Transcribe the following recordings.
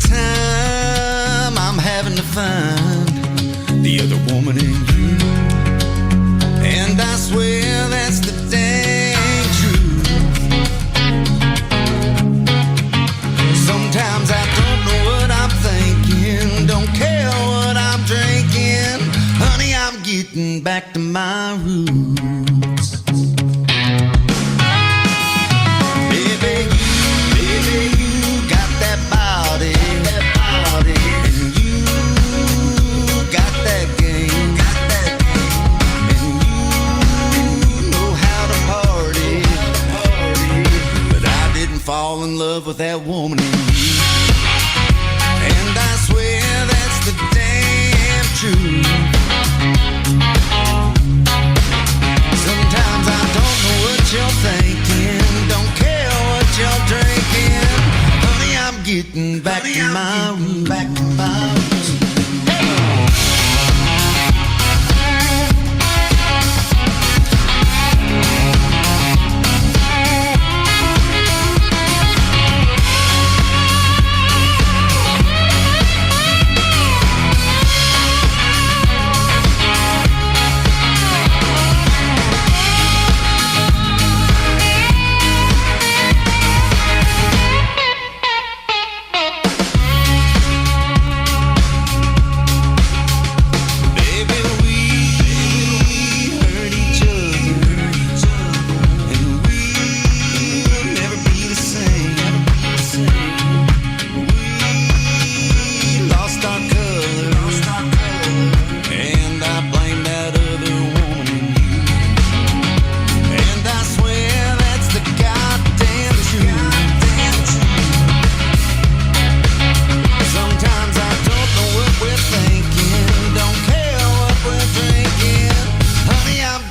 time I'm having to find the other woman in you, and I swear that's the dang truth. Sometimes I don't know what I'm thinking, don't care what I'm drinking. Honey, I'm getting back to my roots. Baby, you got that body, and you got that game, and you know how to party. But I didn't fall in love with that woman in you, and I swear that's the damn truth. Sometimes I don't know what you're thinking, don't care what you're drinking. Honey, I'm getting back to my roots.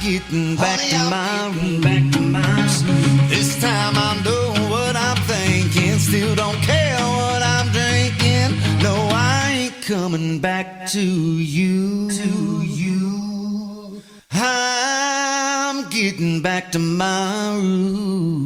Getting back to my roots. This time I know what I'm thinking, still don't care what I'm drinking. No, I ain't coming back to you. I'm getting back to my roots.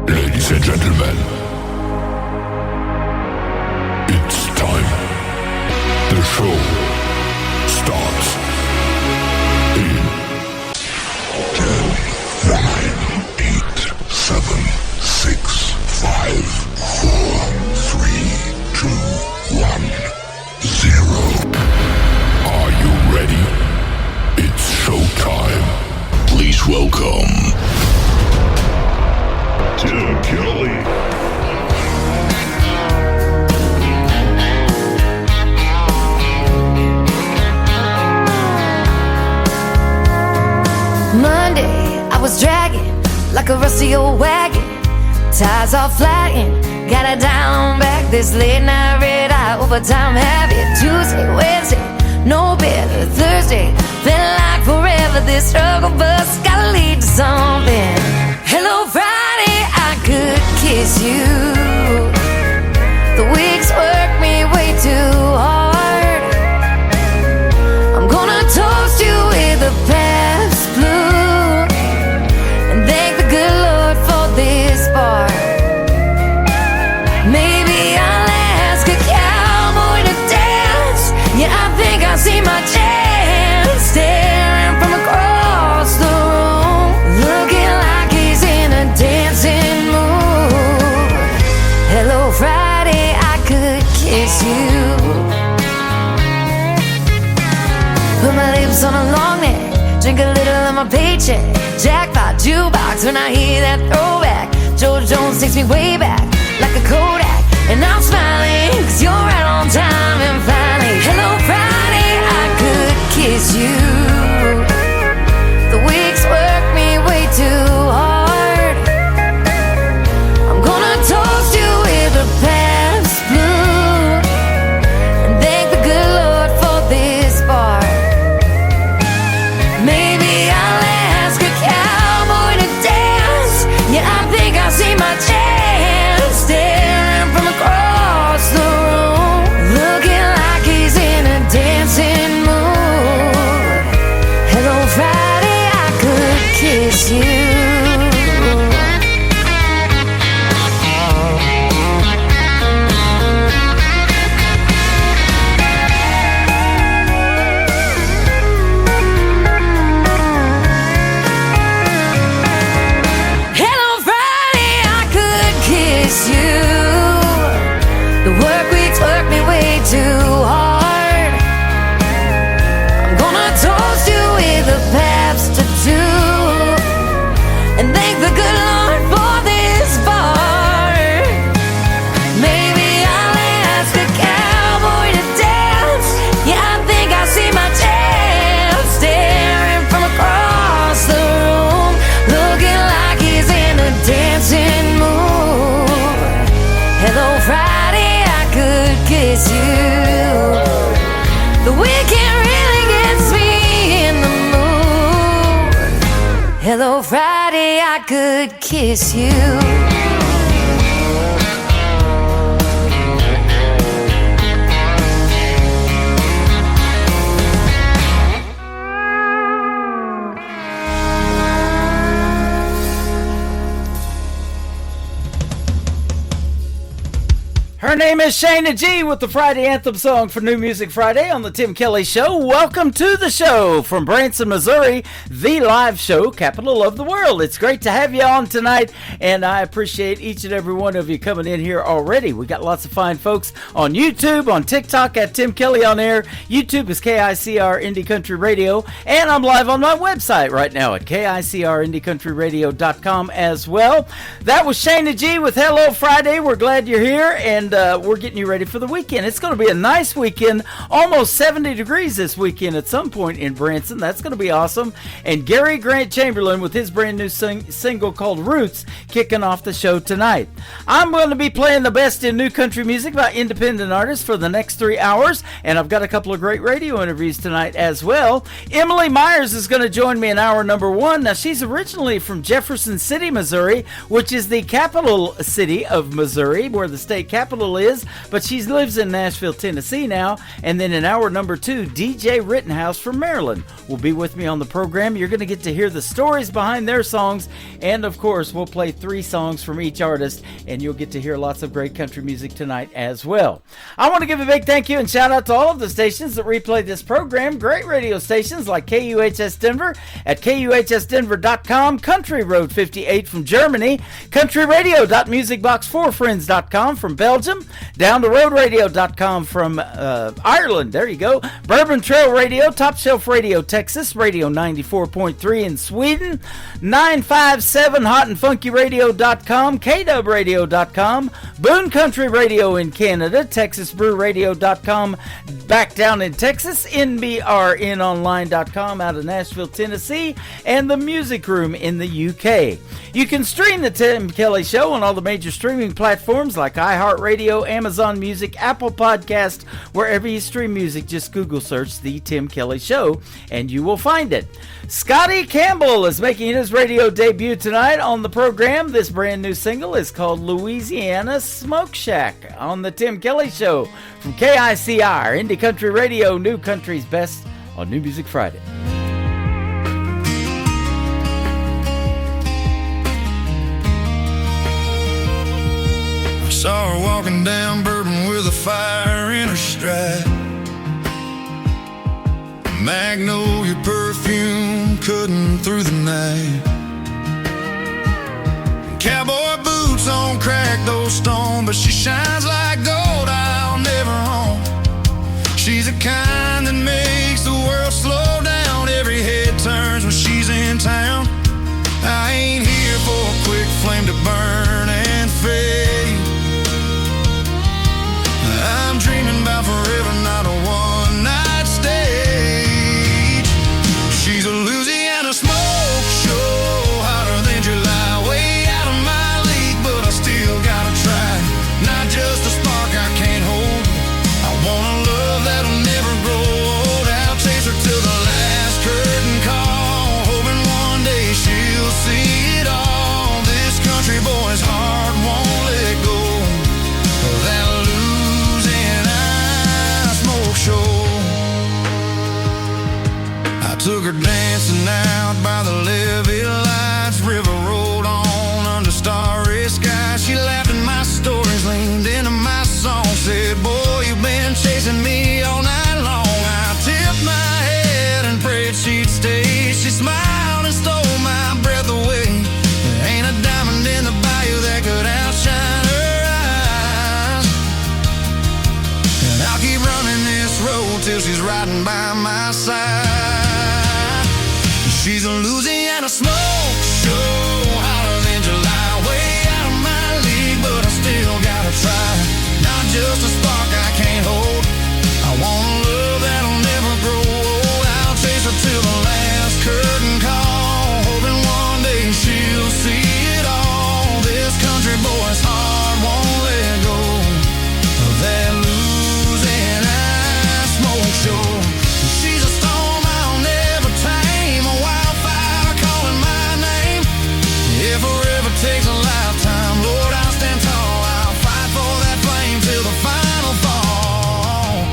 Ladies and gentlemen, it's time. The show starts in 10, 9, 8, 7, 6, 5, 4, 3, 2, 1, 0. Are you ready? It's showtime. Please welcome Tim Kelly. Monday, I was dragging like a rusty old wagon. Tires all flying, got it down back. This late night red eye overtime heavy. Tuesday, Wednesday, no better. Thursday, felt like forever. This struggle bus gotta lead to something. Hello, Friday, I could kiss you. The weeks work me way too hard. I'm gonna toast you with a past blue and thank the good Lord for this bar. Maybe I'll ask a cowboy to dance. Yeah, I think I see my chance. Staring from across the room, looking like he's in a dancing mood. Hello, Friday, I could kiss you. Put my lips on a long neck, drink a little of my paycheck. Jackpot jukebox when I hear that throwback. George Jones takes me way back like a Kodak, and I'm smiling 'cause you're right on time. And finally, hello, Friday, I could kiss you. The weeks work me way too hard. I'm gonna toast you with a past blue and thank the good Lord for this. The work weeks work me way too hard. I'm gonna toast you with a Pabst to do, and thank the good Lord for this bar. Maybe I'll ask a cowboy to dance. Yeah, I think I see my chance, staring from across the room, looking like he's in a dancing mood. Hello, Friday, I could kiss you. The weekend really gets me in the mood. Hello, Friday, I could kiss you. Her name is Shayna G with the Friday Anthem song for New Music Friday on the Tim Kelly Show. Welcome to the show from Branson, Missouri, the live show, capital of the world. It's great to have you on tonight, and I appreciate each and every one of you coming in here already. We got lots of fine folks on YouTube, on TikTok at Tim Kelly on Air. YouTube is KICR Indie Country Radio, and I'm live on my website right now at KICRIndieCountryRadio.com as well. That was Shayna G with Hello Friday. We're glad you're here, and we're getting you ready for the weekend. It's going to be a nice weekend, almost 70 degrees this weekend at some point in Branson. That's going to be awesome. And Gary Grant Chamberlain with his brand new single called Roots kicking off the show tonight. I'm going to be playing the best in new country music by independent artists for the next 3 hours, and I've got a couple of great radio interviews tonight as well. Emily Myers is going to join me in hour number 1. Now, she's originally from Jefferson City, Missouri, which is the capital city of Missouri, where the state capital is, but she lives in Nashville, Tennessee now. And then in hour number 2, DJ Rittenhouse from Maryland will be with me on the program. You're going to get to hear the stories behind their songs, and of course we'll play 3 songs from each artist, and you'll get to hear lots of great country music tonight as well. I want to give a big thank you and shout out to all of the stations that replay this program. Great radio stations like KUHS Denver at KUHSdenver.com, Country Road 58 from Germany, countryradio.musicbox4friends.com from Belgium, downtheroadradio.com from Ireland, there you go, Bourbon Trail Radio, Top Shelf Radio Texas, Radio 94.3 in Sweden, 957hotandfunkyradio.com, KDubRadio.com, Boone Country Radio in Canada, TexasBrewRadio.com back down in Texas, NBRNonline.com out of Nashville, Tennessee, and the Music Room in the UK. You can stream the Tim Kelly Show on all the major streaming platforms like iHeartRadio, Amazon Music, Apple Podcast, wherever you stream music. Just Google search The Tim Kelly Show and you will find it. Scotty Campbell is making his radio debut tonight on the program. This brand new single is called Louisiana Smoke Shack on the Tim Kelly Show from KICR, Indie Country Radio, New Country's Best on New Music Friday. Saw her walking down Bourbon with a fire in her stride. Magnolia perfume cutting through the night. Cowboy boots on crack, those stone, but she shines like gold, I'll never own. She's the kind that makes the world slow down. Every head turns when she's in town. I ain't here for a quick flame to burn and fade. I'm dreaming about forever, not a one-night stage. She's a Louisiana smoke show, hotter than July, way out of my league, but I still gotta try. Not just a spark I can't hold. I want a love that'll never grow old. I'll chase her till the last curtain call, hoping one day she'll see it all. This country boy's till she's riding by my side. She's a Louisiana smoke show, hotter than July, way out of my league, but I still gotta try. Not just a spark I can't hold, I want a love that'll never grow old. I'll chase her till the last curtain call, hoping one day she'll see it all. This country boy's heart won't let go of that Louisiana smoke show. She's a storm I'll never tame, a wildfire calling my name. If forever takes a lifetime, Lord, I'll stand tall. I'll fight for that flame till the final fall.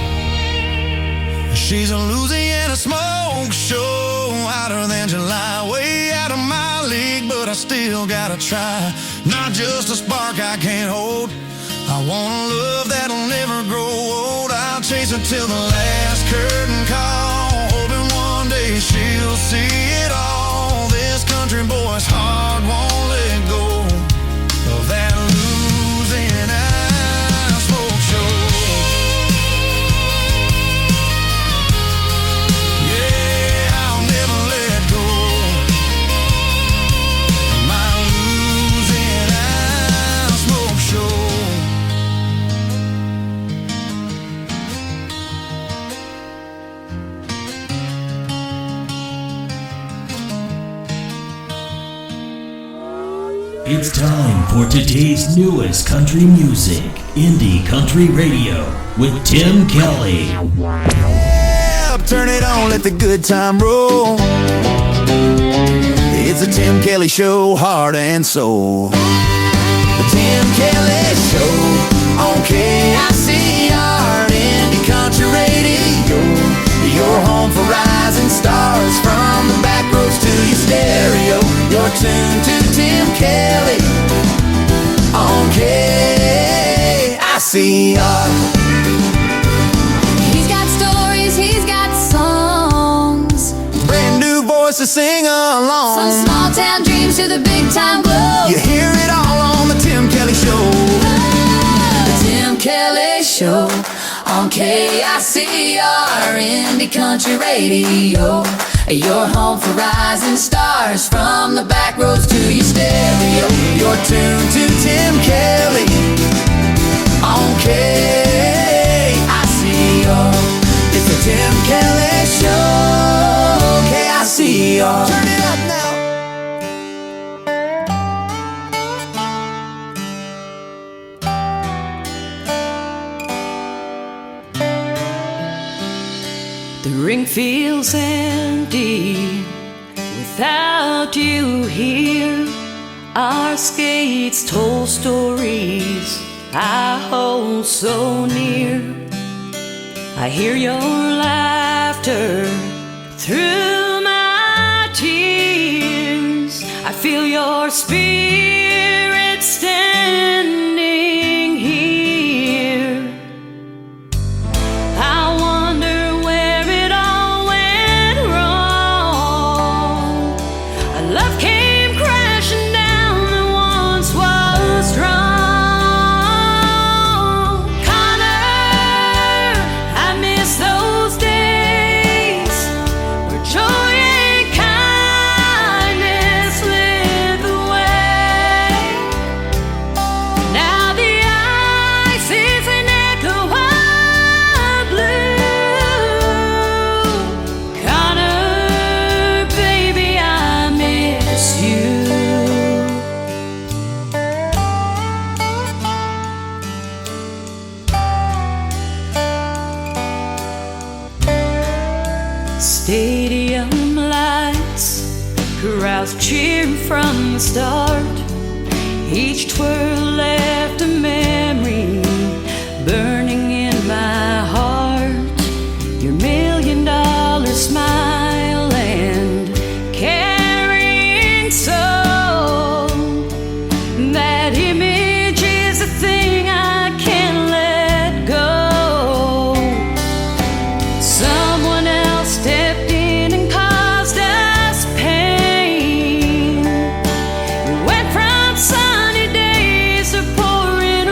She's a Louisiana smoke show, hotter than July, way out of my league, but I still gotta try. Not just a spark I can't hold, I want a love that'll never grow old. I'll chase her till the last curtain call, hoping one day she'll see it all. This country boy's heart won't let go of that Louisiana smoke show. Yeah, I'll never let go of my Louisiana smoke show. It's time for today's newest country music, Indie Country Radio, with Tim Kelly. Yeah, turn it on, let the good time roll. It's the Tim Kelly Show, heart and soul. The Tim Kelly Show on KICR, Indie Country Radio. Your home for rising stars, from the back roads to your stereo. You're tuned to Tim Kelly on KICR. He's got stories, he's got songs. Brand new voice to sing along. From small town dreams to the big time glow. You hear it all on the Tim Kelly Show. The Tim Kelly Show on KICR, Indie Country Radio. Your home for rising stars, from the back roads to your stereo. You're tuned to Tim Kelly on KICR. It's the Tim Kelly Show, KICR. Turn it up now. The ring feels empty without you here. Our skates told stories I hold so near. I hear your laughter through my tears. I feel your spirit standing here. I wonder where it all went wrong. Our love came crashing down and once was strong. Connor, I miss those days where joy and kindness lit the way. Now the ice is an echo of blue. Connor, baby, I miss you. Stadium lights, crowds cheering from the start. Each twirl left a memory burning in my heart. Your $1,000,000 smile and caring soul. That image is a thing I can't let go. Someone else stepped in and caused us pain. We went from sunny days to pouring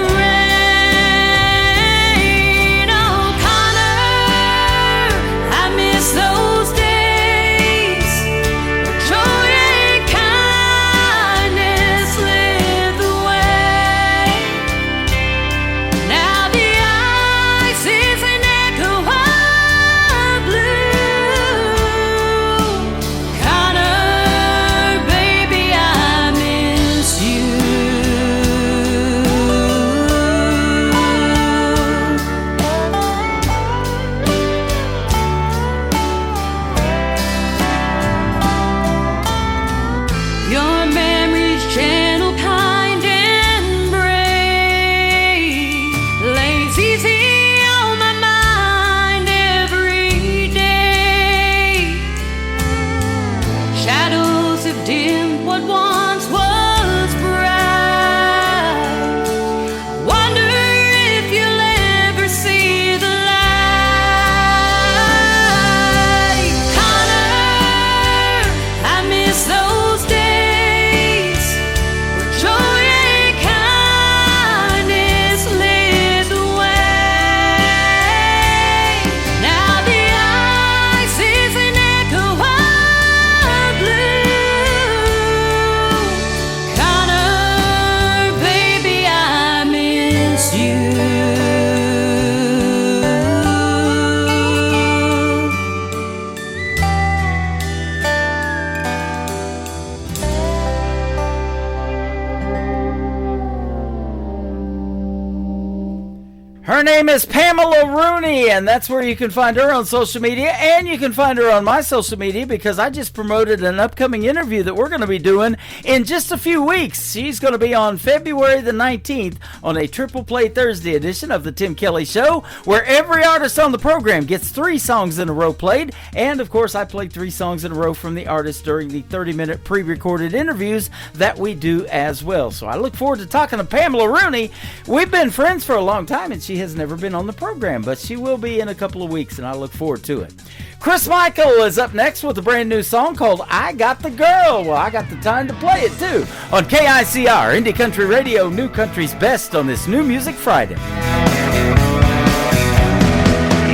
Her name is Pamela Rooney, and that's where you can find her on social media, and you can find her on my social media because I just promoted an upcoming interview that we're going to be doing in just a few weeks. She's going to be on February the 19th on a Triple Play Thursday edition of the Tim Kelly Show, where every artist on the program gets 3 songs in a row played, and of course I played 3 songs in a row from the artist during the 30-minute pre-recorded interviews that we do as well. So I look forward to talking to Pamela Rooney. We've been friends for a long time, and she has never been on the program, but she will be in a couple of weeks, and I look forward to it. Chris Michael is up next with a brand new song called I Got the Girl. Well, I got the time to play it too on KICR, Indie Country Radio, New Country's Best on this New Music Friday.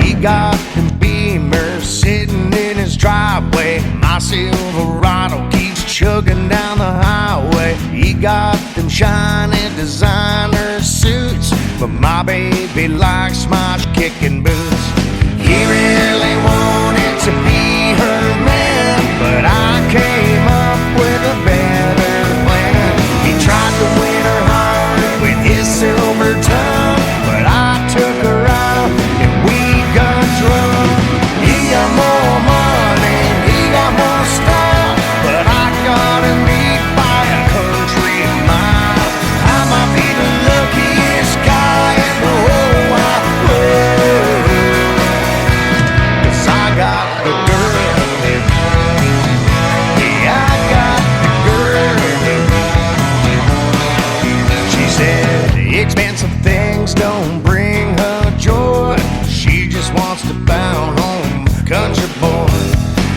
He got the Beamer sitting in his driveway. My Silverado keeps chugging down the highway. He got them shiny designer suits, but my baby likes my kicking boots. He really wanted to be her man, but I came up with a better plan. He tried to win her heart with his silver tongue, but I took her out and we got drunk. He got more money, he got more style, but I got him beat by a country mile. I might be the luckiest guy in the whole wide world, 'cause I got the girl. Yeah, I got the girl. She said expensive things don't bring her joy. She just wants to bound home, country boy.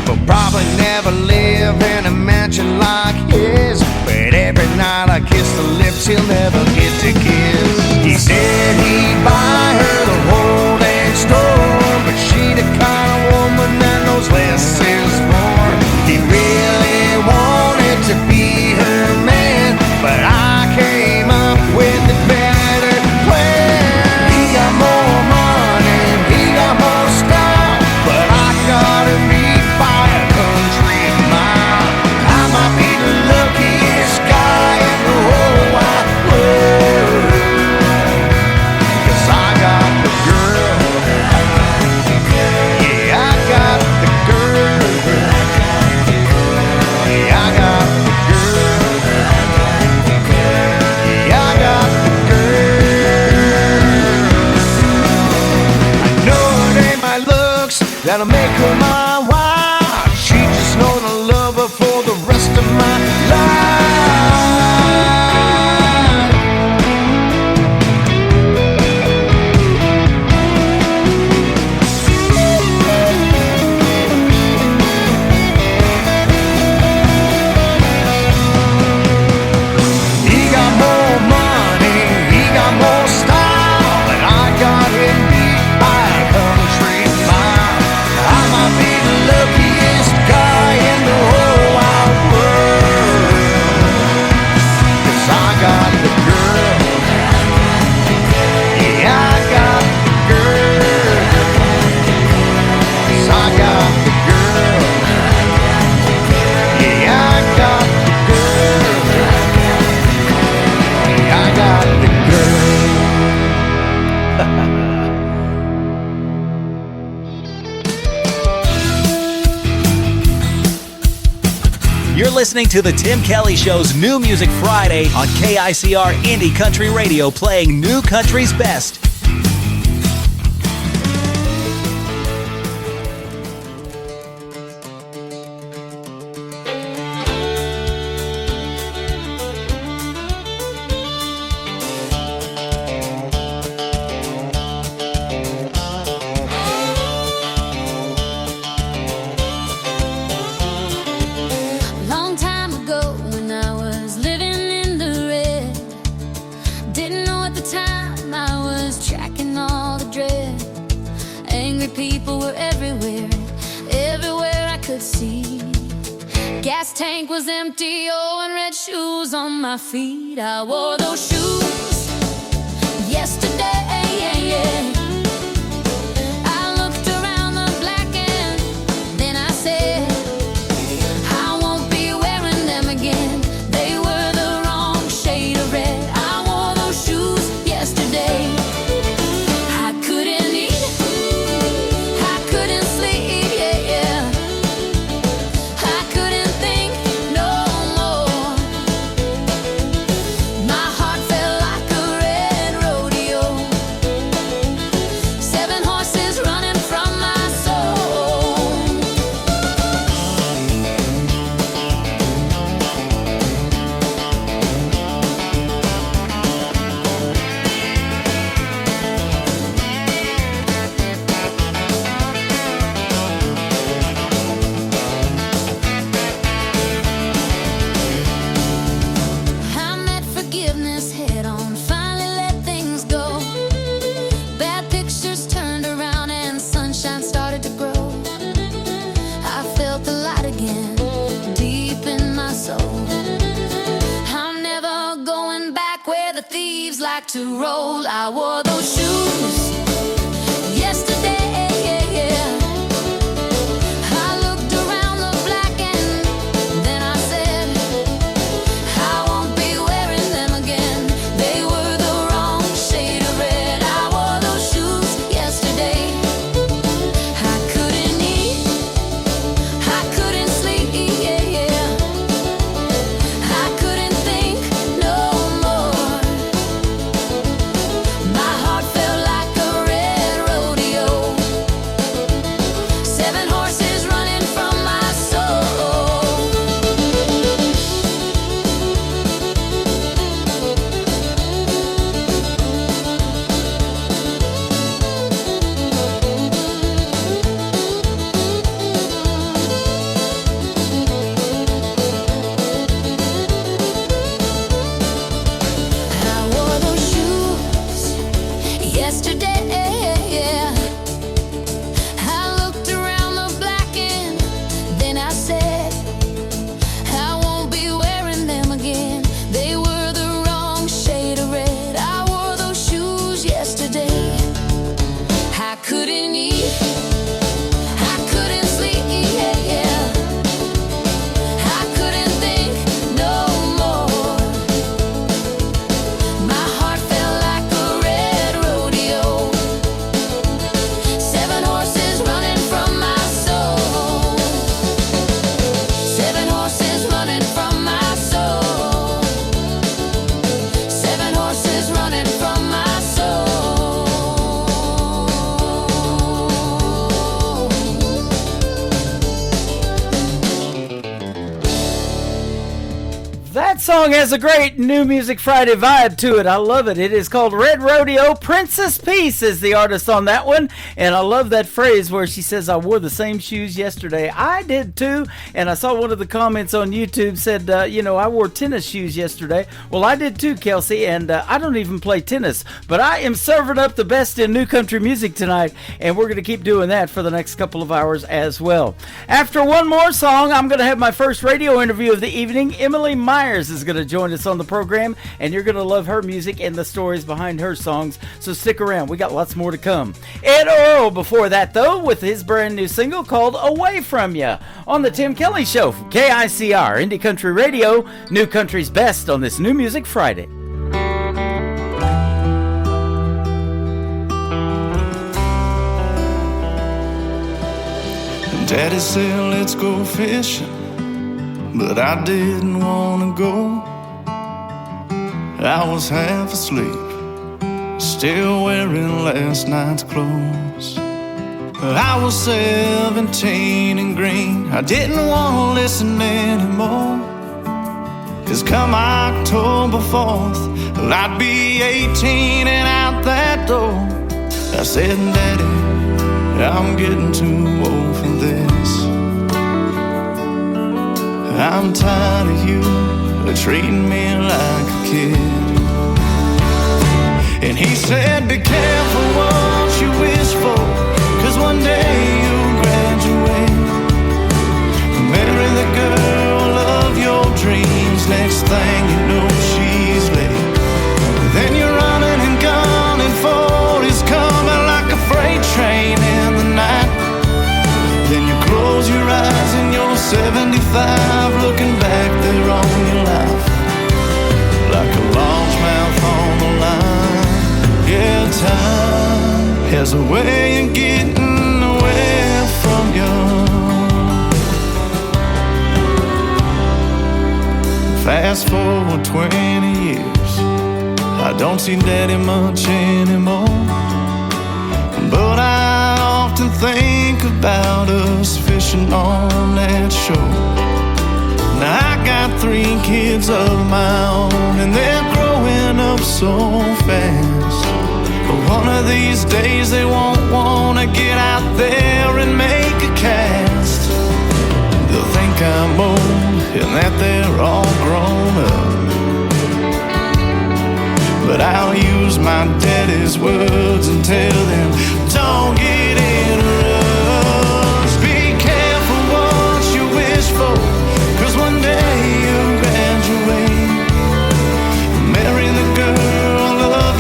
But probably never live in a mansion like his. But every night I kiss the lips he'll never get to kiss. He said he'd buy her the whole damn store, but she the kind of woman that knows less is more. He really wanted to be her man, but I came up with a better plan. He got more money, he got more style, but I got him beat by a country mile. I might be the luckiest guy in the whole wide world, 'cause I got the girl. Yeah, I got the girl. Yeah, I got the girl. Yeah, I got the girl. I know it ain't my looks that'll make her my wife. She just knows I love her for the rest of my life. He got more money, he got more style, but I got him beat by a country mile. I might be the luckiest guy in the whole wide world, 'cause I got the girl. Yeah, I got the girl. 'Cause I got the girl. Yeah, I got the girl. Yeah, I got the girl. You're listening to the Tim Kelly Show's New Music Friday on KICR Indie Country Radio, playing New Country's Best. Long time ago when I was living in the red, didn't know at the time I was tracking all the dread. Angry people were everywhere, everywhere I could see. Gas tank was empty, oh, and red shoes on my feet. I wore those shoes yesterday. I looked around the black and then I said, I won't be wearing them again. They were the wrong shade of red. I wore those shoes yesterday. back to roll. I wore those shoes yesterday. I looked around the black and then I said, I won't be wearing them again. They were the wrong shade of red. I wore those shoes yesterday. I couldn't eat, I couldn't sleep, I couldn't think no more. My heart felt like a red rodeo. 7 horses running from my soul. I wore those shoes yesterday. I looked around the black and then I said, I won't be wearing them again. They were the wrong shade of red. I wore those shoes yesterday. I couldn't eat, I couldn't sleep, I couldn't think no more. My heart felt like a red rodeo. 7 horses running from my soul. 7 horses running from my soul. 7 horses running from my soul. That song has a great New Music Friday vibe to it. I love it. It is called Red Rodeo. Princess Peace is the artist on that one. And I love that phrase where she says, I wore the same shoes yesterday. I did too. And I saw one of the comments on YouTube said, I wore tennis shoes yesterday. Well, I did too, Kelsey. And I don't even play tennis. But I am serving up the best in new country music tonight. And we're going to keep doing that for the next couple of hours as well. After one more song, I'm going to have my first radio interview of the evening. Emily Myers is going to join us on the program, and you're going to love her music and the stories behind her songs, so stick around. We got lots more to come. Ed Earl before that, though, with his brand new single called Away From Ya on the Tim Kelly Show from KICR, Indie Country Radio, New Country's best on this New Music Friday. Daddy said, let's go fishing, but I didn't wanna go. I was half asleep, still wearing last night's clothes. I was 17 and green, I didn't wanna listen anymore. 'Cause come October 4th, well, I'd be 18 and out that door. I said, Daddy, I'm getting too old for this. I'm tired of you treating me like a kid. And he said, be careful what you wish for, 'cause one day you'll graduate, marry the girl of your dreams. Next thing you know, she's late. Then you're running and gunning for his coming like a freight train in the night. Then you close your eyes and you're 75, looking back there on your life like a largemouth on the line. Yeah, time has a way of getting away from you. Fast forward 20 years, I don't see Daddy much anymore, but I often think about us fishing on that shore. Now I got 3 kids of my own, and they're growing up so fast. But one of these days they won't want to get out there and make a cast. They'll think I'm old and that they're all grown up, but I'll use my daddy's words and tell them, don't get in a rush. Be careful what you wish for, 'cause one day you'll graduate, marry the girl of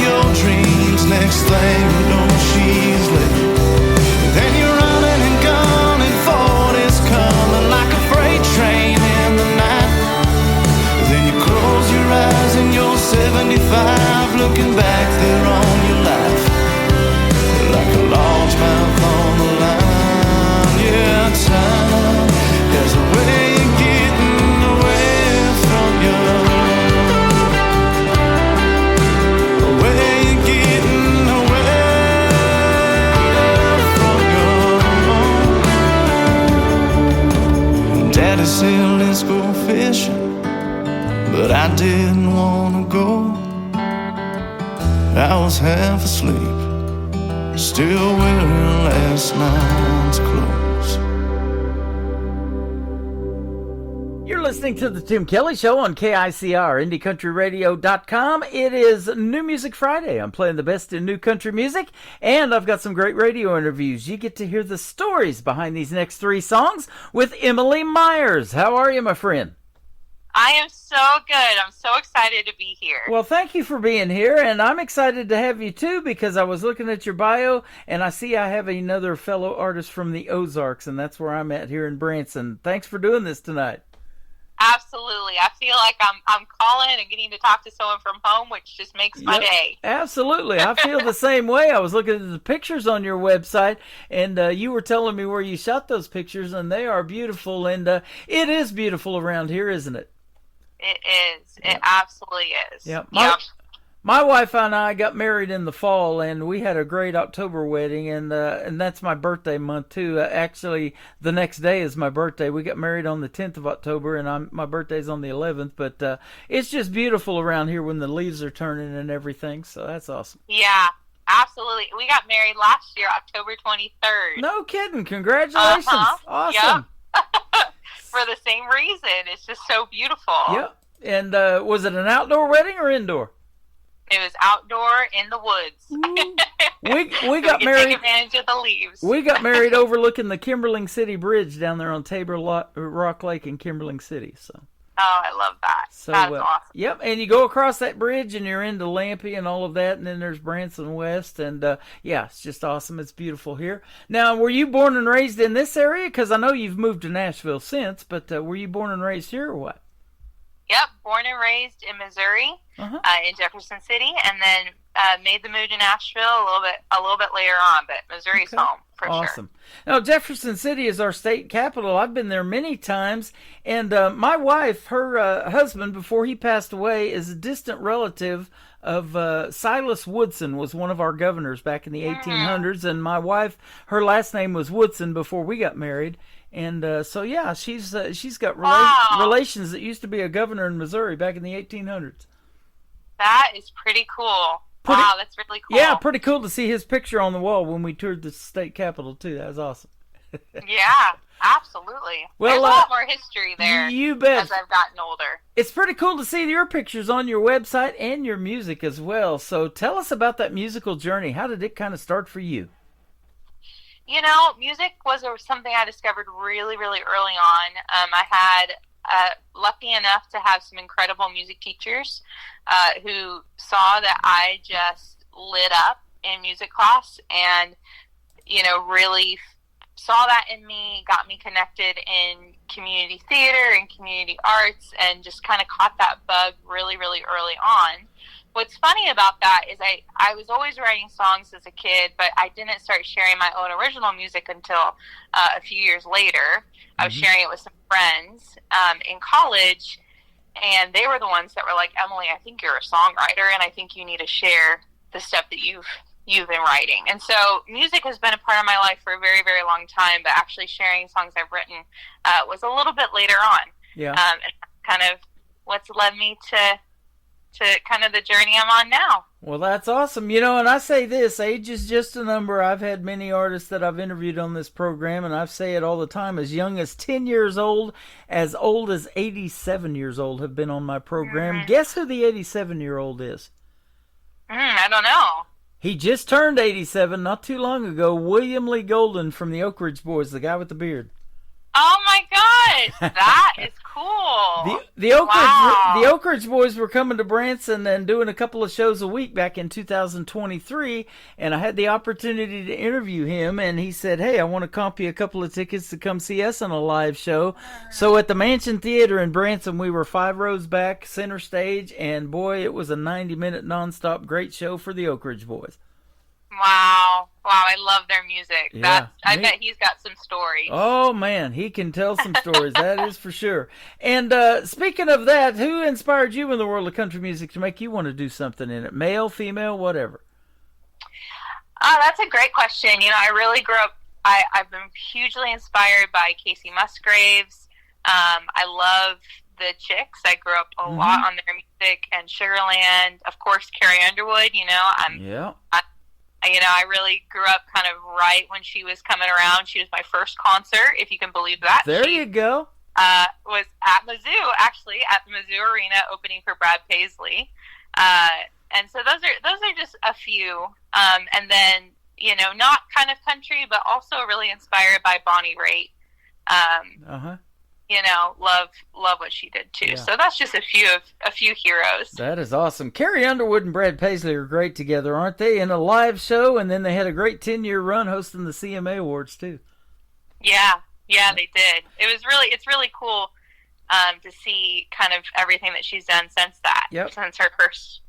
looking back there on your life, like a largemouth on the line. Yeah, time has a way of getting away from you. A way of getting away from you. Daddy said, let's go fishing, but I didn't wanna go. I was half asleep, still wearing last night's clothes. You're listening to the Tim Kelly Show on KICR, IndieCountryRadio.com. It is New Music Friday. I'm playing the best in new country music, and I've got some great radio interviews. You get to hear the stories behind these next 3 songs with Emily Myers. How are you, my friend? I am so good. I'm so excited to be here. Well, thank you for being here, and I'm excited to have you too, because I was looking at your bio and I see I have another fellow artist from the Ozarks, and that's where I'm at here in Branson. Thanks for doing this tonight. Absolutely. I feel like I'm calling and getting to talk to someone from home, which just makes my day. Absolutely. I feel the same way. I was looking at the pictures on your website, and you were telling me where you shot those pictures, and they are beautiful, and it is beautiful around here, isn't it? It is. It absolutely is. Yeah. My wife and I got married in the fall, and we had a great October wedding, and that's my birthday month too. Actually, the next day is my birthday. We got married on the 10th of October, and my birthday's on the 11th. But it's just beautiful around here when the leaves are turning and everything. So that's awesome. Yeah, absolutely. We got married last year, October 23rd. No kidding! Congratulations! Awesome. Yep. For the same reason, it's just so beautiful. Yep. And was it an outdoor wedding or indoor? It was outdoor in the woods. We got married. Take advantage of the leaves. We got married overlooking the Kimberling City Bridge down there on Tabor Rock Lake in Kimberling City. So. Oh, I love that. So, that's awesome. Yep, and you go across that bridge and you're into Lampe and all of that, and then there's Branson West, and yeah, it's just awesome. It's beautiful here. Now, were you born and raised in this area? Because I know you've moved to Nashville since, but were you born and raised here or what? Yep, born and raised in Missouri, in Jefferson City, and then made the move to Nashville a little bit later on. But Missouri's home for sure. Awesome. Now, Jefferson City is our state capital. I've been there many times, and my wife, her husband, before he passed away, is a distant relative of Silas Woodson, was one of our governors back in the 1800s, and my wife, her last name was Woodson before we got married. And so, yeah, she's got relations that used to be a governor in Missouri back in the 1800s. That is pretty cool. Wow, that's really cool. Yeah, pretty cool to see his picture on the wall when we toured the state capitol, too. That was awesome. Yeah, absolutely. Well, there's a lot more history there. You bet. As I've gotten older. It's pretty cool to see your pictures on your website and your music as well. So tell us about that musical journey. How did it kind of start for you? You know, music was something I discovered really, really early on. I had lucky enough to have some incredible music teachers who saw that I just lit up in music class and, you know, really saw that in me, got me connected in community theater and community arts, and just kind of caught that bug really, really early on. What's funny about that is I was always writing songs as a kid, but I didn't start sharing my own original music until a few years later. I was sharing it with some friends in college, and they were the ones that were like, Emily, I think you're a songwriter, and I think you need to share the stuff that you've been writing. And so music has been a part of my life for a very, very long time, but actually sharing songs I've written was a little bit later on. Yeah. And kind of what's led me to kind of the journey I'm on now. Well, that's awesome. You know, and I say this, age is just a number. I've had many artists that I've interviewed on this program, and I say it all the time, as young as 10 years old as 87 years old have been on my program. Guess who the 87-year-old is? I don't know. He just turned 87 not too long ago. William Lee Golden from the Oak Ridge Boys, the guy with the beard. Oh my gosh, that is cool. The Oak Ridge Boys were coming to Branson and doing a couple of shows a week back in 2023, and I had the opportunity to interview him, and he said, hey, I want to comp you a couple of tickets to come see us on a live show. So at the Mansion Theater in Branson, we were 5 rows back, center stage, and boy, it was a 90-minute nonstop great show for the Oak Ridge Boys. Wow, I love their music. Yeah, I bet he's got some stories. Oh, man, he can tell some stories, that is for sure. And speaking of that, who inspired you in the world of country music to make you want to do something in it? Male, female, whatever? That's a great question. I really grew up, I've been hugely inspired by Casey Musgraves. I love the Chicks. I grew up a lot on their music, and Sugarland, of course, Carrie Underwood. I really grew up kind of right when she was coming around. She was my first concert, if you can believe that. There you go. Was at Mizzou, actually, at the Mizzou Arena, opening for Brad Paisley. And so those are just a few. And then, not kind of country, but also really inspired by Bonnie Raitt. Love what she did too. Yeah. So that's just a few heroes. That is awesome. Carrie Underwood and Brad Paisley are great together, aren't they? In a live show, and then they had a great 10-year run hosting the CMA Awards too. Yeah, they did. It's really cool to see kind of everything that she's done since that. Yep. Since her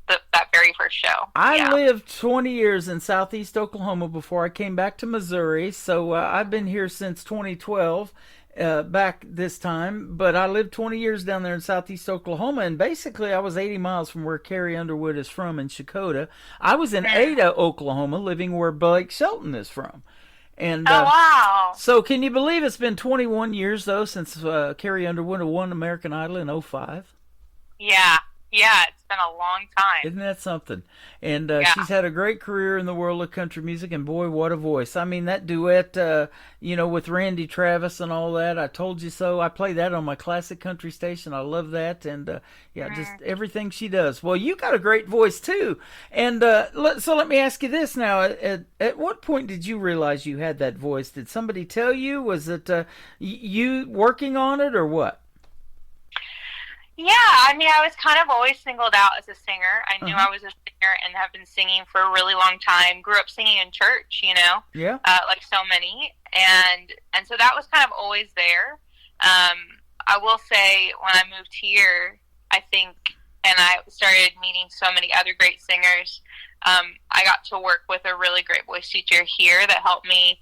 that very first show. I lived 20 years in Southeast Oklahoma before I came back to Missouri, so I've been here since 2012. Back this time, but I lived 20 years down there in Southeast Oklahoma, and basically I was 80 miles from where Carrie Underwood is from in Shakota. I was in Ada, Oklahoma, living where Blake Shelton is from. And wow. So can you believe it's been 21 years, though, since Carrie Underwood won American Idol in 2005? Yeah, it's been a long time. Isn't that something? And she's had a great career in the world of country music, and boy, what a voice. I mean, that duet, with Randy Travis and all that, I Told You So, I play that on my classic country station. I love that, and just everything she does. Well, you got a great voice, too. And so let me ask you this now. At what point did you realize you had that voice? Did somebody tell you? Was it you working on it, or what? Yeah, I was kind of always singled out as a singer. I knew I was a singer and have been singing for a really long time. Grew up singing in church, Yeah. Like so many. And so that was kind of always there. I will say when I moved here, I think, and I started meeting so many other great singers, I got to work with a really great voice teacher here that helped me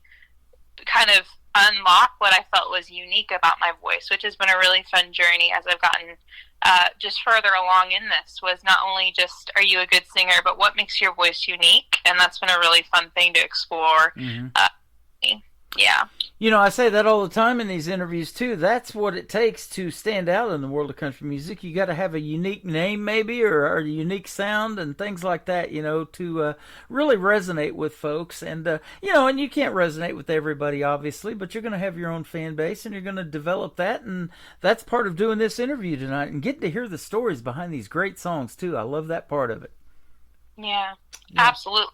kind of unlock what I felt was unique about my voice, which has been a really fun journey as I've gotten just further along in this. Was not only just, are you a good singer, but what makes your voice unique? And that's been a really fun thing to explore. Yeah. I say that all the time in these interviews, too. That's what it takes to stand out in the world of country music. You got to have a unique name, maybe, or a unique sound and things like that, to really resonate with folks. And, and you can't resonate with everybody, obviously, but you're going to have your own fan base, and you're going to develop that. And that's part of doing this interview tonight and getting to hear the stories behind these great songs, too. I love that part of it. Yeah. Absolutely.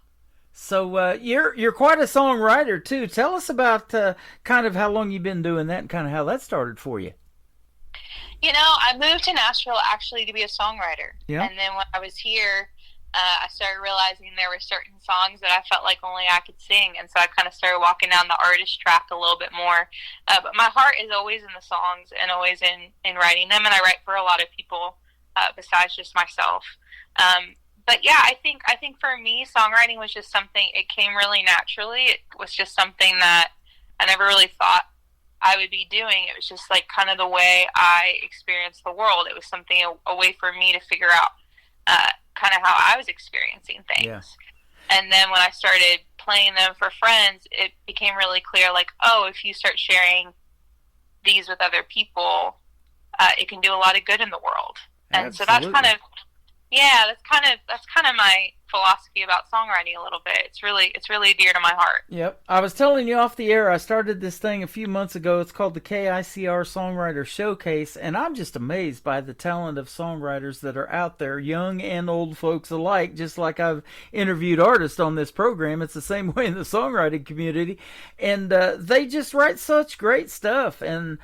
So you're quite a songwriter, too. Tell us about kind of how long you've been doing that and kind of how that started for you. I moved to Nashville actually to be a songwriter. Yeah. And then when I was here, I started realizing there were certain songs that I felt like only I could sing. And so I kind of started walking down the artist track a little bit more. But my heart is always in the songs and always in writing them. And I write for a lot of people besides just myself. But yeah, I think for me, songwriting was just something, it came really naturally. It was just something that I never really thought I would be doing. It was just like kind of the way I experienced the world. It was something, a way for me to figure out kind of how I was experiencing things. Yeah. And then when I started playing them for friends, it became really clear, like, oh, if you start sharing these with other people, it can do a lot of good in the world. And Absolutely. so that's kind of, that's kind of my philosophy about songwriting a little bit. It's really dear to my heart. Yep. I was telling you off the air, I started this thing a few months ago. It's called the KICR Songwriter Showcase, and I'm just amazed by the talent of songwriters that are out there, young and old folks alike, just like I've interviewed artists on this program. It's the same way in the songwriting community, and they just write such great stuff. And,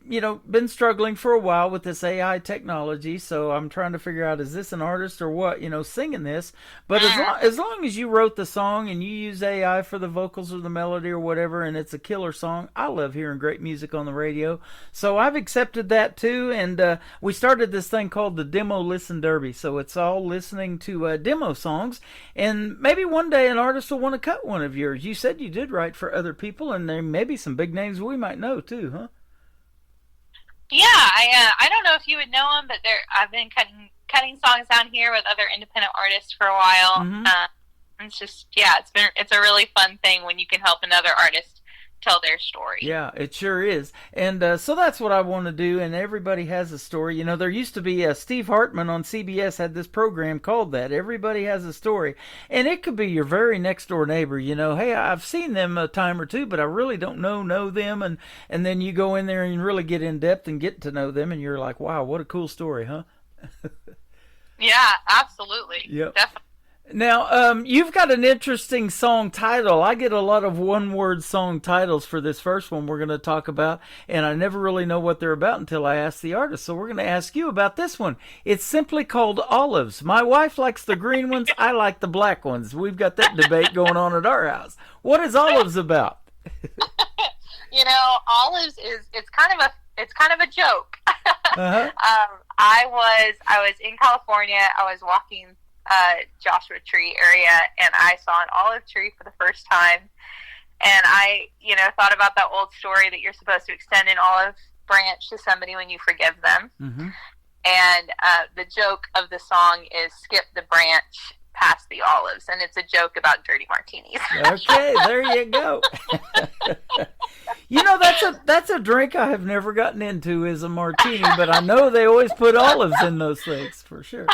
I've been struggling for a while with this AI technology, so I'm trying to figure out, is this an artist or what, singing this. But as long as you wrote the song and you use AI for the vocals or the melody or whatever, and it's a killer song, I love hearing great music on the radio. So I've accepted that too, and we started this thing called the Demo Listen Derby. So it's all listening to demo songs, and maybe one day an artist will want to cut one of yours. You said you did write for other people, and there may be some big names we might know too, huh? Yeah, I don't know if you would know them, but I've been cutting songs down here with other independent artists for a while. Mm-hmm. It's just, it's a really fun thing when you can help another artist tell their story. Yeah, it sure is. And so that's what I want to do, and everybody has a story. There used to be Steve Hartman on CBS had this program called that. Everybody has a story. And it could be your very next door neighbor. Hey, I've seen them a time or two, but I really don't know them. And then you go in there and really get in depth and get to know them, and you're like, wow, what a cool story, huh? Yeah, absolutely. Yep. Definitely. Now, you've got an interesting song title. I get a lot of one-word song titles for this first one we're going to talk about, and I never really know what they're about until I ask the artist. So we're going to ask you about this one. It's simply called Olives. My wife likes the green ones. I like the black ones. We've got that debate going on at our house. What is Olives about? Olives it's kind of a joke. Uh-huh. I was in California. I was walking Joshua Tree area, and I saw an olive tree for the first time, and I thought about that old story that you're supposed to extend an olive branch to somebody when you forgive them. Mm-hmm. And the joke of the song is skip the branch past the olives, and it's a joke about dirty martinis. Okay, there you go. That's a drink I have never gotten into, is a martini, but I know they always put olives in those things for sure.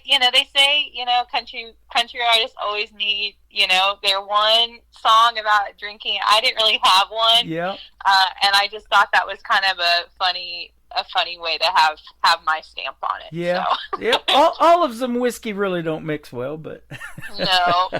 And they say, country artists always need, their one song about drinking. I didn't really have one. Yeah. And I just thought that was kind of a funny way to have my stamp on it. Yeah. So. Yep. Olives and whiskey really don't mix well, but. No.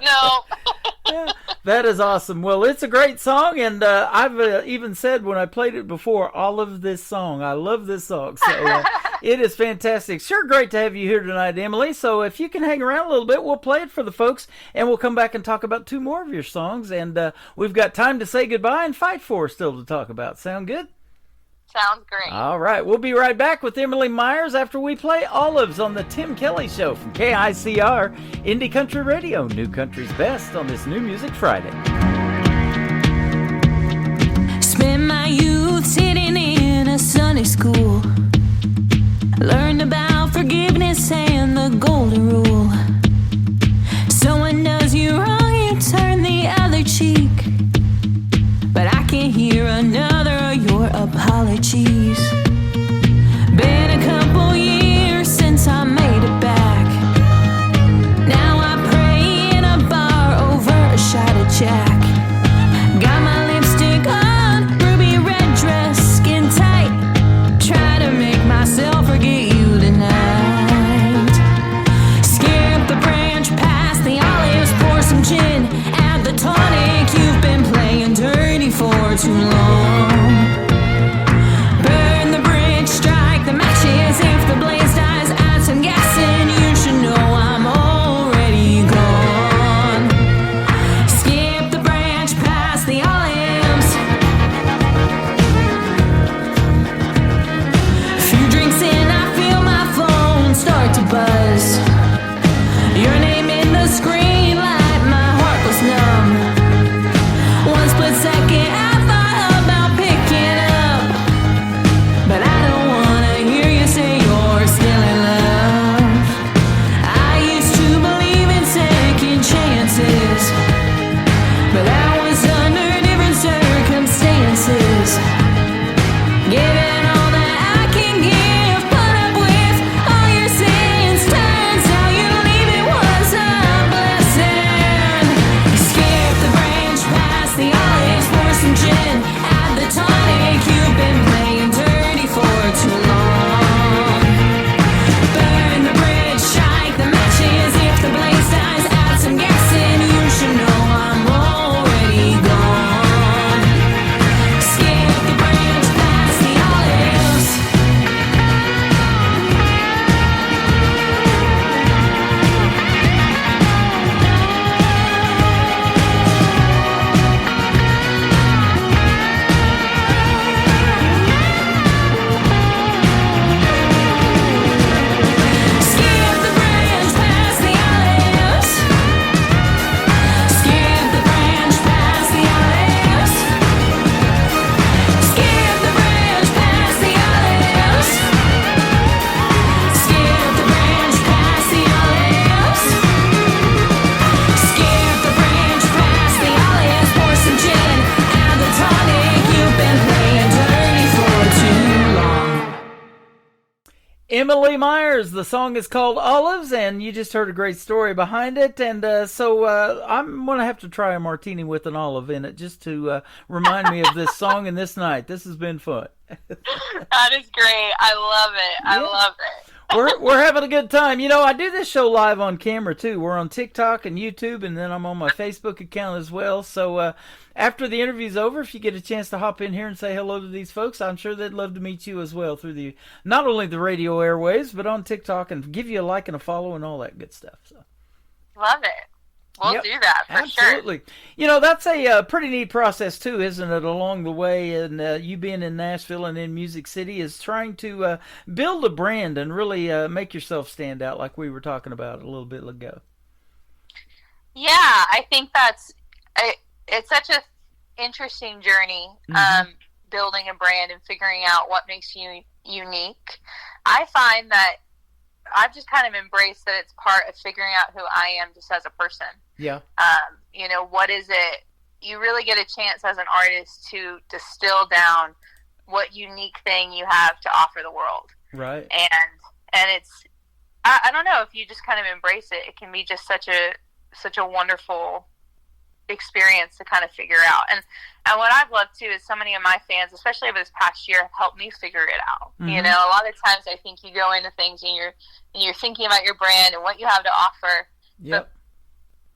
Yeah, that is awesome. Well, it's a great song, and I've even said when I played it before, all of this song. I love this song. So it is fantastic. Sure, great to have you here tonight, Emily. So if you can hang around a little bit, we'll play it for the folks, and we'll come back and talk about two more of your songs. And we've got Time to Say Goodbye and Fight For still to talk about. Sound good? Sounds great. All right. We'll be right back with Emily Myers after we play Olives on the Tim Kelly Show from KICR, Indie Country Radio, New Country's Best on this New Music Friday. Spent my youth sitting in a Sunday school. Learned about forgiveness and the golden rule. Someone does you wrong, you turn the other cheek. But I can't hear another of your apologies. Been a couple years since I made it back. Now I pray in a bar over a shot of Jack. Got my lipstick on, ruby red dress, skin tight. Try to make myself forget you tonight. Skip the branch past the olives, pour some gin. Add the tonic, you've been playing dirty for too long. Burn the bridge, strike the matches. If the blaze dies, add some gas and you should know I'm already gone. Skip the Emily Myers. The song is called Olives, and you just heard a great story behind it. And so I'm going to have to try a martini with an olive in it just to remind me of this song and this night. This has been fun. That is great. I love it. I love it. We're having a good time. You know, I do this show live on camera too. We're on TikTok and YouTube, and then I'm on my Facebook account as well. So after the interview's over, if you get a chance to hop in here and say hello to these folks, I'm sure they'd love to meet you as well through the not only the radio airwaves, but on TikTok, and give you a like and a follow and all that good stuff. So Love it. We'll do that for absolutely. sure. You know, that's a pretty neat process too, isn't it, along the way? And you being in Nashville and in Music City is trying to build a brand and really make yourself stand out, like we were talking about a little bit ago. Yeah, I think it's such a interesting journey, building a brand and figuring out what makes you unique. I find that I've just kind of embraced that it's part of figuring out who I am just as a person. Yeah. You know, what is it? You really get a chance as an artist to distill down what unique thing you have to offer the world. Right. And it's, I don't know, if you just kind of embrace it, it can be just such a wonderful experience to kind of figure out. And what I've loved too is so many of my fans, especially over this past year, have helped me figure it out. You know, a lot of times I think you go into things and you're thinking about your brand and what you have to offer. Yep.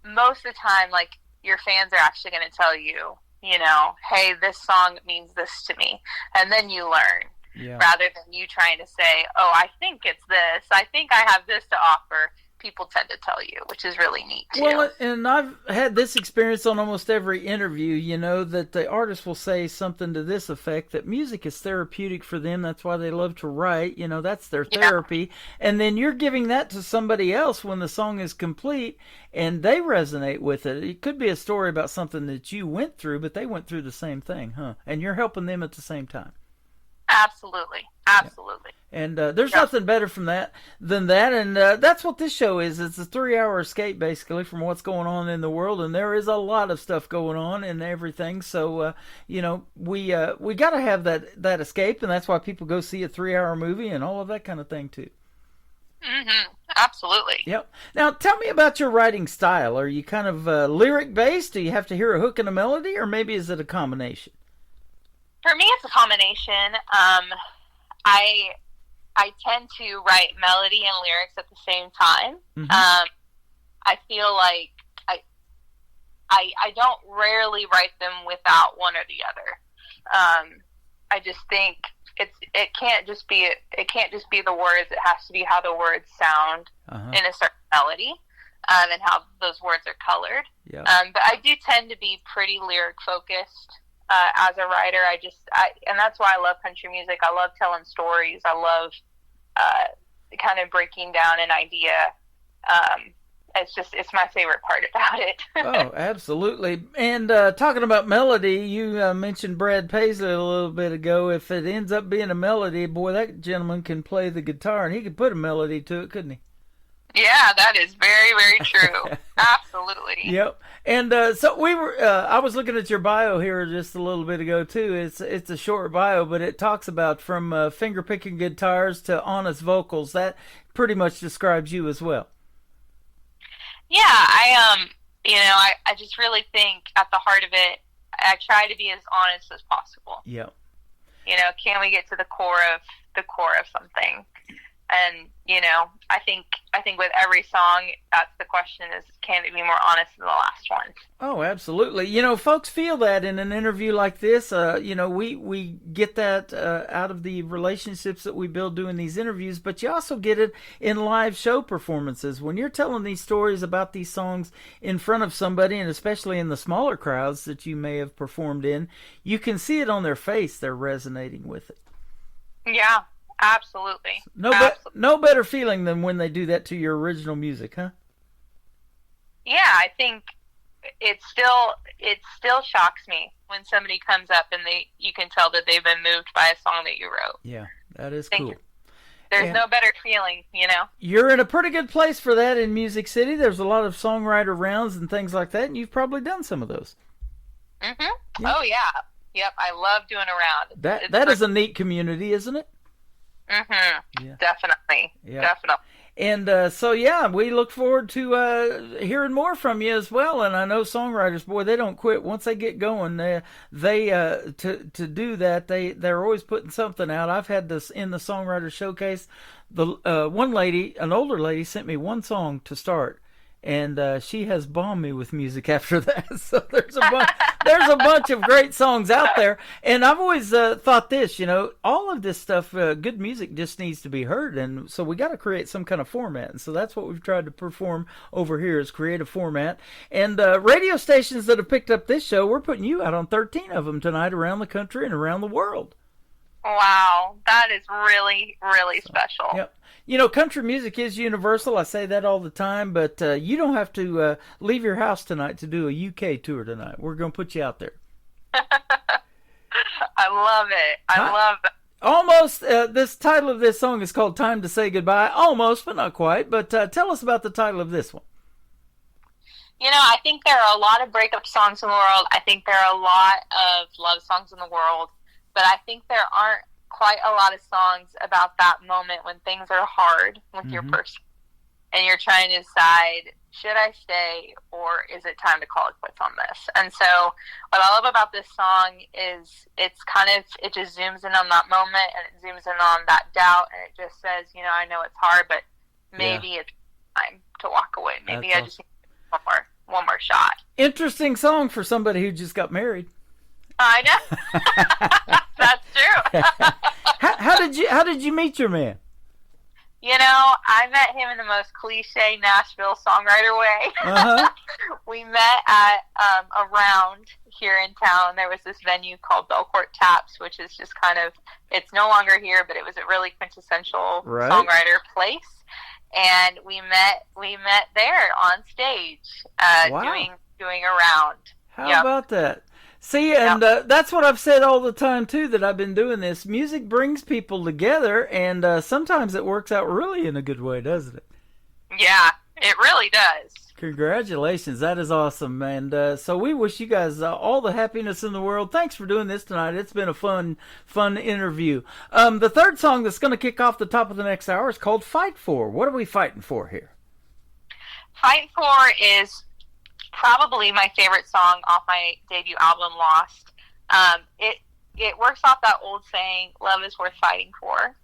But most of the time, like, your fans are actually going to tell you, you know, hey, this song means this to me. And then you learn. Yeah. Rather than you trying to say, oh, I think it's this. I think I have this to offer. People tend to tell you, which is really neat too. Well, and I've had this experience on almost every interview, you know, that the artist will say something to this effect, that music is therapeutic for them. That's why they love to write. You know, that's their therapy. And then you're giving that to somebody else when the song is complete and they resonate with it. It could be a story about something that you went through, but they went through the same thing, huh? And you're helping them at the same time. Absolutely. Absolutely. And there's nothing better than that. And that's what this show is. It's a 3-hour escape, basically, from what's going on in the world. And there is a lot of stuff going on and everything. So, you know, we got to have that escape. And that's why people go see a 3-hour movie and all of that kind of thing, too. Mm-hmm. Absolutely. Yep. Now, tell me about your writing style. Are you kind of lyric-based? Do you have to hear a hook and a melody? Or maybe is it a combination? For me, it's a combination. I tend to write melody and lyrics at the same time. I feel like I don't rarely write them without one or the other. I just think it can't just be the words. It has to be how the words sound in a certain melody, and how those words are colored. Yeah. But I do tend to be pretty lyric focused. As a writer, and that's why I love country music. I love telling stories. I love kind of breaking down an idea. It's my favorite part about it. Oh, absolutely. And talking about melody, you mentioned Brad Paisley a little bit ago. If it ends up being a melody, boy, that gentleman can play the guitar, and he could put a melody to it, couldn't he? Yeah, that is very, very true. Absolutely. Yep. And so we were. I was looking at your bio here just a little bit ago too. It's a short bio, but it talks about from finger picking guitars to honest vocals. That pretty much describes you as well. Yeah, I just really think at the heart of it, I try to be as honest as possible. Yep. You know, can we get to the core of something? And, you know, I think with every song, that's the question is, can it be more honest than the last one? Oh, absolutely. You know, folks feel that in an interview like this. You know, we get that out of the relationships that we build doing these interviews, but you also get it in live show performances. When you're telling these stories about these songs in front of somebody, and especially in the smaller crowds that you may have performed in, you can see it on their face. They're resonating with it. Yeah. Absolutely. No better feeling than when they do that to your original music, huh? Yeah, I think it still shocks me when somebody comes up and you can tell that they've been moved by a song that you wrote. Yeah, that is cool. There's no better feeling, you know? You're in a pretty good place for that in Music City. There's a lot of songwriter rounds and things like that, and you've probably done some of those. Mm-hmm. Yeah. Oh, yeah. Yep, I love doing a round. That is a neat community, isn't it? Mm-hmm. Yeah. Definitely. Yeah. Definitely. And so, yeah, we look forward to hearing more from you as well. And I know songwriters, boy, they don't quit once they get going. To do that, they're always putting something out. I've had this in the Songwriter Showcase. The one lady, an older lady, sent me one song to start, and she has bombed me with music after that. So there's a bunch of great songs out there. And I've always thought this, all of this stuff, good music just needs to be heard. And so we got to create some kind of format. And so that's what we've tried to perform over here, is create a format. And radio stations that have picked up this show, we're putting you out on 13 of them tonight around the country and around the world. Wow, that is really, really special. Yep. Country music is universal. I say that all the time, but you don't have to leave your house tonight to do a UK tour tonight. We're going to put you out there. I love it. I love it. Almost, this title of this song is called Time to Say Goodbye. Almost, but not quite. But tell us about the title of this one. I think there are a lot of breakup songs in the world. I think there are a lot of love songs in the world. But I think there aren't quite a lot of songs about that moment when things are hard with your person. And you're trying to decide, should I stay or is it time to call it quits on this? And so what I love about this song is it just zooms in on that moment, and it zooms in on that doubt, and it just says, I know it's hard, but maybe it's time to walk away. Maybe I just need one more shot. Interesting song for somebody who just got married. I know. That's true. How did you meet your man? I met him in the most cliche Nashville songwriter way. Uh-huh. We met at a round here in town. There was this venue called Belcourt Taps, which is just it's no longer here, but it was a really quintessential songwriter place. And we met there on stage, doing a round. How about that? See, and that's what I've said all the time, too, that I've been doing this. Music brings people together, and sometimes it works out really in a good way, doesn't it? Yeah, it really does. Congratulations. That is awesome. And so we wish you guys all the happiness in the world. Thanks for doing this tonight. It's been a fun interview. The third song that's going to kick off the top of the next hour is called Fight For. What are we fighting for here? Fight For is probably my favorite song off my debut album, Lost. It works off that old saying, love is worth fighting for.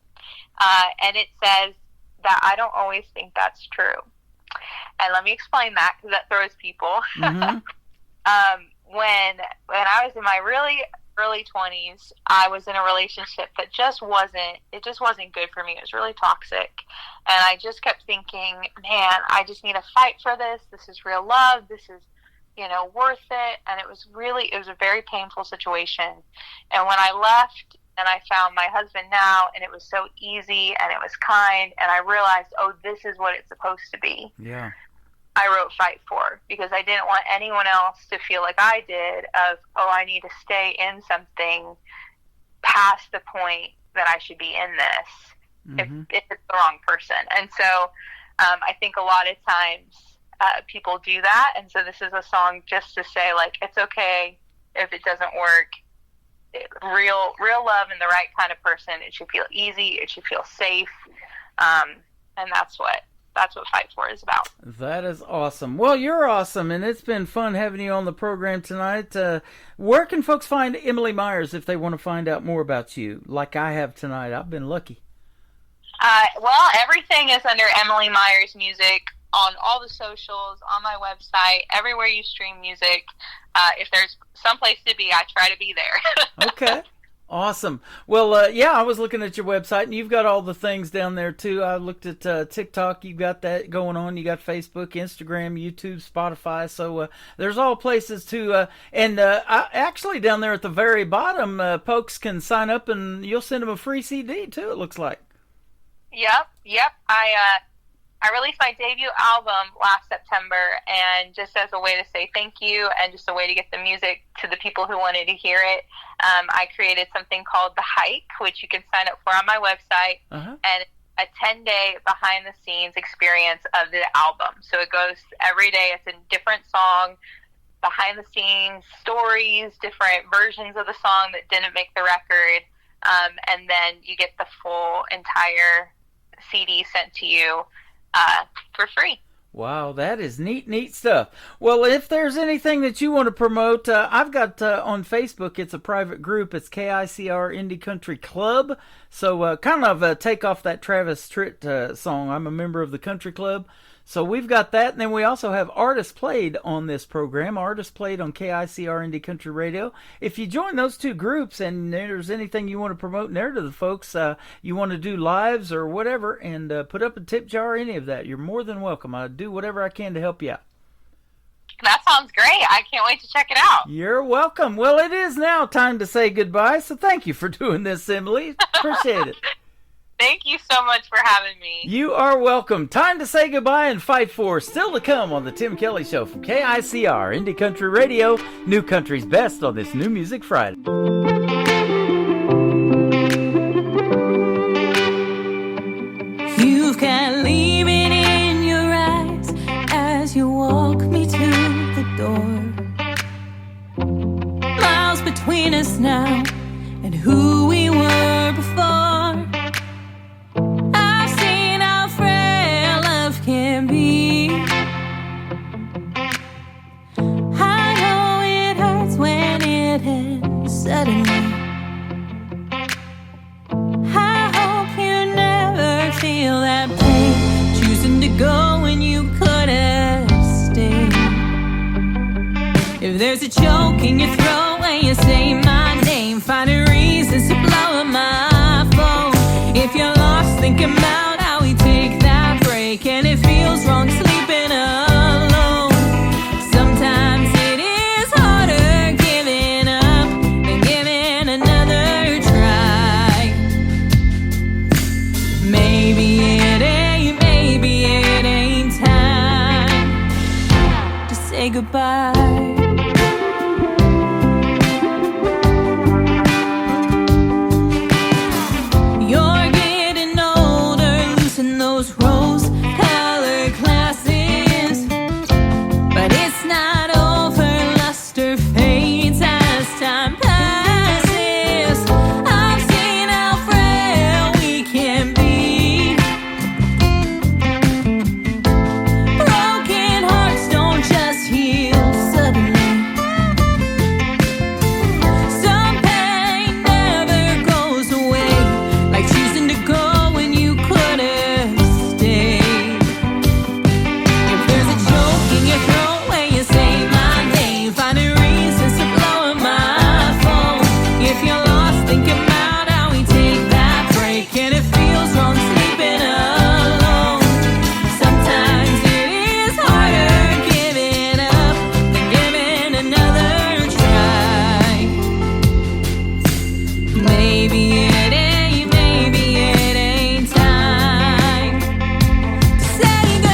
And it says that I don't always think that's true. And let me explain that, because that throws people. Mm-hmm. When I was in my really early 20s, I was in a relationship that just wasn't good for me. It was really toxic. And I just kept thinking, man, I just need to fight for this. This is real love. This is, worth it. And it was a very painful situation. And when I left and I found my husband now, and it was so easy and it was kind, and I realized, this is what it's supposed to be. Yeah. I wrote Fight For, because I didn't want anyone else to feel like I did of, I need to stay in something past the point that I should be in this if it's the wrong person. And so I think a lot of times people do that. And so this is a song just to say, it's okay if it doesn't work. Real love and the right kind of person. It should feel easy. It should feel safe. And that's what Fight For is about. That is awesome. Well, you're awesome, and it's been fun having you on the program tonight. Where can folks find Emily Myers if they want to find out more about you, like I have tonight? I've been lucky. Well, everything is under Emily Myers Music on all the socials, on my website, everywhere you stream music. If there's someplace to be, I try to be there. Okay. Awesome. Well, I was looking at your website, and you've got all the things down there, too. I looked at TikTok. You've got that going on. You got Facebook, Instagram, YouTube, Spotify. So there's all places to actually, down there at the very bottom, folks can sign up, and you'll send them a free CD, too, it looks like. Yep. I released my debut album last September, and just as a way to say thank you and just a way to get the music to the people who wanted to hear it, I created something called The Hike, which you can sign up for on my website, and a 10-day behind-the-scenes experience of the album. So it goes every day. It's a different song, behind-the-scenes stories, different versions of the song that didn't make the record. and then you get the full entire CD sent to you for free. Wow, that is neat stuff. Well, if there's anything that you want to promote, I've got on Facebook, it's a private group. It's KICR Indie Country Club. So kind of take off that Travis Tritt song, I'm a member of the country club. So we've got that, and then we also have Artists Played on this program. Artists Played on KICR Indie Country Radio. If you join those two groups and there's anything you want to promote in there to the folks, you want to do lives or whatever, and put up a tip jar, any of that, you're more than welcome. I do whatever I can to help you out. That sounds great. I can't wait to check it out. You're welcome. Well, it is now time to say goodbye, so thank you for doing this, Emily. Appreciate it. Thank you so much for having me. You are welcome. Time to say goodbye and fight for still to come on the Tim Kelly Show from KICR Indie Country Radio, New Country's Best on this New Music Friday. You've got lemon in your eyes as you walk me to the door. Miles between us now and who we were before. Can be. I know it hurts when it ends suddenly. I hope you never feel that pain, choosing to go when you could have stayed. If there's a choke in your throat when you say my name, finding reasons to blow up my phone. If you're lost, thinking about how we take that break, and it feels wrong sleeping alone. Sometimes it is harder giving up than giving another try. Maybe it ain't time to say goodbye. You're getting older, losing those rose-colored glasses, but it's not over. Luster fades as time passes. I've seen how frail we can be. Broken hearts don't just heal suddenly. Some pain never goes away, like choosing to go when you could have stayed. If there's a choke in your throat when you say my name, finding reasons to blow up my phone. If you're lost, thinking about how we take that break, and it feels wrong sleeping alone. Sometimes it is harder giving up than giving another try. Maybe it ain't time to say goodbye.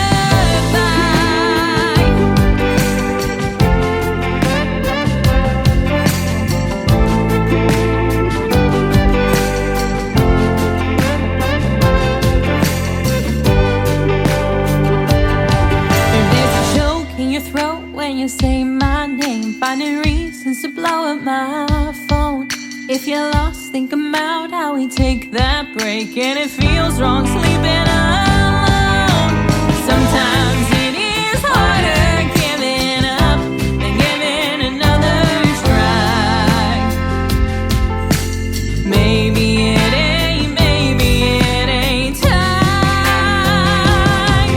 If there's a choke in your throat when you say my name, finding reasons to blow up my phone. If you're lost, think about how we take that break, and it feels wrong sleeping alone. Sometimes it is harder giving up than giving another try. Maybe it ain't time.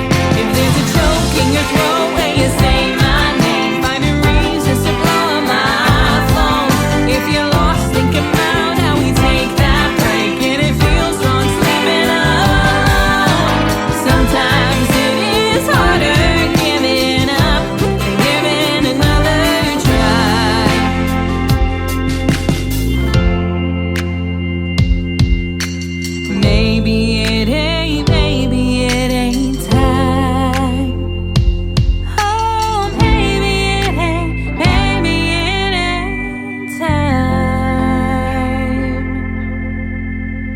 If there's a choke in your throat when you say my name, finding reasons to blow up my phone. If you're lost, think about how we take that break, and it feels wrong sleeping alone. Sometimes it is harder giving up than giving another try. Maybe it ain't time. Oh, maybe it ain't time.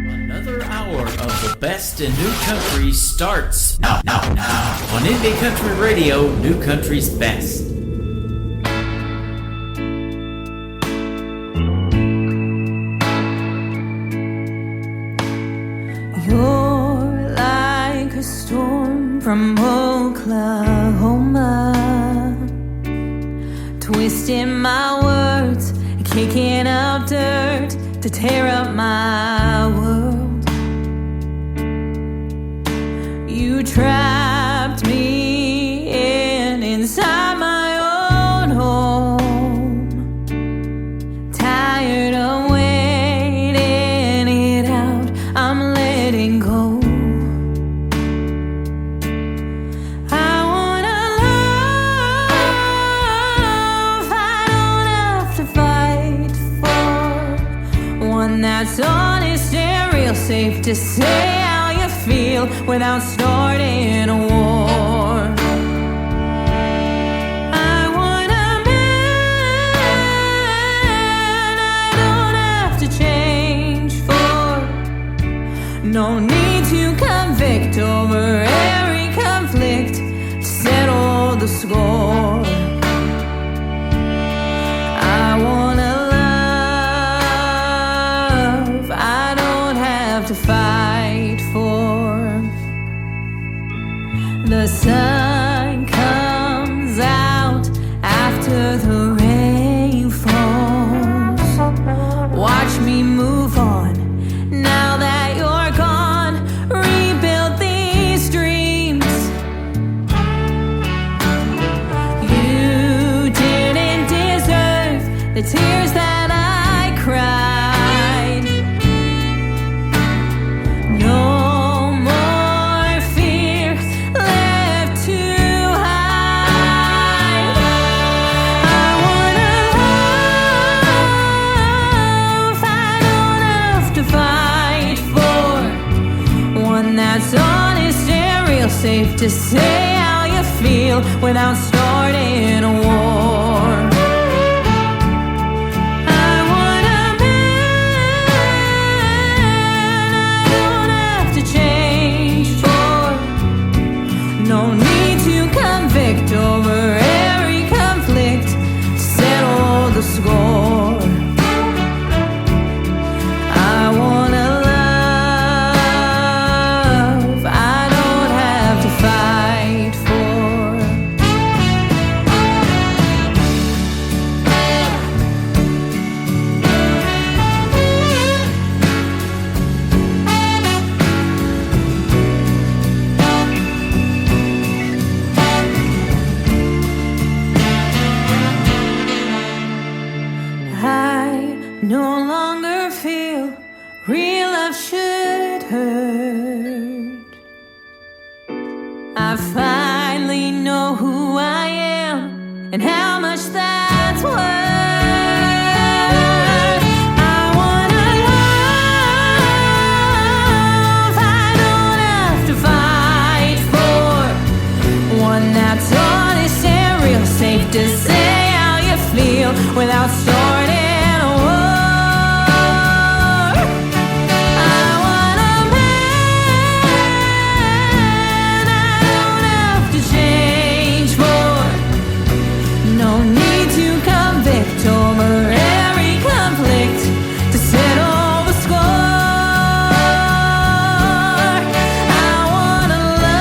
Another hour of the best in new country starts now on Indie Country Radio, New Country's Best. from Oklahoma, twisting my words, kicking up dirt to tear up my world. You trapped me inside my own home, tired of waiting it out, I'm letting go. I wanna love, I don't have to fight for one that's honest and real, safe to say how you feel without starting a war. I want a man I don't have to change for. No need to convict over every conflict to settle the score. I wanna love, I don't have to fight for. The sun comes out after the rain falls. Watch me move on now that you're gone. Rebuild these dreams. You didn't deserve the tears that I cried. No more fear left to hide. I wanna love, I don't have to fight for one that's honest and real, safe to say how you feel without starting a war. I want a man I don't have to change for. No need to convict over every conflict to settle the score. I wanna love, I don't have to fight for. I no longer feel real love should hurt. I finally know who I am and how much that's worth. I wanna love, I don't have to fight for one that's honest and real, safe to say how you feel without starting a war. I want a man I don't have to change for. No need to convict over every conflict to settle the score. I wanna love,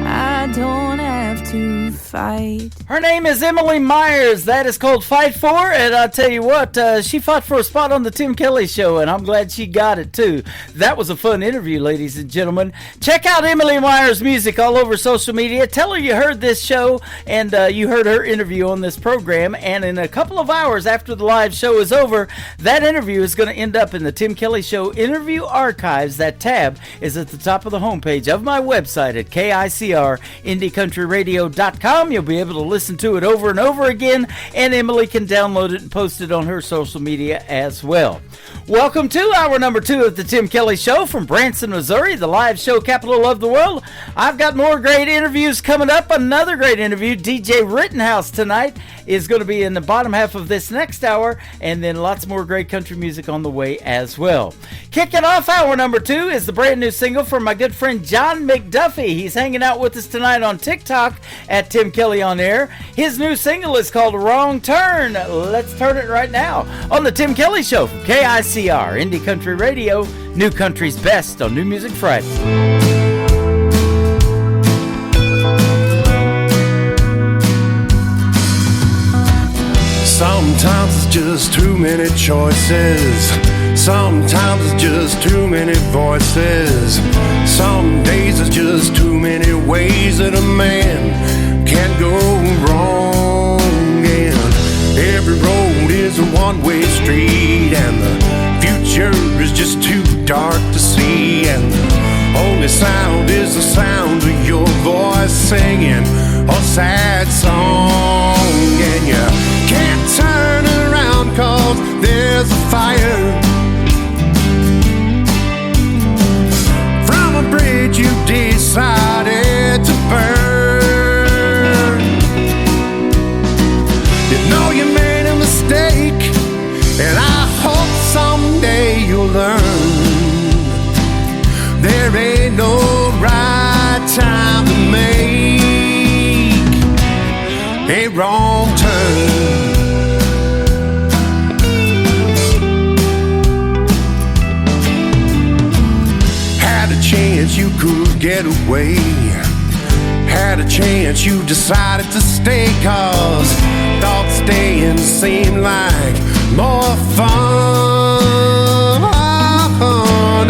I don't have to fight. Her name is Emily Myers. That is called Fight For. And I'll tell you what, she fought for a spot on the Tim Kelly Show, and I'm glad she got it too. That was a fun interview, ladies and gentlemen. Check out Emily Myers' music all over social media. Tell her you heard this show and you heard her interview on this program. And in a couple of hours after the live show is over, that interview is going to end up in the Tim Kelly Show Interview Archives. That tab is at the top of the homepage of my website at KICRIndieCountryRadio.com. You'll be able to listen to it over and over again, and Emily can download it and post it on her social media as well. Welcome to hour number 2 of the Tim Kelly Show from Branson, Missouri, the live show capital of the world. I've got more great interviews coming up. Another great interview, DJ Rittenhouse tonight is going to be in the bottom half of this next hour, and then lots more great country music on the way as well. Kicking off hour number 2 is the brand new single from my good friend John McDuffie. He's hanging out with us tonight on TikTok at Tim Tim Kelly on Air. His new single is called Wrong Turn. Let's turn it right now on the Tim Kelly Show from KICR, Indie Country Radio, New Country's Best on New Music Friday. Sometimes it's just too many choices. Sometimes it's just too many voices. Some days it's just too many ways that a man can go wrong. And every road is a one-way street, and the future is just too dark to see. And the only sound is the sound of your voice singing a sad song. And you can't turn around 'cause there's a fire from a bridge you decided to burn. You know you made a mistake, and I hope someday you'll learn there ain't no right time to make a wrong turn. Had a chance you could get away. Had a chance you decided to stay, 'cause thought staying seemed like more fun.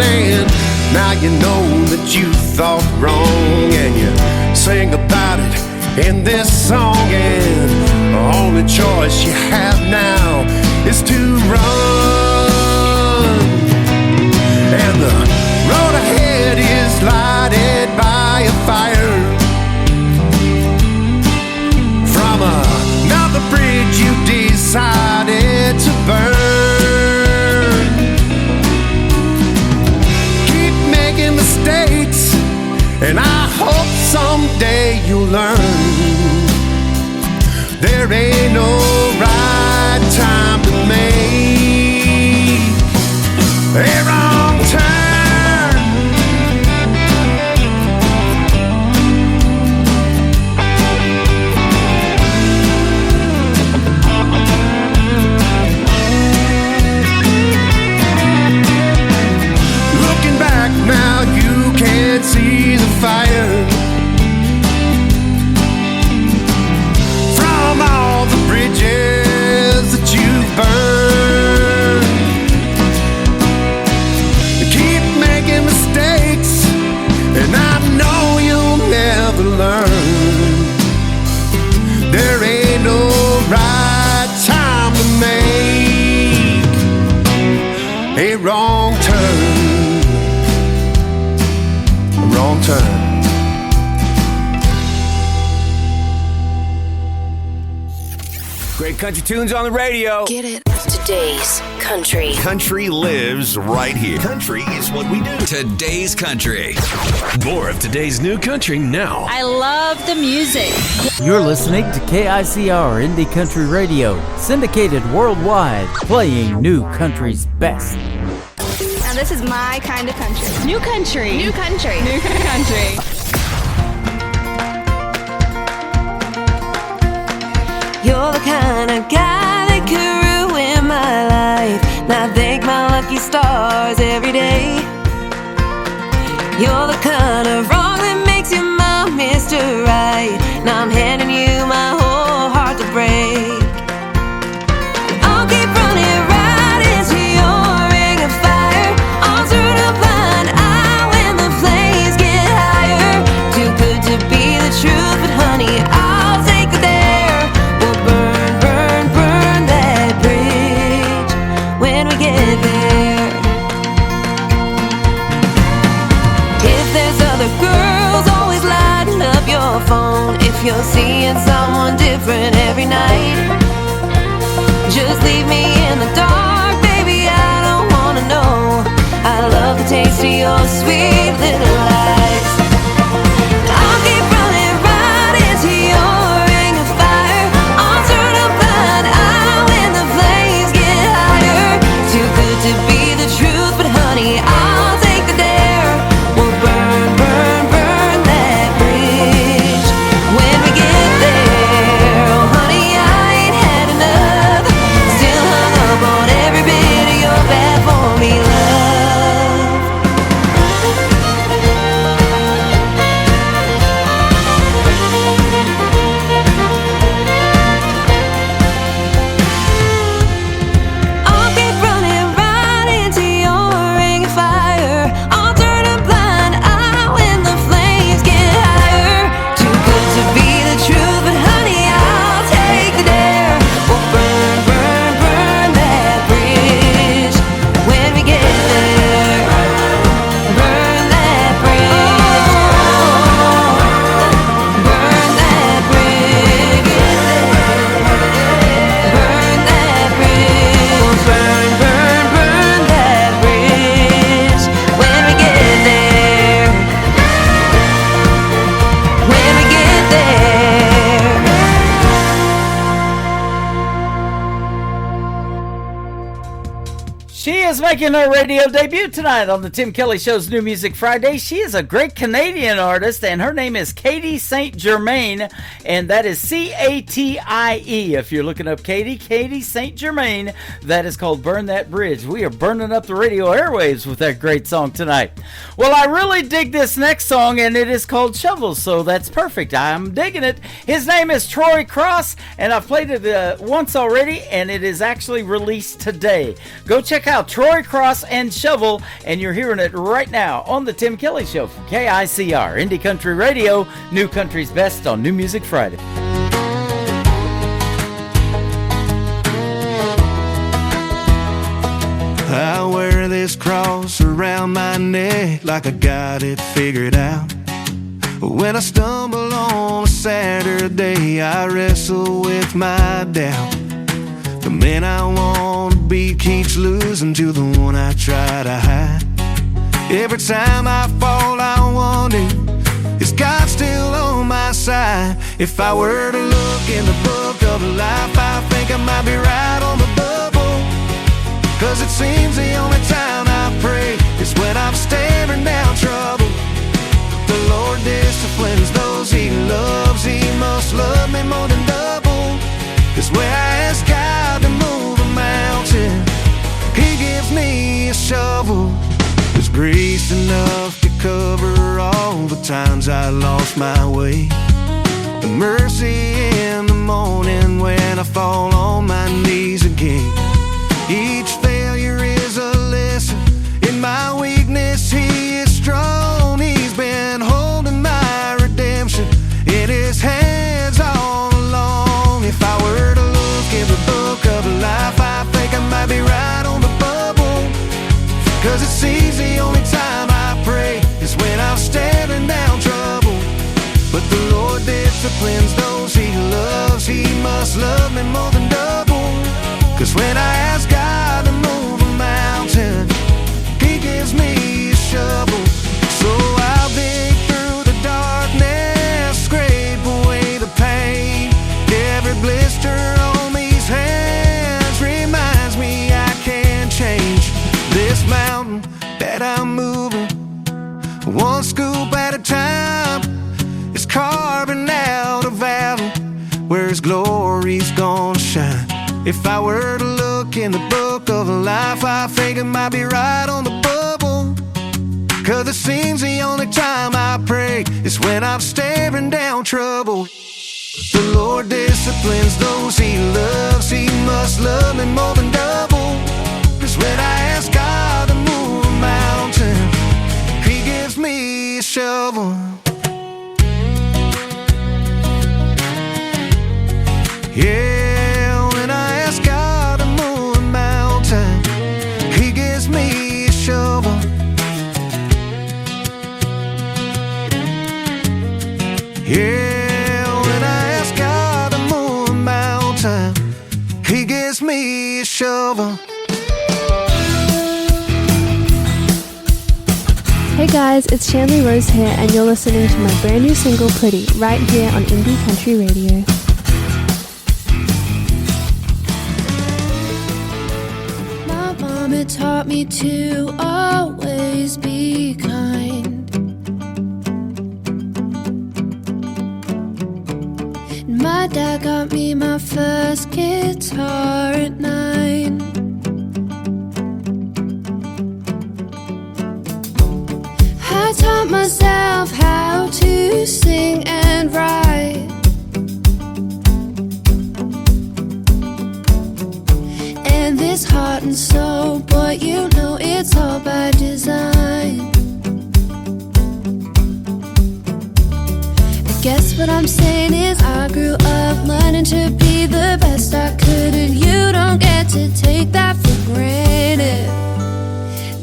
And now you know that you thought wrong, and you sing about it in this song. And the only choice you have now is to run. And the road ahead is lighted by a fire from another bridge you decided to burn. Keep making mistakes, and I hope someday you'll learn there ain't no right time to make a wrong turn. Looking back now, you can't see the fire from all the bridges that you've burned. You keep making mistakes, and I know you'll never learn there ain't no right time to make a wrong turn. A wrong turn. Great country tunes on the radio. Get it. Today's country. Country lives right here. Country is what we do. Today's country. More of today's new country now. I love the music. You're listening to KICR Indie Country Radio, syndicated worldwide, playing New Country's best. Now this is my kind of country. New country. New country. New country. You're the kind of guy that could ruin my life. And I thank my lucky stars every day. You're the kind of wrong that makes you my Mr. Right. Now I'm handing you my whole heart to break. I'll keep running right into your ring of fire. Arms through the blind eye when the flames get higher. Too good to be the truth, but honey, I'll take the dare. We'll burn, burn, burn that bridge when we get there. If there's other girls always lighting up your phone, if you're seeing someone different every night, just leave me in the dark, baby, I don't wanna know. I love the taste of your sweet little lies. I'll keep running right into your ring of fire. Arms through the blind eye when the flames get higher. Too good to be the truth, but honey, I'll take the dare. We'll burn, burn, burn that bridge when we get there. making her radio debut tonight on the Tim Kelly Show's New Music Friday. She is a great Canadian artist, and her name is Katie St. Germain, and that is C-A-T-I-E. If you're looking up Katie St. Germain, that is called Burn That Bridge. We are burning up the radio airwaves with that great song tonight. Well, I really dig this next song, and it is called Shovels, so that's perfect. I'm digging it. His name is Troy Cross, and I've played it once already, and it is actually released today. Go check out Troy Cross and Shovel, and you're hearing it right now on the Tim Kelly Show from KICR, Indie Country Radio, New Country's Best on New Music Friday. I wear this cross around my neck like I got it figured out. When I stumble on a Saturday, I wrestle with my doubt. The man I want to be keeps losing to the one I try to hide. Every time I fall, I wonder, is God still on my side? If I were to look in the book of life, I think I might be right on the bubble. 'Cause it seems the only time I pray is when I'm staring down trouble. The Lord disciplines those He loves. He must love me more than double. 'Cause where I ask God to move a mountain, He gives me a shovel. There's grace enough to cover all the times I lost my way. The mercy in the morning when I fall on my knees again. Each failure is a lesson. In my weakness, He is strong. He's been holding my redemption in His hands all along. If I were to look in the book of life, I think I might be right on the bubble. 'Cause it seems the only time I pray is when I'm staring down trouble. But the Lord disciplines those He loves. He must love me more than double. 'Cause when I ask God to move a mountain, He gives me a shovel. So I'll dig through the darkness, scrape away the pain. Every blister on these hands reminds me I can change this mountain that I'm moving, one scoop at a time. It's carving out a valley where His glory's gonna shine. If I were to look in the book of life, I think it might be right on the bubble. 'Cause it seems the only time I pray is when I'm staring down trouble. The Lord disciplines those He loves. He must love me more than double. 'Cause when I ask God to move a mountain, He gives me a shovel. Yeah, when I ask God to move a mountain, He gives me a shovel. Yeah, when I ask God to move a mountain, He gives me a shovel. Hey guys, it's Shanley Rose here, and you're listening to my brand new single, Pretty, right here on Indie Country Radio. My mama taught me to always be kind. And my dad got me my first guitar at 9. I taught myself how to sing and write. And this heart and soul, but you know it's all by design. I guess what I'm saying is I grew up learning to be the best I could, and you don't get to take that for granted.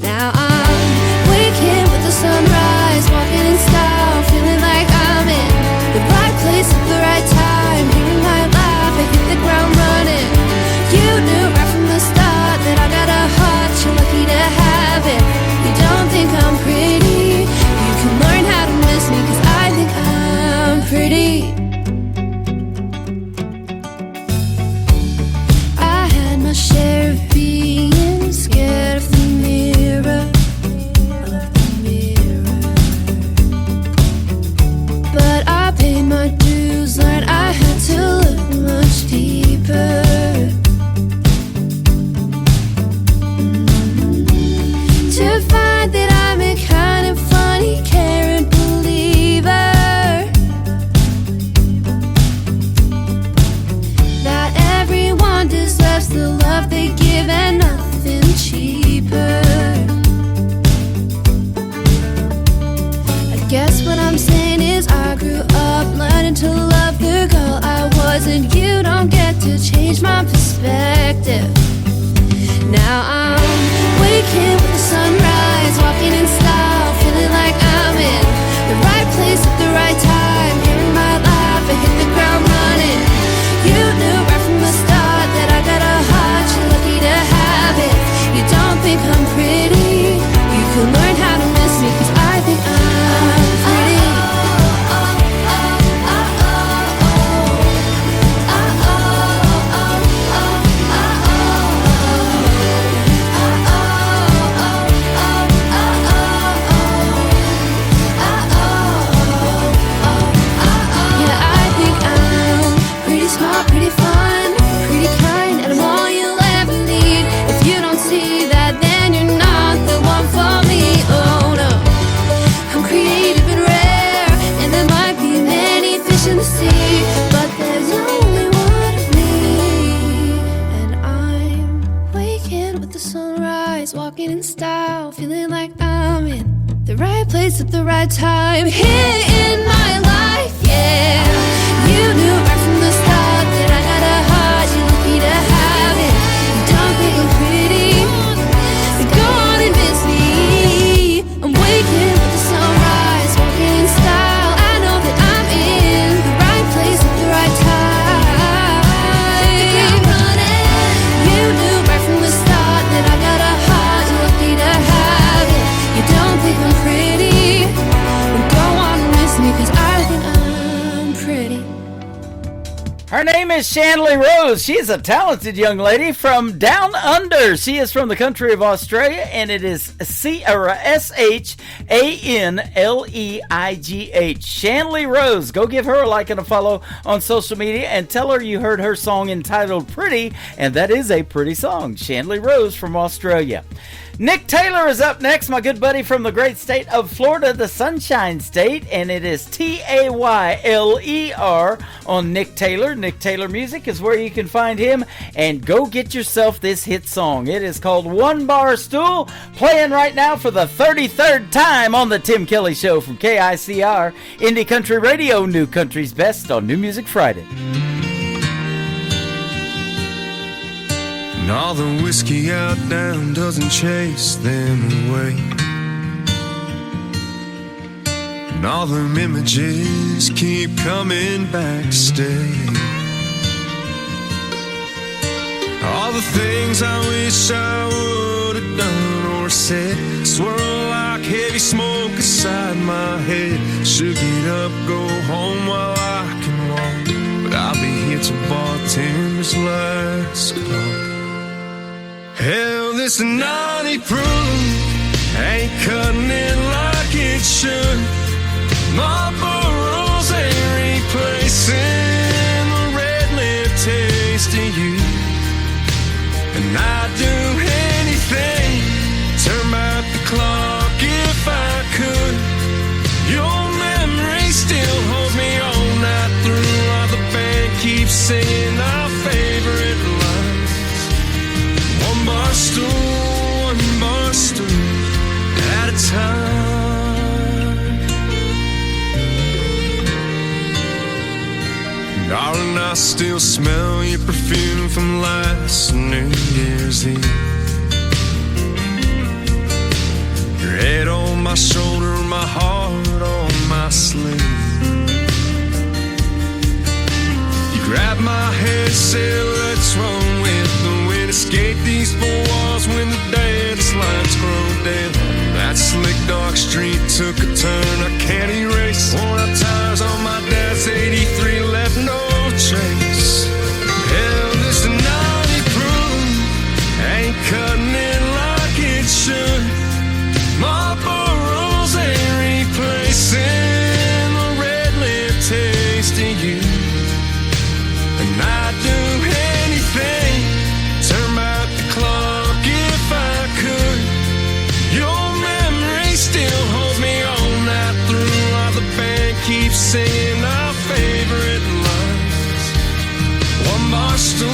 Now I'm waking with the sunrise, walking in style, feeling like I'm in the right place at the right time. Hearing my laugh, I hit the ground running. You knew right from the start that I got a heart, you're lucky to have it. You don't think I'm pretty, you can learn how to miss me, 'cause I think I'm pretty. I had my share of being scared of the saying is I grew up learning to love the girl I was, and you don't get to change my perspective. Now I'm waking with the sunrise, walking in style, feeling like I'm in the right place at the right time. Here in my life, I hit the ground running. You knew right from the start that I got a heart, you're lucky to have it. You don't think I'm pretty, you can learn how to miss me, 'cause I think I'm pretty. Walking in style, feeling like I'm in the right place at the right time. Here in my life, yeah. You knew right from the start that I got a heart, you're lucky to have it. You don't think I'm pretty, so go on and miss me. I'm waking with the sunrise, walking in style. I know that I'm in the right place at the right time. You knew right from the start that I got a heart, you're lucky to have it. You don't think I'm pretty, well, go on and miss me, 'cause I think I'm pretty. Her name is Shanley Rose. She is a talented young lady from down under. She is from the country of Australia, and it is Shanleigh. Shanley Rose. Go give her a like and a follow on social media and tell her you heard her song entitled Pretty, and that is a pretty song. Shanley Rose from Australia. Nick Taylor is up next, my good buddy from the great state of Florida, the Sunshine State, and it is Tayler on Nick Taylor. Nick Taylor Music is where you can find him, and go get yourself this hit song. It is called One Bar Stool, playing right now for the 33rd time on the Tim Kelly Show from KICR, Indie Country Radio, New Country's Best on New Music Friday. And all the whiskey out down doesn't chase them away. And all them images keep coming back to stay. All the things I wish I would have done or said swirl like heavy smoke inside my head. Should get up, go home while I can walk, but I'll be here till bartender's last call. Hell, this naughty proof ain't cutting it like it should. Marlboro's ain't replacing the red lip taste of you. And I'd do anything, turn back the clock if I could. Your memory still holds me all night through, while the band keeps singing our favorite lines. One bar stool at a time. Darling, I still smell your perfume from last New Year's Eve. Your head on my shoulder, my heart on my sleeve. You grabbed my head, said let's run with the wind. Escape these four walls when the dance lights grow dim. That slick dark street took a turn I can't erase. Worn out tires on my dad's 83 left no trace. Hell, this naughty proof ain't cutting it like it should. Marlboro's ain't replacing the red lip taste of you. And I'd do anything, turn back the clock if I could. Your memory still holds me all night through, while the band keeps singing our favorite lines. One bar stool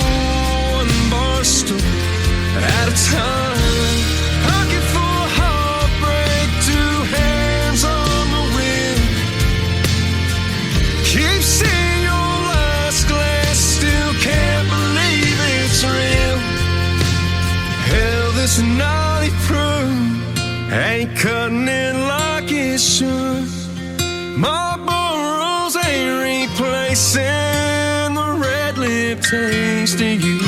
at a time. Pocket full of heartbreak, two hands on the wheel. Marlboro's ain't replacing the red lip taste of you.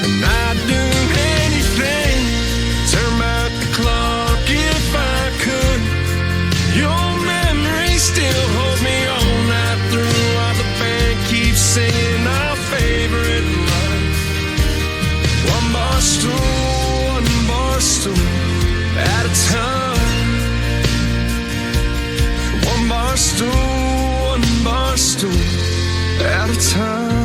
And I'd do anything, turn back the clock if I could. Your memory still holds me all night through, while the band keeps singing our favorite line. One bar stool at a time. One bar stool at a time.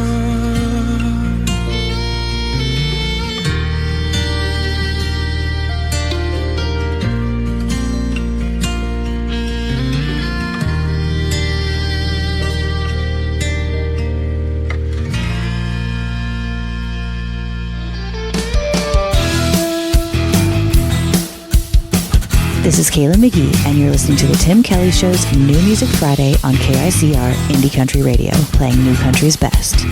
This is Kayla McGee, and you're listening to The Tim Kelly Show's New Music Friday on KICR Indie Country Radio, playing New Country's best.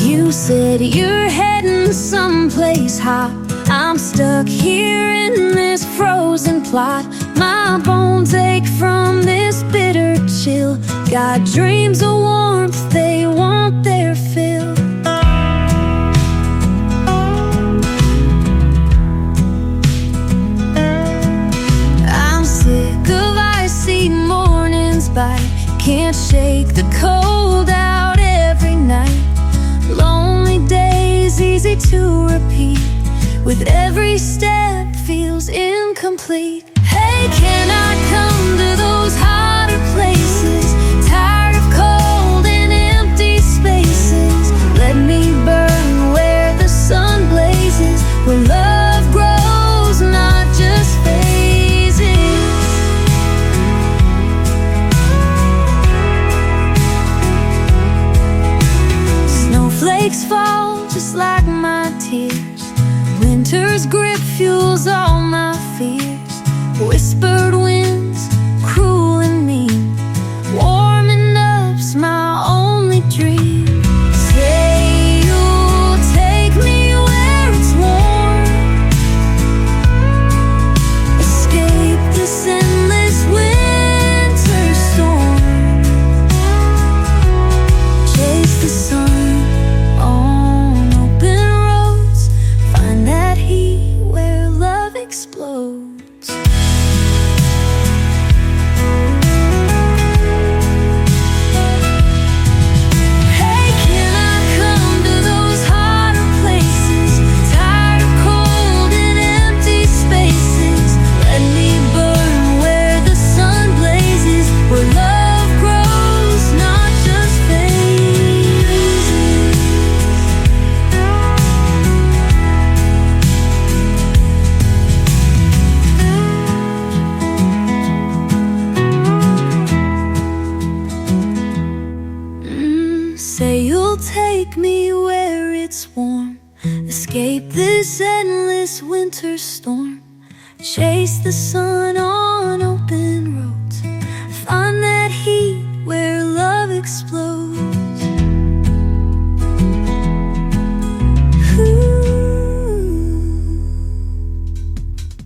You said you're heading someplace hot. I'm stuck here in this frozen plot. My bones ache from this bitter chill. Got dreams of warmth, they want their fill. I'm sick of icy mornings by. Can't shake the cold out every night. Lonely days easy to repeat. With every step feels incomplete. Hey, can I come to those hotter places? Tired of cold and empty spaces. Let me burn where the sun blazes, where love grows, not just phases. Snowflakes fall just like my tears. Winter's grip fuels all my fears. Whispered winds, cruel and mean, warming up's my only dream. Say you'll take me where it's warm. Escape this endless winter storm. Chase the sun on open roads. Find that heat where love explodes. Say you'll take me where it's warm. Escape this endless winter storm. Chase the sun on open roads. Find that heat where love explodes.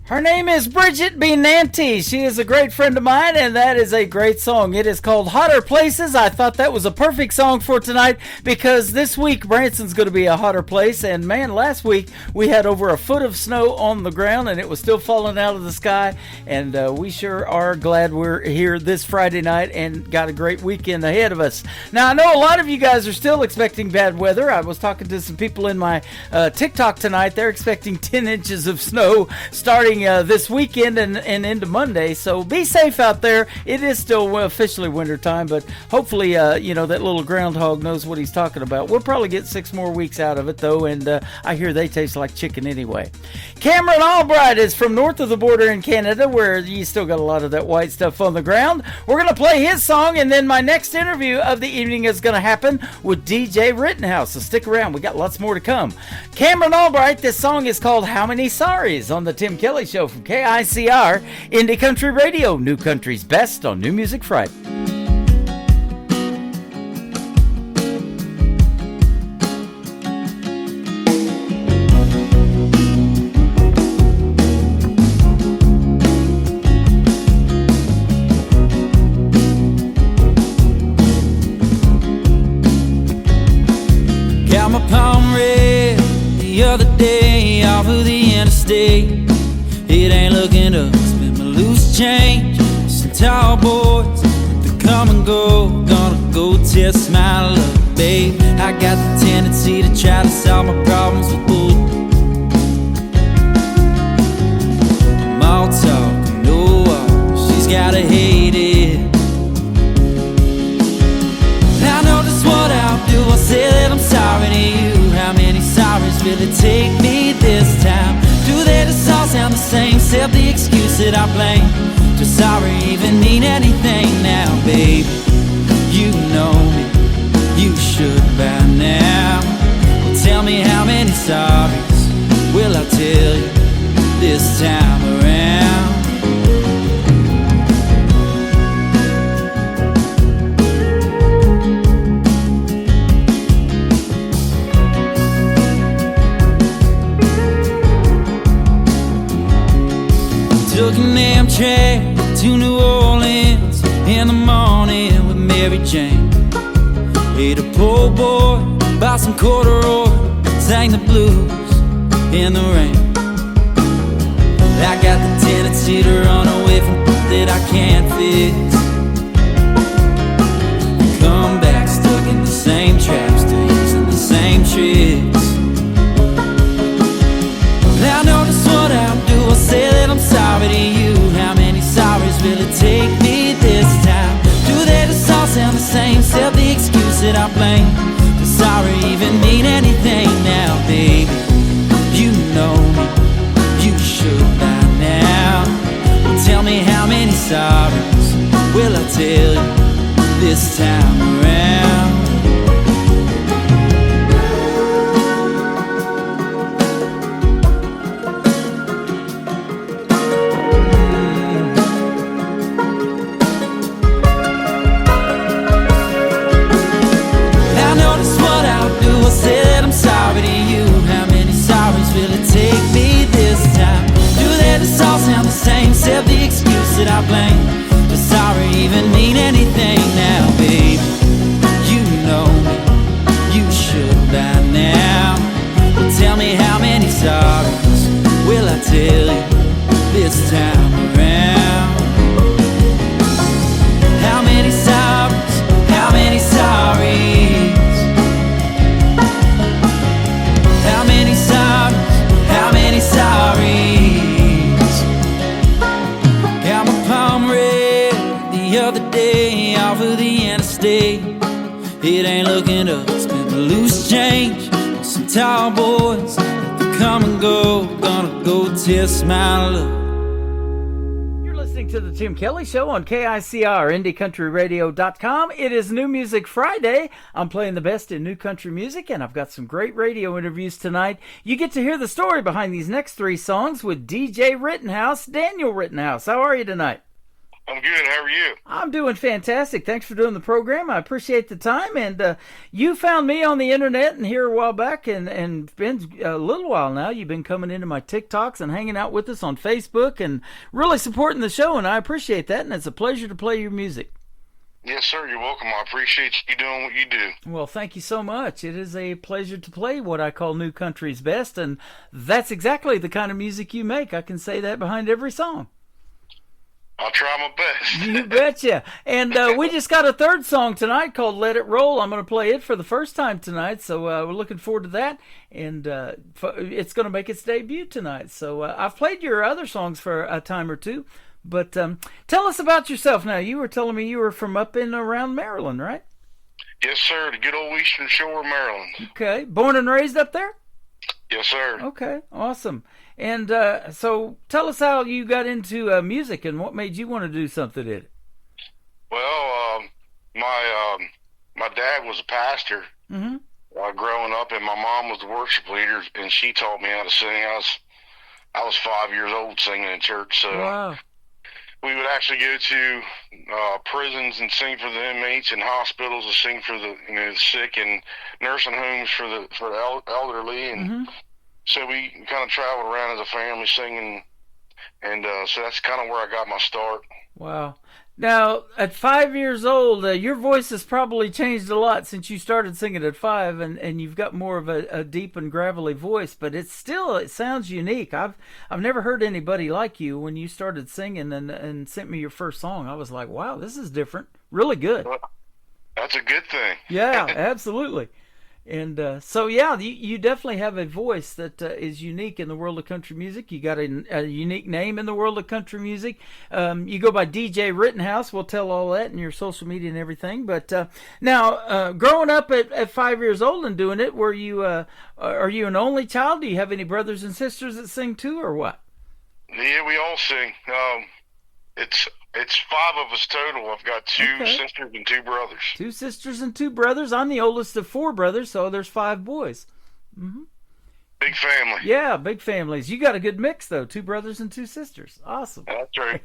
Her name is Bridget B. Nanty. She is a great friend of mine, and that is a great song. It is called Hotter Places. I thought that was a perfect song for tonight because this week Branson's going to be a hotter place. And man, last week we had over a foot of snow on the ground, and it was still falling out of the sky. And we sure are glad we're here this Friday night and got a great weekend ahead of us. Now, I know a lot of you guys are still expecting bad weather. I was talking to some people in my TikTok tonight. They're expecting 10 inches of snow starting this weekend and into Monday, so be safe out there. It is still officially winter time, but hopefully that little groundhog knows what he's talking about. We'll probably get 6 more weeks out of it though, and I hear they taste like chicken anyway. Cameron Albright is from north of the border in Canada, where you still got a lot of that white stuff on the ground. We're going to play his song, and then my next interview of the evening is going to happen with DJ Rittenhouse, so stick around. We got lots more to come. Cameron Albright, this song is called How Many Sorries on the Tim Kelly Show from KICR Indie Country Radio, New Country's best on New Music Friday. my palm red the other day off of the interstate. It ain't looking up, spent my loose change. Some tall boys, they come and go. Gonna go test my luck, babe. I got the tendency to try to solve my problems with bull. I'm all talk, no walk, she's gotta hate it. I know just what I'll do, I'll say that I'm sorry to you. How many sorries will it take me this time? Do they just all sound the same, except the excuse that I blame? Does sorry even mean anything now, baby? You know me, you should by now. Well, tell me how many sorries will I tell you this time around? Took an Amtrak to New Orleans in the morning with Mary Jane. Ate a po' boy, bought some corduroy, sang the blues in the rain. I got the tendency to run away from that I can't fix. Come back stuck in the same trap, still using the same tricks. I know just what I'll do, I'll say that I'm sorry to you. How many sorries will it take me this time? Do they just all sound the same, except the excuse that I blame? Does sorry even mean anything now, baby? You know me, you should by now. Well, tell me how many sorries will I tell you this time around? Sorry to you, how many sorries will it take me this time? Do they just all sound the same, except the excuse that I blame? Does sorry even mean anything now, baby? You know me, you should by now. Well, tell me how many sorries will I tell you this time around? How many sorries, how many sorries? How many sorries, how many sorries? Got my palm red the other day off of the interstate. It ain't looking up, spent my loose change on some tall boys, let them come and go. Gonna go test my luck. Listening to the Tim Kelly Show on KICR, IndieCountryRadio.com. It is New Music Friday. I'm playing the best in new country music, and I've got some great radio interviews tonight. You get to hear the story behind these next three songs with DJ Rittenhouse, Daniel Rittenhouse. How are you tonight? I'm good. How are you? I'm doing fantastic. Thanks for doing the program. I appreciate the time. And you found me on the internet and here a while back, and been a little while now. You've been coming into my TikToks and hanging out with us on Facebook and really supporting the show, and I appreciate that. And it's a pleasure to play your music. Yes, sir. You're welcome. I appreciate you doing what you do. Well, thank you so much. It is a pleasure to play what I call new country's best, and that's exactly the kind of music you make. I can say that behind every song. I'll try my best. You betcha. And we just got a third song tonight called Let It Roll. I'm going to play it for the first time tonight, so we're looking forward to that. And it's going to make its debut tonight. So I've played your other songs for a time or two. But tell us about yourself now. You were telling me you were from up in around Maryland, right? Yes, sir. The good old Eastern Shore of Maryland. Okay. Born and raised up there? Yes, sir. Okay. Awesome. And so tell us how you got into music and what made you want to do something in it. Well, my dad was a pastor growing up, and my mom was the worship leader, and she taught me how to sing. I was 5 years old singing in church, so wow. We would actually go to prisons and sing for the inmates, and hospitals and sing for the sick, and nursing homes for the elderly, and so we kind of traveled around as a family singing, and so that's kind of where I got my start. Wow. Now, at 5 years old, your voice has probably changed a lot since you started singing at 5, and you've got more of a deep and gravelly voice. But it sounds unique. I've never heard anybody like you when you started singing and sent me your first song. I was like, wow, this is different. Really good. Well, that's a good thing. Yeah, absolutely. And so, yeah, you definitely have a voice that is unique in the world of country music. You got a unique name in the world of country music. You go by DJ Rittenhouse. We'll tell all that in your social media and everything. But now, growing up at 5 years old and doing it, are you an only child? Do you have any brothers and sisters that sing too, or what? Yeah, we all sing. It's 5 of us total. I've got 2 sisters and 2 brothers. 2 sisters and 2 brothers. I'm the oldest of 4 brothers, so there's 5 boys. Mm-hmm. Big family. Yeah, big families. You got a good mix, though. 2 brothers and 2 sisters. Awesome. That's right.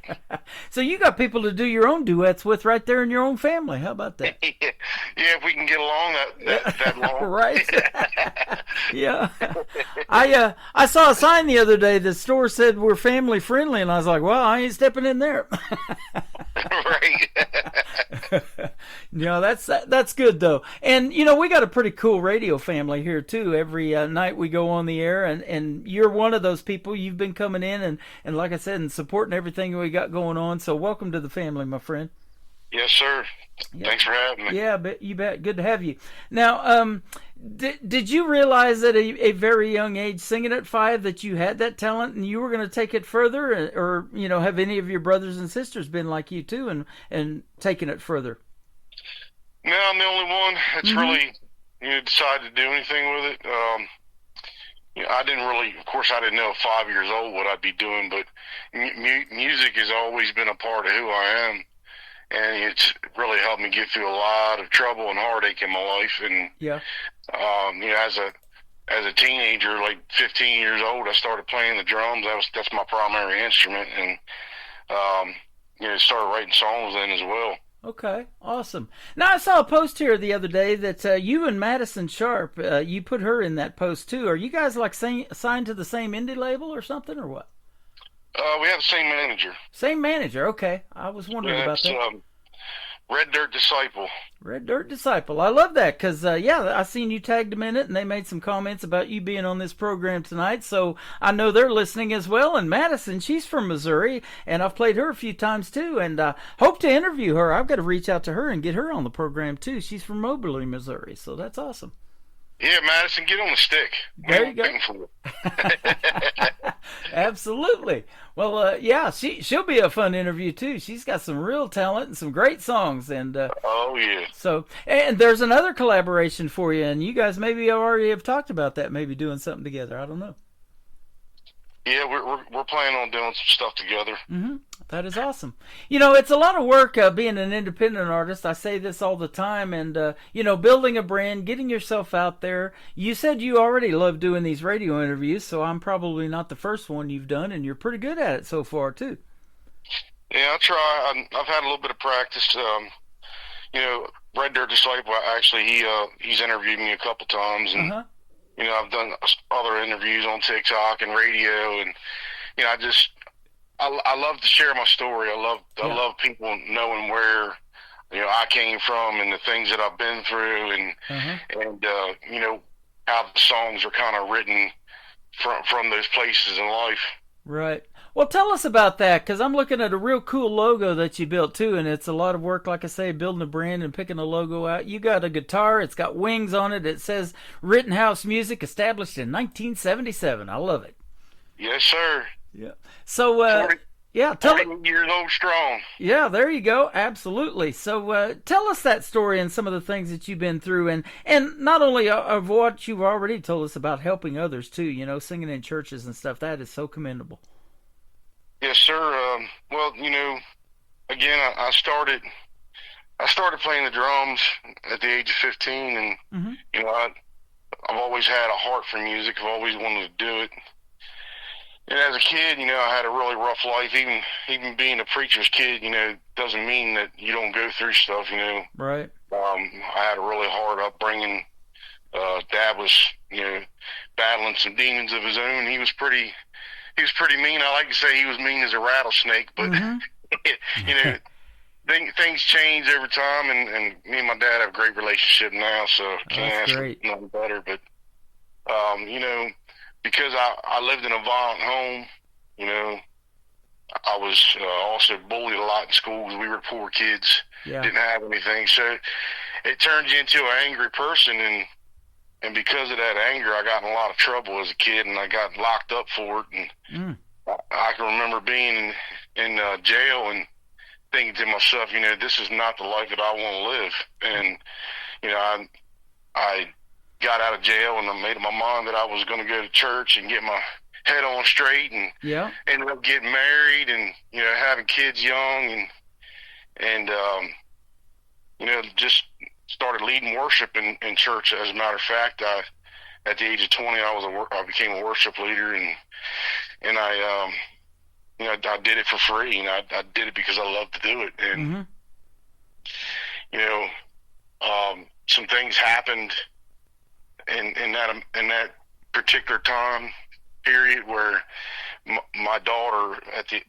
So you got people to do your own duets with right there in your own family. How about that? Yeah, if we can get along that long. Right. Yeah. I saw a sign the other day. The store said we're family friendly, and I was like, well, I ain't stepping in there. Right. No, that's good though. And we got a pretty cool radio family here too. Every night we go on the air, and you're one of those people. You've been coming in and like I said, and supporting everything we got going on. So welcome to the family, my friend. Yes, sir. Yeah. Thanks for having me. Yeah, you bet. Good to have you. Now, did you realize at a very young age, singing at 5, that you had that talent and you were going to take it further, or have any of your brothers and sisters been like you too and taken it further? No, I'm the only one that's really decided to do anything with it. I didn't really, of course, I didn't know at 5 years old what I'd be doing, but music has always been a part of who I am. And it's really helped me get through a lot of trouble and heartache in my life. And as a teenager, like 15 years old, I started playing the drums. That's my primary instrument, and started writing songs then as well. Okay, awesome. Now I saw a post here the other day that you and Madison Sharp, you put her in that post too. Are you guys like signed to the same indie label or something, or what? We have the same manager. Same manager, okay. I was wondering about that. Red Dirt Disciple. Red Dirt Disciple. I love that because, I seen you tagged them in it, and they made some comments about you being on this program tonight, so I know they're listening as well. And Madison, she's from Missouri, and I've played her a few times too, and hope to interview her. I've got to reach out to her and get her on the program too. She's from Moberly, Missouri, so that's awesome. Yeah, Madison, get on the stick. There you go. Absolutely. Well, she'll be a fun interview too. She's got some real talent and some great songs. And oh yeah. So, and there's another collaboration for you, and you guys maybe already have talked about that, maybe doing something together. I don't know. Yeah, we're planning on doing some stuff together. Mm-hmm. That is awesome. It's a lot of work being an independent artist. I say this all the time, and building a brand, getting yourself out there. You said you already love doing these radio interviews, so I'm probably not the first one you've done, and you're pretty good at it so far too. Yeah, I try. I've had a little bit of practice. Red Dirt Disciple, actually, he's interviewed me a couple times, and I've done other interviews on TikTok and radio, and I love to share my story. I love people knowing where I came from and the things that I've been through, and how the songs are kind of written from those places in life. Right. Well, tell us about that, because I'm looking at a real cool logo that you built too, and it's a lot of work, like I say, building a brand and picking a logo out. You got a guitar, it's got wings on it, it says Rittenhouse Music, established in 1977. I love it. Yes, sir. Yeah. So, 40 years old strong. Yeah, there you go. Absolutely. So, tell us that story and some of the things that you've been through, and not only of what you've already told us about helping others too, singing in churches and stuff. That is so commendable. Yes, sir. Well, again, I started playing the drums at the age of 15, and I've always had a heart for music. I've always wanted to do it. And as a kid, I had a really rough life. Even being a preacher's kid, doesn't mean that you don't go through stuff. Right. I had a really hard upbringing. Dad was, battling some demons of his own. He was pretty mean. I like to say he was mean as a rattlesnake, but things change over time, and me and my dad have a great relationship now, so can't ask for nothing better. But you know, because I lived in a violent home, you know, I was also bullied a lot in school because we were poor kids, didn't have anything. So it turns you into an angry person, and because of that anger, I got in a lot of trouble as a kid, and I got locked up for it. And I can remember being in jail and thinking to myself, you know, this is not the life that I want to live. And you know, I got out of jail, and I made up my mind that I was going to go to church and get my head on straight, and ended up getting married, and you know, having kids young, and you know, just started leading worship in church. As a matter of fact, at the age of 20, I became a worship leader, and I you know, I did it for free, and I did it because I love to do it. And you know, some things happened in that particular time period where my daughter,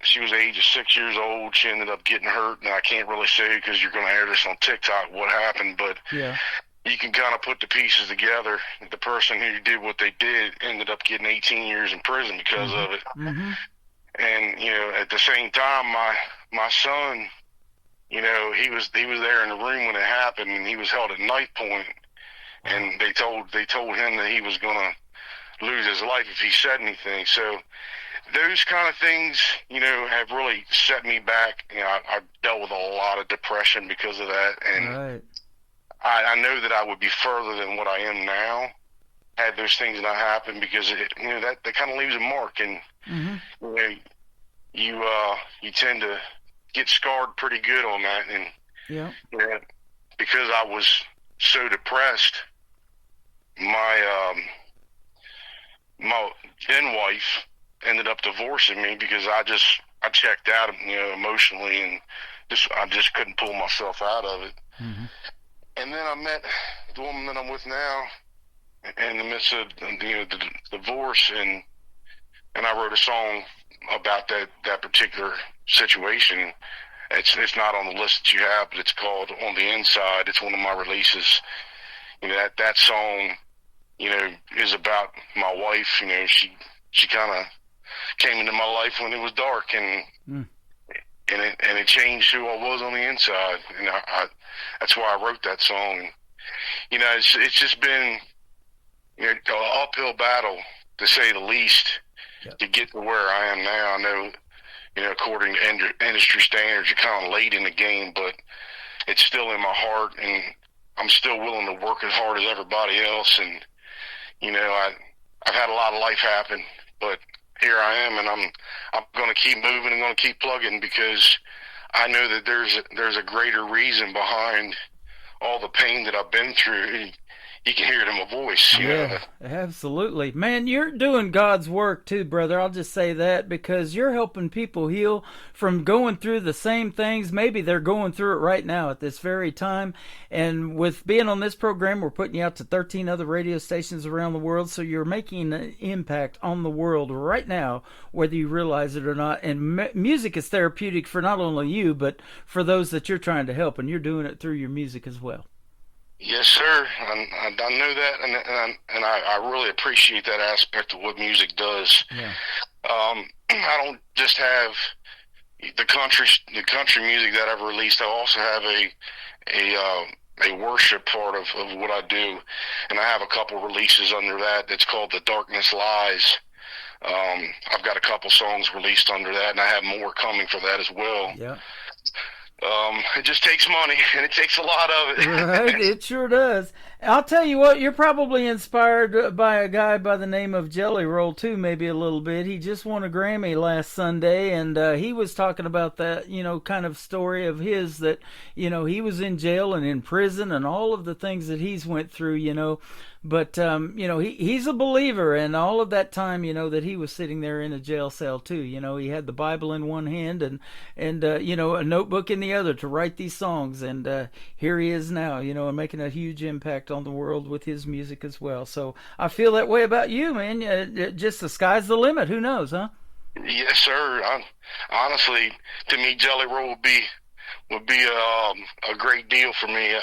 she was the age of 6 years old, she ended up getting hurt, and I can't really say because you're going to air this on TikTok what happened, but you can kind of put the pieces together. The person who did what they did ended up getting 18 years in prison because of it. And you know, at the same time, my son, you know, he was there in the room when it happened, and he was held at knife point, and they told him that he was going to lose his life if he said anything. So those kind of things, you know, have really set me back. You know, I dealt with a lot of depression because of that, and I know that I would be further than what I am now had those things not happened, because you know, that kind of leaves a mark, and you know, you tend to get scarred pretty good on that. And you know, because I was so depressed, my then wife ended up divorcing me because I checked out, you know, emotionally, and I just couldn't pull myself out of it. And then I met the woman that I'm with now in the midst of, you know, the divorce, and I wrote a song about that particular situation. It's not on the list that you have, but it's called On the Inside. It's one of my releases. You know, that song, you know, is about my wife. You know, she kind of came into my life when it was dark, and it changed who I was on the inside. And I that's why I wrote that song. You know, it's just been, you know, an uphill battle, to say the least, to get to where I am now. I know, you know, according to industry standards, you're kind of late in the game, but it's still in my heart, and I'm still willing to work as hard as everybody else. And you know, I've had a lot of life happen, but here I am, and I'm going to keep moving and going to keep plugging, because I know that there's a greater reason behind all the pain that I've been through. You can hear it in my voice. You know? Absolutely. Man, you're doing God's work too, brother. I'll just say that, because you're helping people heal from going through the same things. Maybe they're going through it right now at this very time. And with being on this program, we're putting you out to 13 other radio stations around the world. So you're making an impact on the world right now, whether you realize it or not. And music is therapeutic for not only you, but for those that you're trying to help. And you're doing it through your music as well. Yes, sir. I know that, and I really appreciate that aspect of what music does. I don't just have the country music that I've released. I also have a worship part of what I do, and I have a couple releases under that. It's called The Darkness Lies. I've got a couple songs released under that, and I have more coming for that as well. It just takes money, and it takes a lot of it. Right, it sure does. I'll tell you what, you're probably inspired by a guy by the name of Jelly Roll too, maybe a little bit. He just won a Grammy last Sunday, and he was talking about that, you know, kind of story of his, that, you know, he was in jail and in prison and all of the things that he's went through, you know. But, you know, he's a believer, and all of that time, you know, that he was sitting there in a jail cell too. You know, he had the Bible in one hand and you know, a notebook in the other to write these songs. And here he is now, you know, and making a huge impact on the world with his music as well. So I feel that way about you, man. Just the sky's the limit. Who knows, huh? Yes, sir. Honestly, to me, Jelly Roll would be would be a great deal for me.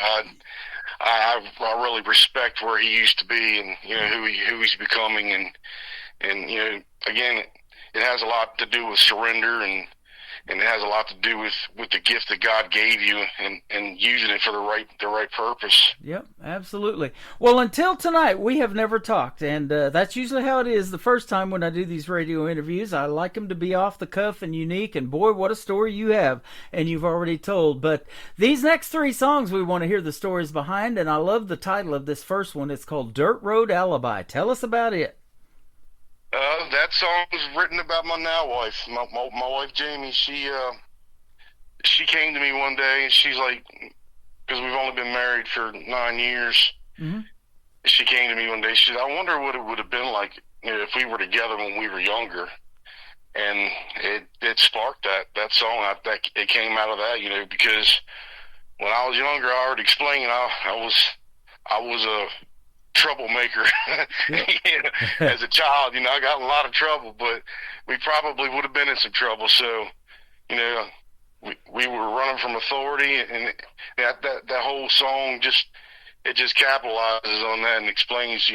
I really respect where he used to be, and who he's becoming, and again, it has a lot to do with surrender, and it has a lot to do with the gift that God gave you, and using it for the right purpose. Yep, absolutely. Well, until tonight, we have never talked, and that's usually how it is the first time when I do these radio interviews. I like them to be off the cuff and unique, and boy, what a story you have, and you've already told. But these next 3 songs we want to hear the stories behind, and I love the title of this first one. It's called Dirt Road Alibi. Tell us about it. That song was written about my now wife, my wife Jamie. She came to me one day, and she's like, because we've only been married for 9 years. Mm-hmm. She came to me one day. She said, "I wonder what it would have been like if we were together when we were younger." And it sparked that song. It came out of that, because when I was younger, I already explained, I was a troublemaker. As a child, I got in a lot of trouble, but we probably would have been in some trouble. So, we were running from authority, and that whole song just capitalizes on that and explains,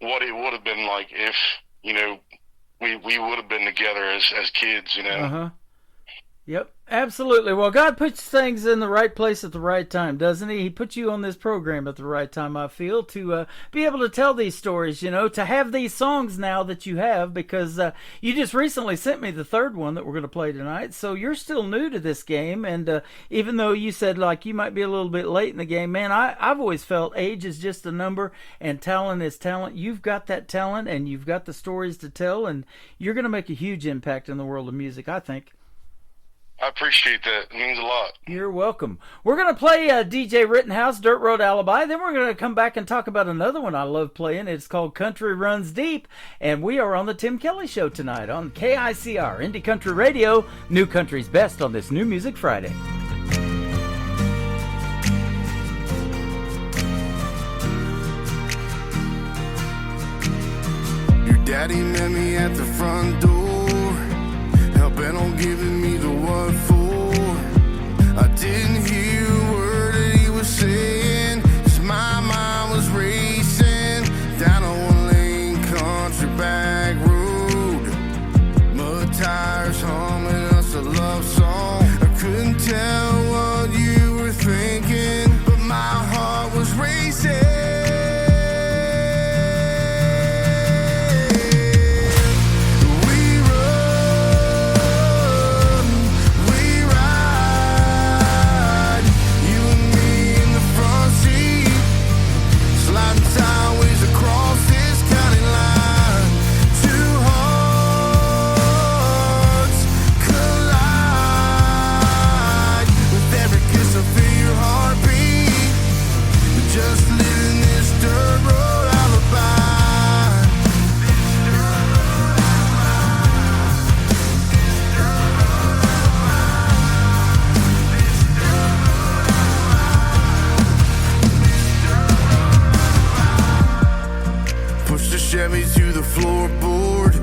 what it would have been like if, we would have been together as kids, Uh-huh. Yep, absolutely. Well, God puts things in the right place at the right time, doesn't he? He puts you on this program at the right time, I feel, to be able to tell these stories, to have these songs now that you have, because you just recently sent me the third one that we're going to play tonight, so you're still new to this game, and even though you said, you might be a little bit late in the game, man, I've always felt age is just a number, and talent is talent. You've got that talent, and you've got the stories to tell, and you're going to make a huge impact in the world of music, I think. I appreciate that. It means a lot. You're welcome. We're going to play DJ Rittenhouse, Dirt Road Alibi. Then we're going to come back and talk about another one I love playing. It's called Country Runs Deep. And we are on the Tim Kelly Show tonight on KICR, Indie Country Radio, New Country's Best on this New Music Friday. Your daddy met me at the front door, helping on giving me the what for. I didn't hear a word that he was saying, 'cause my mind was racing down a one-lane country back road. Mud tires humming us a love song. I couldn't tell what you were thinking, but my heart was racing. Chevy to the floorboard,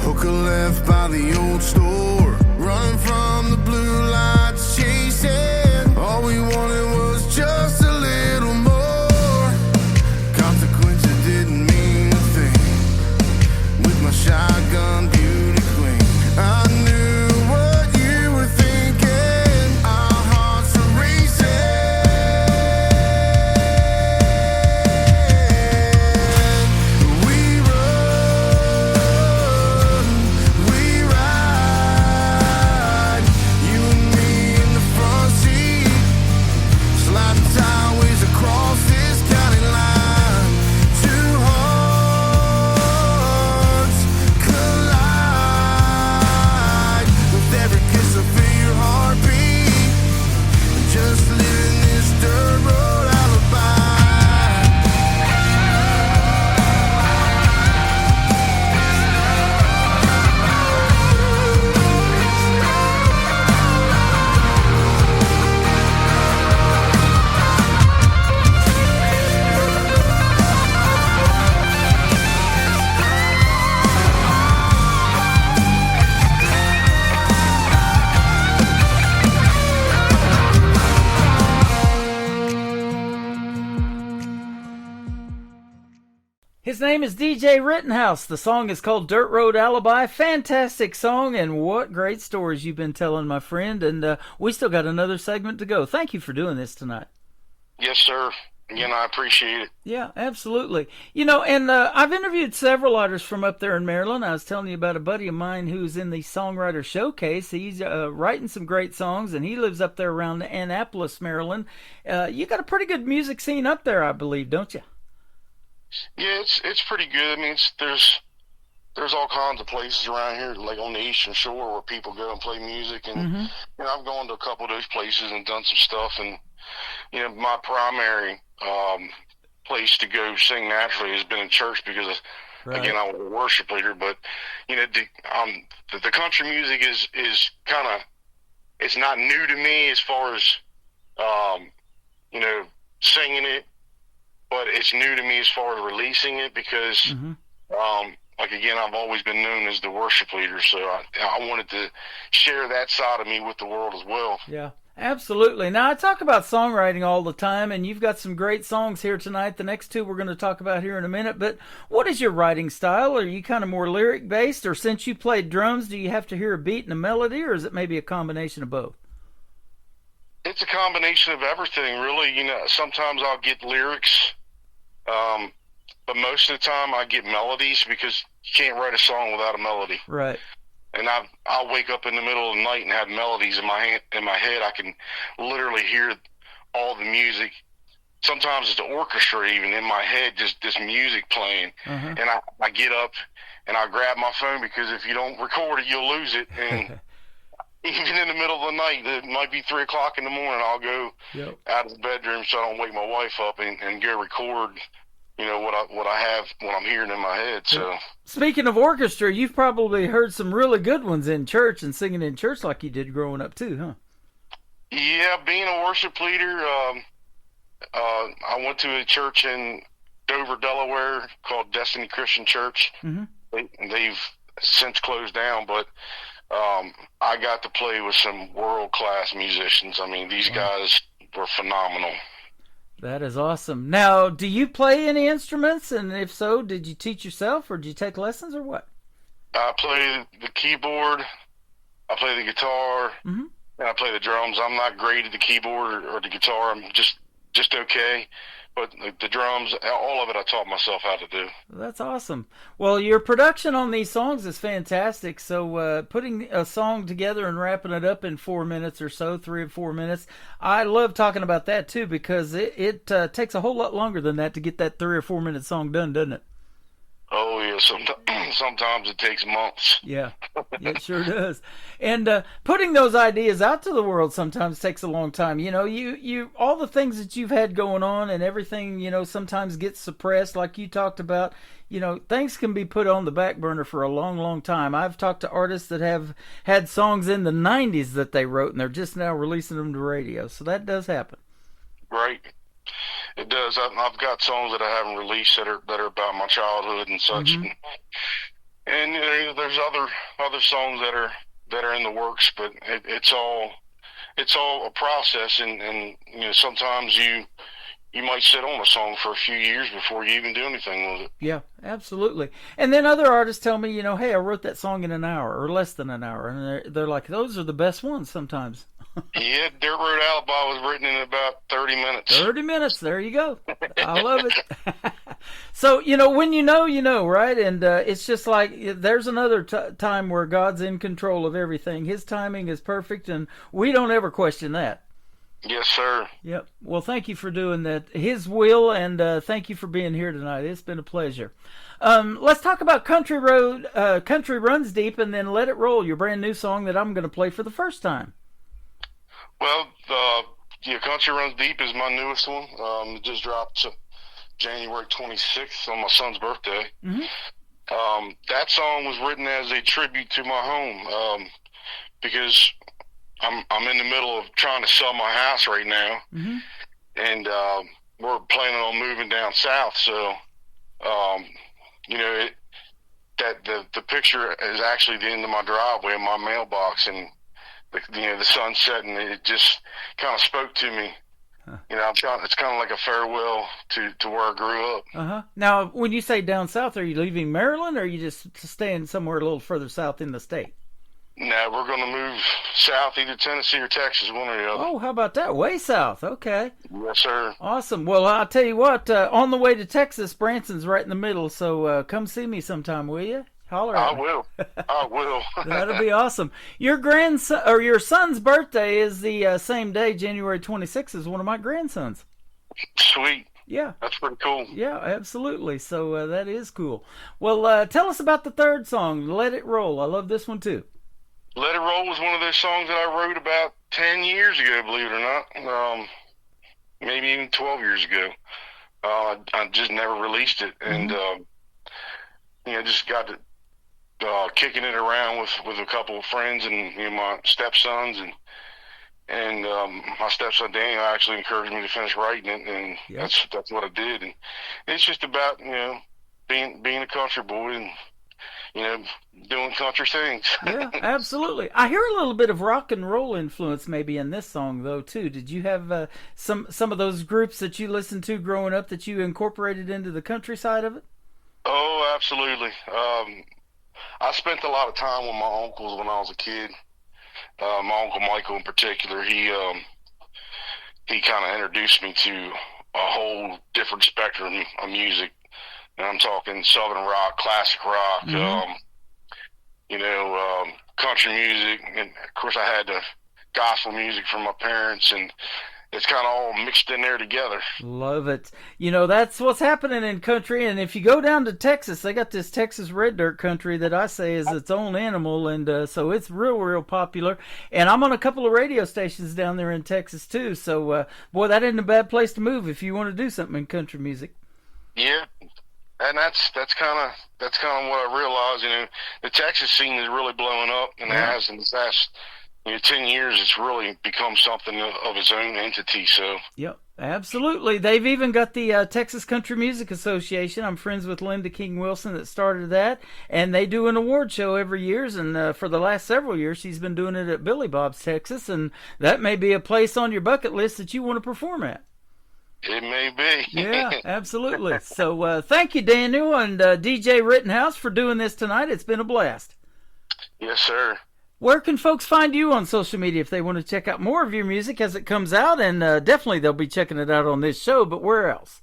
hooker left by the old store, running from the blue lights, chasing. All we wanted was just a little more. Consequences didn't mean a thing. With my shotgun beauty queen, I knew what you were thinking. Our hearts are racing. You His name is DJ Rittenhouse. The song is called Dirt Road Alibi. Fantastic song, and what great stories you've been telling, my friend. And we still got another segment to go. Thank you for doing this tonight. Yes, sir. Again, I appreciate it. Yeah, absolutely. You know, and I've interviewed several artists from up there in Maryland. I was telling you about a buddy of mine who's in the Songwriter Showcase. He's writing some great songs, and he lives up there around Annapolis, Maryland. You got a pretty good music scene up there, I believe, don't you? Yeah, it's pretty good. I mean, there's all kinds of places around here, like on the Eastern Shore, where people go and play music. And you know, I've gone to a couple of those places and done some stuff. And you know, my primary place to go sing naturally has been in church because, again, I was a worship leader. But you know, the country music is kind of, it's not new to me as far as you know, singing it. But it's new to me as far as releasing it because, like, again, I've always been known as the worship leader, so I wanted to share that side of me with the world as well. Yeah, absolutely. Now, I talk about songwriting all the time, and you've got some great songs here tonight. The next two we're going to talk about here in a minute, but what is your writing style? Are you kind of more lyric-based, or since you played drums, do you have to hear a beat and a melody, or is it maybe a combination of both? It's a combination of everything, really. You know, sometimes I'll get lyrics, but most of the time I get melodies because you can't write a song without a melody. Right. And I'll wake up in the middle of the night and have melodies in my head. I can literally hear all the music. Sometimes it's the orchestra even in my head, just this music playing. And I get up and I grab my phone because if you don't record it, you'll lose it. And even in the middle of the night, it might be 3 o'clock in the morning, I'll go out of the bedroom so I don't wake my wife up and go record, you know, what I'm hearing in my head. So speaking of orchestra, you've probably heard some really good ones in church and singing in church like you did growing up too, huh? Yeah, being a worship leader, I went to a church in Dover, Delaware called Destiny Christian Church. They've since closed down, but I got to play with some world-class musicians. I mean, these guys were phenomenal. That is awesome. Now, do you play any instruments? And if so, did you teach yourself or did you take lessons or what? I play the keyboard, I play the guitar, and I play the drums. I'm not great at the keyboard or the guitar. I'm just okay. But the drums, all of it, I taught myself how to do. That's awesome. Well, your production on these songs is fantastic. So putting a song together and wrapping it up in 4 minutes or so, 3 or 4 minutes, I love talking about that too because it takes a whole lot longer than that to get that 3 or 4 minute song done, doesn't it? Oh, yeah. Sometimes it takes months. Yeah, it sure does. And putting those ideas out to the world sometimes takes a long time. You know, you all the things that you've had going on and everything, you know, sometimes gets suppressed like you talked about. You know, things can be put on the back burner for a long, long time. I've talked to artists that have had songs in the 90s that they wrote, and they're just now releasing them to radio. So that does happen. Right. It does. I've got songs that I haven't released that are about my childhood and such, and you know, there's other songs that are in the works, but it's all a process, and you know, sometimes you might sit on a song for a few years before you even do anything with it. Yeah, absolutely. And then other artists tell me, you know, hey, I wrote that song in an hour or less than an hour, and they're like, those are the best ones sometimes. Yeah, Dirt Road Alibi was written in about 30 minutes. 30 minutes, there you go. I love it. So, you know, when you know, right? And it's just like there's another time where God's in control of everything. His timing is perfect, and we don't ever question that. Yes, sir. Yep. Well, thank you for doing that. His will, and thank you for being here tonight. It's been a pleasure. Let's talk about Country Runs Deep, and then Let It Roll, your brand new song that I'm going to play for the first time. Well, Country Runs Deep is my newest one. It just dropped January 26th on my son's birthday. That song was written as a tribute to my home because I'm in the middle of trying to sell my house right now, and we're planning on moving down south. So, you know, the picture is actually the end of my driveway in my mailbox, and the sun setting, it just kind of spoke to me You know, it's kind of like a farewell to where I grew up. Uh-huh. Now, when you say down south, are you leaving Maryland, or are you just staying somewhere a little further south in the state? No, we're going to move south, either Tennessee or Texas, one or the other. Oh, how about that? Way south. Okay. Yes, sir. Awesome. Well, I'll tell you what, on the way to Texas, Branson's right in the middle, so come see me sometime, will you? Holler at I me. will. I will. That'll be awesome. Your grandson or your son's birthday is the same day, January 26th, as one of my grandsons. Sweet. Yeah. That's pretty cool. Yeah, absolutely. So that is cool. Well, tell us about the third song, Let It Roll. I love this one too. Let It Roll was one of those songs that I wrote about 10 years ago, believe it or not. Maybe even 12 years ago. I just never released it. And, just got to kicking it around with a couple of friends and my stepsons. And my stepson Daniel actually encouraged me to finish writing it. And that's what I did. And it's just about, being a country boy and, doing country things. Yeah, absolutely. I hear a little bit of rock and roll influence maybe in this song, though, too. Did you have some of those groups that you listened to growing up that you incorporated into the country side of it? Oh, absolutely. I spent a lot of time with my uncles when I was a kid. My Uncle Michael in particular, he kind of introduced me to a whole different spectrum of music. And I'm talking Southern rock, classic rock, country music, and of course I had the gospel music from my parents, and it's kind of all mixed in there together. Love it. That's what's happening in country, and if you go down to Texas, they got this Texas red dirt country that I say is its own animal, and so it's real popular. And I'm on a couple of radio stations down there in Texas too, so boy, that isn't a bad place to move if you want to do something in country music. Yeah. And that's kind of what I realized. The Texas scene is really blowing up, and it has in the past 10 years. It's really become something of its own entity. So. Yep, absolutely. They've even got the Texas Country Music Association. I'm friends with Linda King Wilson that started that, and they do an award show every year. And for the last several years, she's been doing it at Billy Bob's, Texas, and that may be a place on your bucket list that you want to perform at. It may be. Yeah, absolutely. So thank you, Daniel, and DJ Rittenhouse for doing this tonight. It's been a blast. Yes, sir. Where can folks find you on social media if they want to check out more of your music as it comes out? And definitely they'll be checking it out on this show, but where else?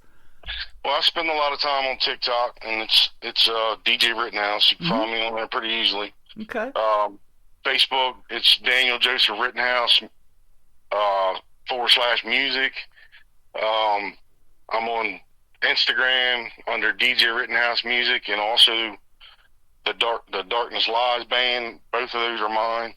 Well, I spend a lot of time on TikTok, and it's DJ Rittenhouse. You can find me on there pretty easily. Okay. Facebook, it's Daniel Joseph Rittenhouse /music. I'm on Instagram under DJ Rittenhouse Music, and also the Darkness Lies band. Both of those are mine.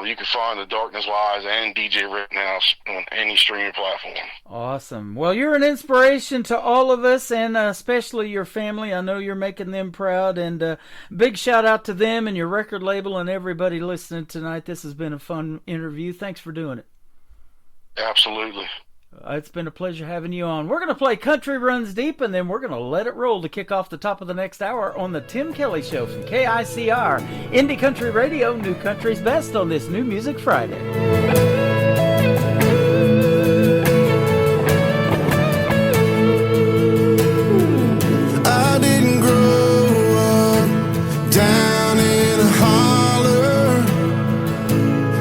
You can find the Darkness Lies and DJ Rittenhouse on any streaming platform. Awesome. Well, you're an inspiration to all of us, and especially your family. I know you're making them proud, and big shout out to them and your record label and everybody listening tonight. This has been a fun interview. Thanks for doing it. Absolutely. It's been a pleasure having you on. We're going to play Country Runs Deep, and then we're going to let it roll to kick off the top of the next hour on the Tim Kelly Show from KICR, Indie Country Radio, New Country's Best on this New Music Friday. I didn't grow up down in a holler.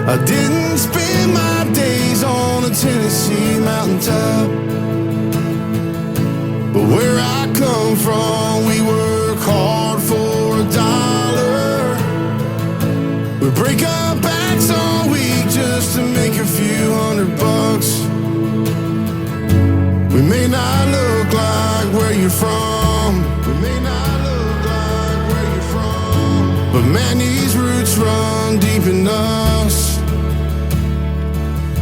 I didn't spend my days on a Tennessee mountaintop. But where I come from, we work hard for $1. We break our backs all week just to make a few $100. We may not look like where you're from. We may not look like where you're from. But man, these roots run deep in us.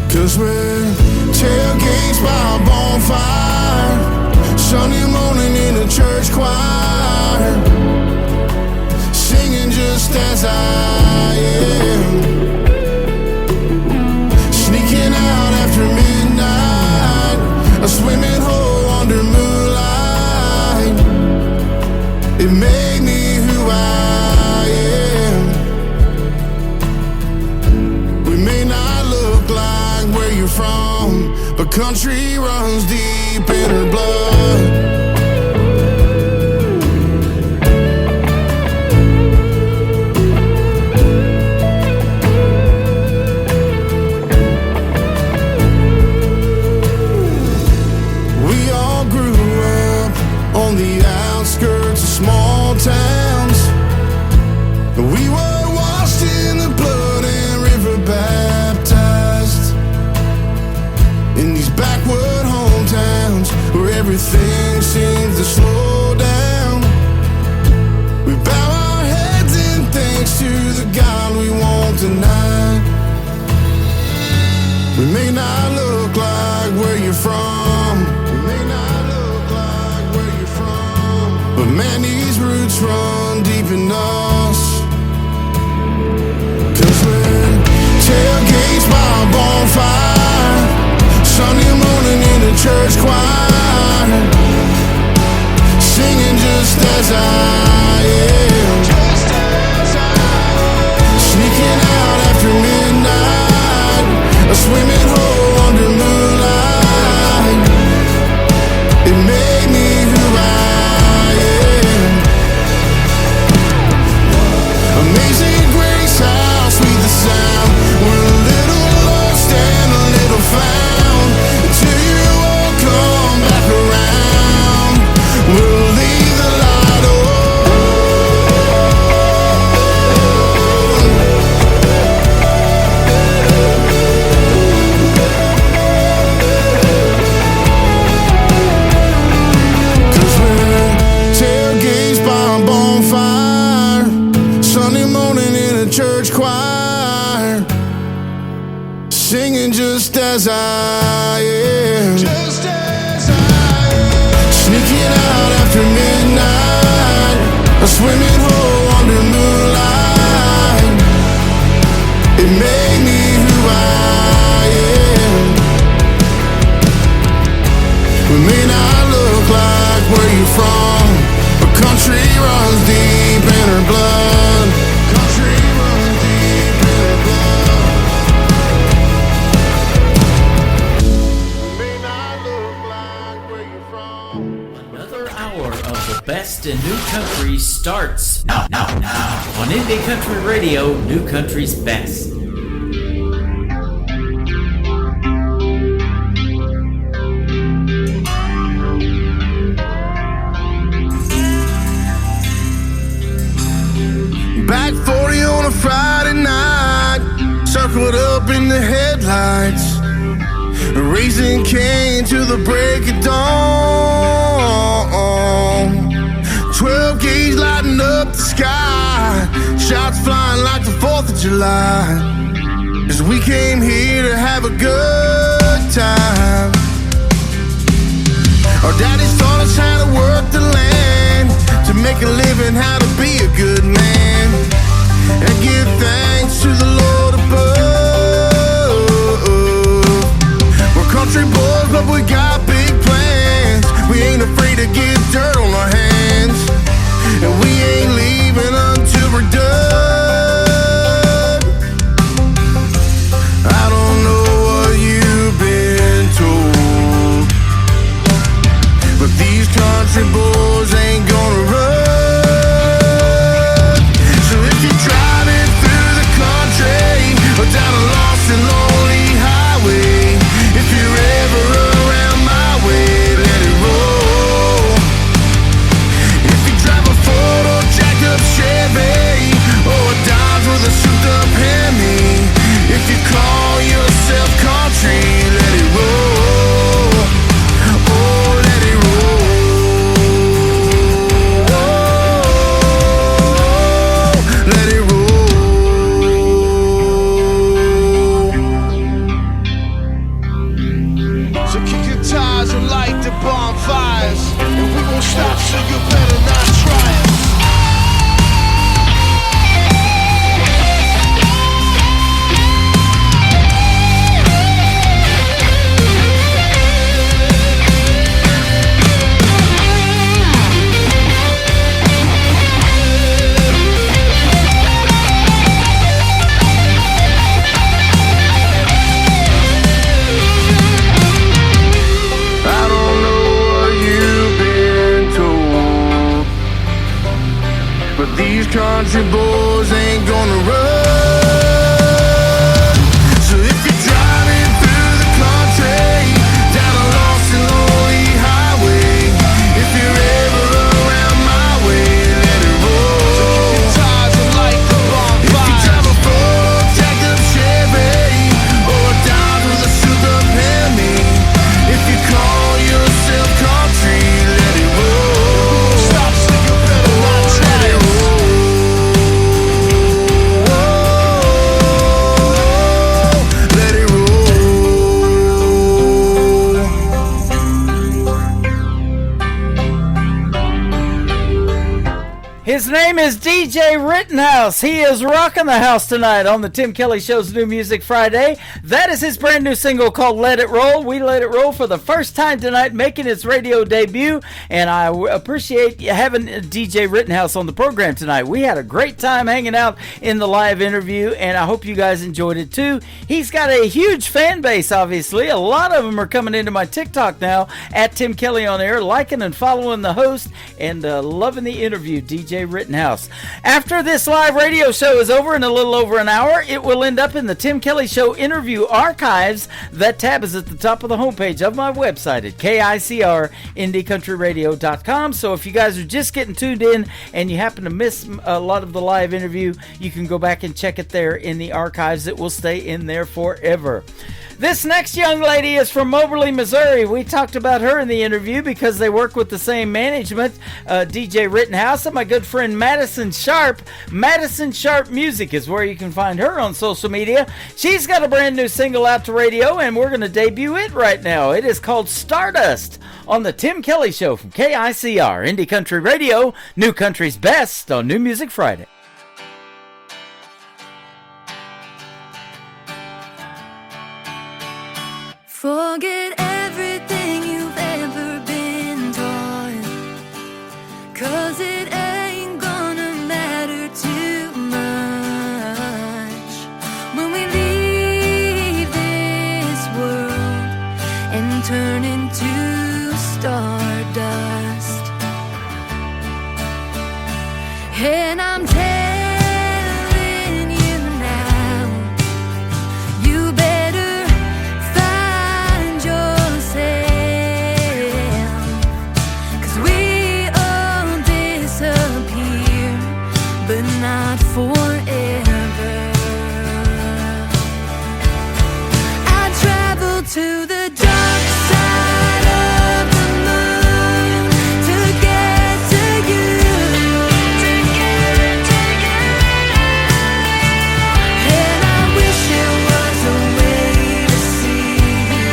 'Cause we're tailgates by a bonfire, Sunday morning in a church choir, singing just as I am, sneaking out after midnight, a swimming hole under moonlight. It made me who I am. We may not look like where you're from, but country country runs deep in her blood. We all grew up on the outskirts of small towns. We were washed in the blood and river baptized in these backward hometowns where everything seems to slow down. We bow our heads in thanks to the God we won't deny. We may not look like where you're from, we may not look like where you're from, but man, these roots run deep in us. Tailgates by a bonfire, Sunday morning in the church choir, singing just as I am, sneaking out after midnight, a swimming hole under moonlight. It made me who I am. Amazing grace, how sweet the sound. We're a little lost and a little found, until you all come back around. We'll leave the light on. Cause we're tailgates by a bonfire, Sunday morning in a church choir, singing just as I am, just as I am. Sneaking out after midnight, a swimming hole under moonlight. It made me who I am. We may not look like where you're from, but country runs deep in her blood. Country runs deep in her blood. Another hour of the best in new country starts now on Indie Country Radio, New Country's Best. Back 40 on a Friday night, circled up in the headlights, raising Cain to the break of dawn. 12 gauge lighting up the sky, shots flying like the 4th of July, as we came here to have a good time. Our daddies taught us how to work the land, to make a living, how to be a good man, and give thanks to the Lord above. We're country boys, but we got big plans. We ain't afraid to get dirt on our hands, and we ain't leaving until we're done. I don't know what you've been told, but these country boys ain't gonna run. but these country boys ain't gonna run. So if you're driving through the country, down a lost and lonely highway, if you're ever around my way, let it roll. So keep your tires alight, the bonfire. If you drive a full-tank-up Chevy or a Dodge with a souped-up Hemi, if you call yourself country, let it roll. Stop, so you better not try it. Let it roll. His name is DJ Rittenhouse. He is rocking the house tonight on the Tim Kelly Show's New Music Friday. That is his brand new single called Let It Roll. We let it roll for the first time tonight, making its radio debut, and I appreciate having DJ Rittenhouse on the program tonight. We had a great time hanging out in the live interview, and I hope you guys enjoyed it too. He's got a huge fan base, obviously. A lot of them are coming into my TikTok now, at Tim Kelly on Air, liking and following the host, and loving the interview, DJ Rittenhouse. After this live radio show is over in a little over an hour, it will end up in the Tim Kelly Show interview archives. That tab is at the top of the homepage of my website at KICRIndieCountryRadio.com. So if you guys are just getting tuned in and you happen to miss a lot of the live interview, you can go back and check it there in the archives. It will stay in there forever. This next young lady is from Moberly, Missouri. We talked about her in the interview because they work with the same management, DJ Rittenhouse, and my good friend Madison Sharp. Madison Sharp Music is where you can find her on social media. She's got a brand new single out to radio, and we're going to debut it right now. It is called Stardust on the Tim Kelly Show from KICR, Indie Country Radio, New Country's Best on New Music Friday. Forget everything you've ever been taught, 'cause it ain't gonna matter too much when we leave this world and turn into stardust. And I'm telling you now, you better find yourself, 'cause we all disappear, but not forever. I travel to the dark side of the moon to get to you. And I wish there was a way to see you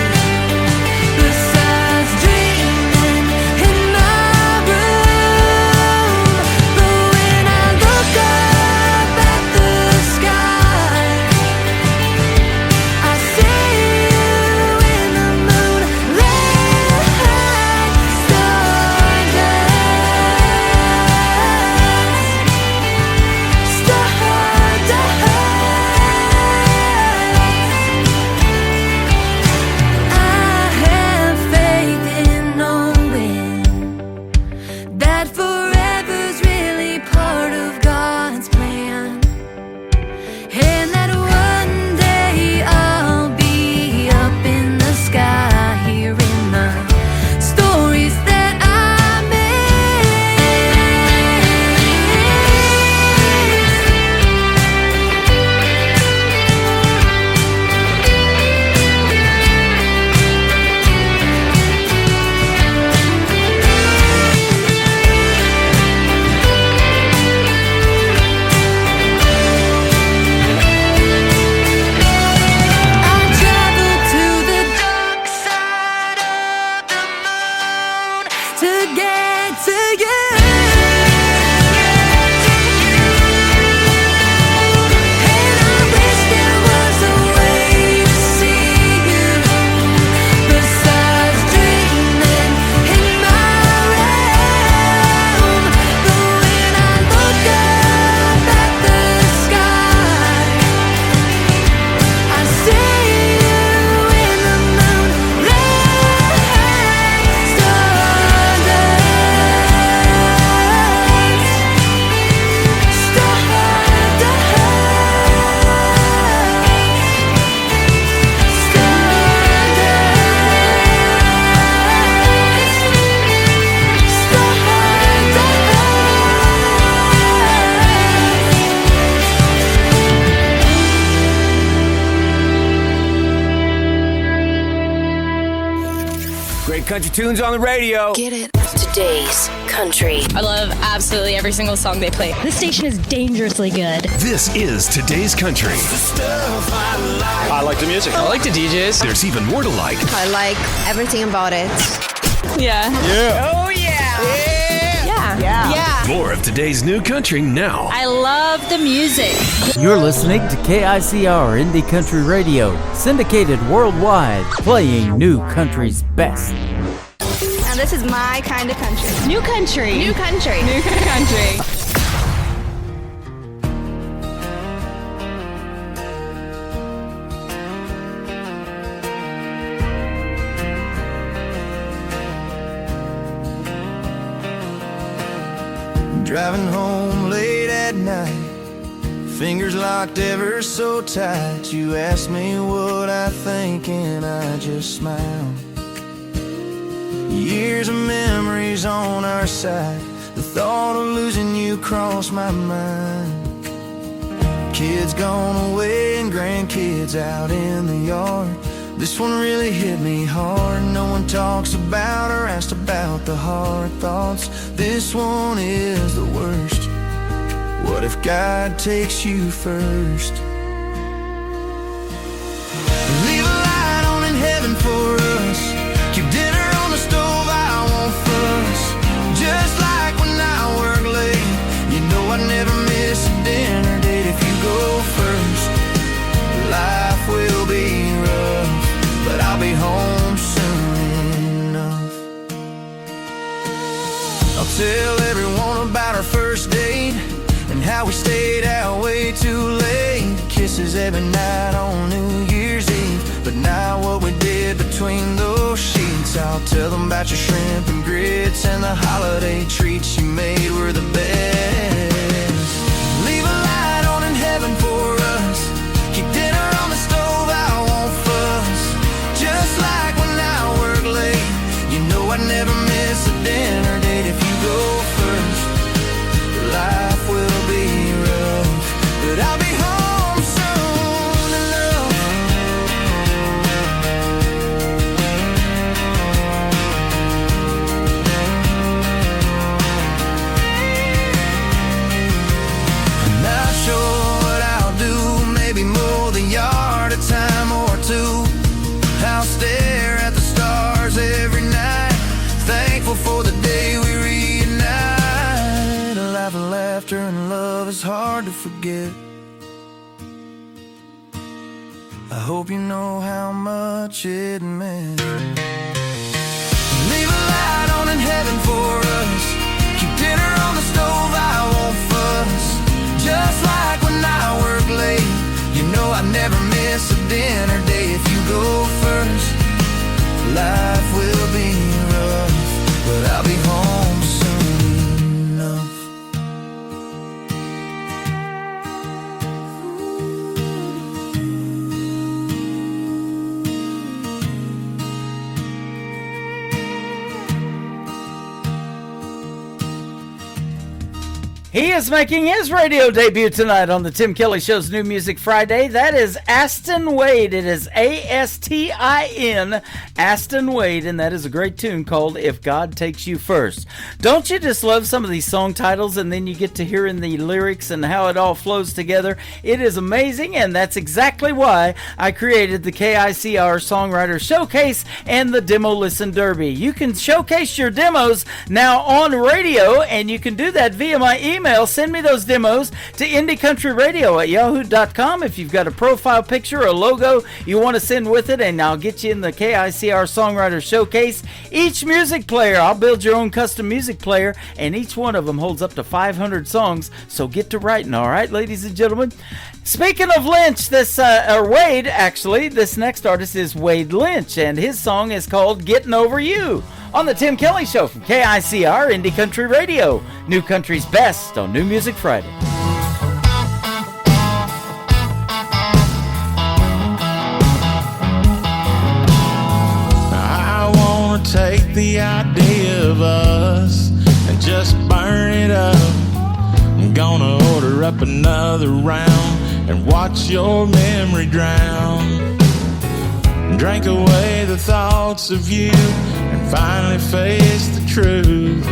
besides dreaming in my room. But when I look up at country tunes on the radio. Get it. Today's country. I love absolutely every single song they play. This station is dangerously good. This is Today's Country. I like the music. I like the DJs. There's even more to like. I like everything about it. Yeah. Yeah. Oh, yeah. Yeah. More of today's new country now. I love the music. You're listening to KICR Indie Country Radio, syndicated worldwide, playing new country's best. Now this is my kind of country. New country. New country. New country. Driving home late at night, fingers locked ever so tight. You asked me what I think and I just smiled. Years of memories on our side, the thought of losing you crossed my mind. Kids gone away and grandkids out in the yard. This one really hit me hard. No one talks about or asked about the hard thoughts. This one is the worst. What if God takes you first? Leave a light on in heaven for us. Keep dinner on the stove, I won't fuss. Just like when I work late, you know I never miss a dinner date if you go first. Life will be rough, but I'll be home soon enough. I'll tell everyone about our first date and how we stayed out way too late. Kisses every night on New Year's Eve, but now what we did between those sheets. I'll tell them about your shrimp and grits and the holiday treats you made were the best. Leave a light on in heaven for us. Keep dinner on the stove, I won't fuss. Just like when I work late, you know I never miss a dinner date if you go first. Life will be rough, but I'll be home soon enough. Not sure what I'll do, maybe mow the yard a time or two. I'll stare at the stars every night, thankful for the day we reunite. A life of laughter and love is hard to forget. I hope you know how much it meant. Leave a light on in heaven for us. Keep dinner on the stove, I won't fuss. Just like when I work late, you know I never miss a dinner day if you go first. Life will be rough, but I'll be home soon enough. He is making his radio debut tonight on the Tim Kelly Show's New Music Friday. That is Aston Wade. It is A-S-T-I-N, Aston Wade, and that is a great tune called If God Takes You First. Don't you just love some of these song titles and then you get to hearing the lyrics and how it all flows together? It is amazing, and that's exactly why I created the KICR Songwriter Showcase and the Demo Listen Derby. You can showcase your demos now on radio, and you can do that via my email. Send me those demos to indiecountryradio@yahoo.com if you've got a profile picture or a logo you want to send with it, and I'll get you in the KICR Songwriter Showcase. Each music player, I'll build your own custom music player, and each one of them holds up to 500 songs, so get to writing, all right, ladies and gentlemen? Speaking of Lynch, Wade, actually, this next artist is Wade Lynch, and his song is called Getting Over You. On the Tim Kelly Show from KICR Indie Country Radio, New Country's best on New Music Friday. I wanna take the idea of us and just burn it up. I'm gonna order up another round and watch your memory drown. Drink away the thoughts of you and finally face the truth.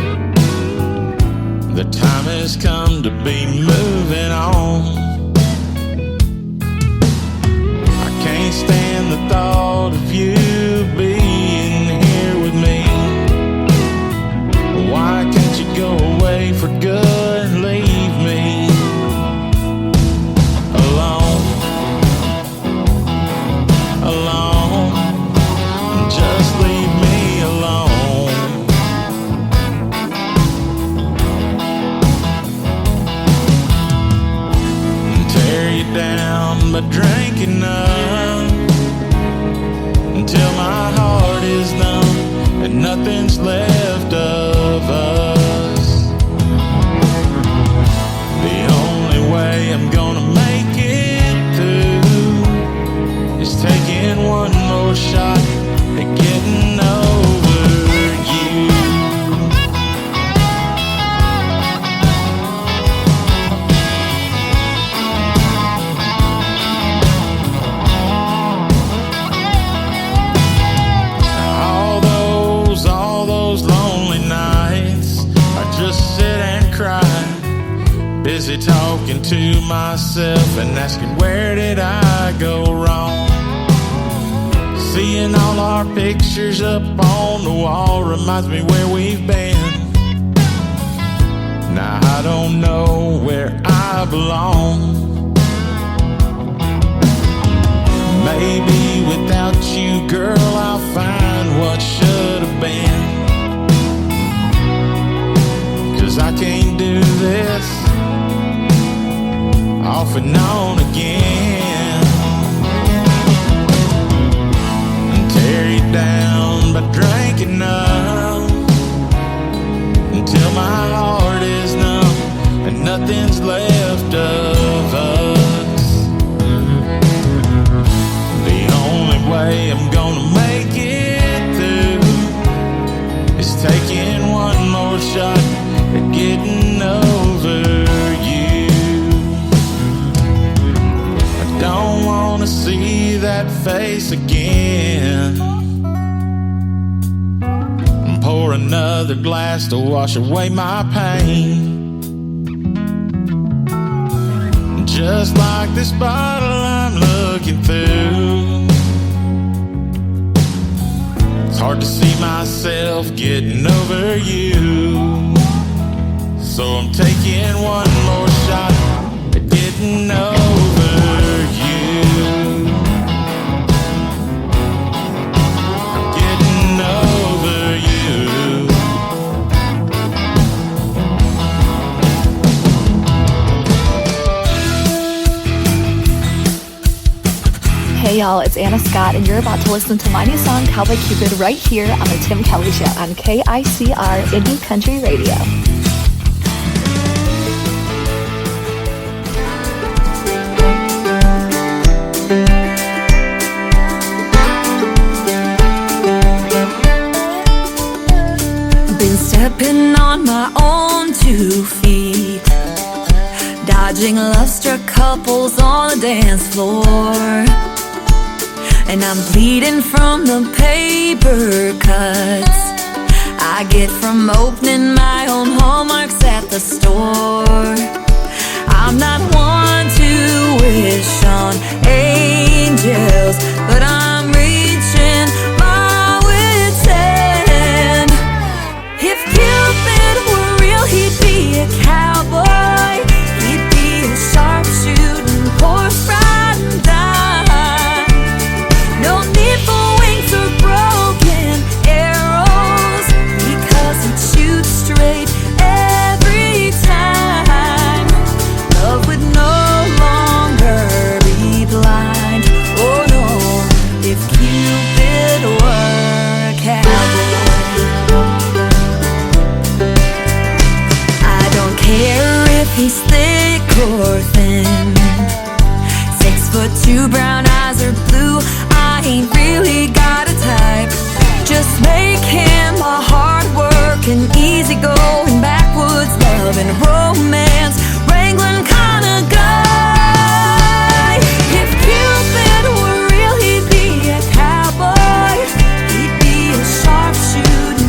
The time has come to be moving on. I can't stand the thought of you being here with me. Why can't you go away for good and leave me alone? Alone. Just leave me alone. Tear you down by drinking up until my heart is numb and nothing's left of us. The only way I'm gonna make it through is taking one more shot at getting over you. All those lonely nights, I just sit and cry, busy talking to myself and asking where did I go wrong. Seeing all our pictures up on the wall reminds me where we've been. Now I don't know where I belong. Maybe without you, girl, I'll find what should have been. 'Cause I can't do this off and on again. Tear you down by drinking up until my heart is numb and nothing's left of us. The only way I'm gonna make it through is taking one more shot at getting over you. I don't wanna see that face again. Pour another glass to wash away my pain. Just like this bottle I'm looking through, it's hard to see myself getting over you. So I'm taking one more shot at getting over you. I'm getting over you. Hey y'all, it's Anna Scott, and you're about to listen to my new song, Cowboy Cupid, right here on The Tim Kelly Show on KICR Indie Country Radio. Been stepping on my own 2 feet, dodging love-struck couples on the dance floor. And I'm bleeding from the paper cuts I get from opening my own hallmarks at the store. I'm not one to wish on angels, but I'm reaching my wit's end. If Cupid were real, he'd be a cowboy. He'd be a sharpshooting, horse-riding dime. No need for wings or broken arrows, because he'd shoot straight every time. Love would no longer be blind. Oh no, if Cupid were a cowboy. I don't care if he's thick or thin, 6'2", brown eyes or blue, I ain't really got a type. Just make him a hard-working, easy-going, backwoods loving, romance wrangling kind of guy. If Cupid were real, he'd be a cowboy. He'd be a sharpshooter,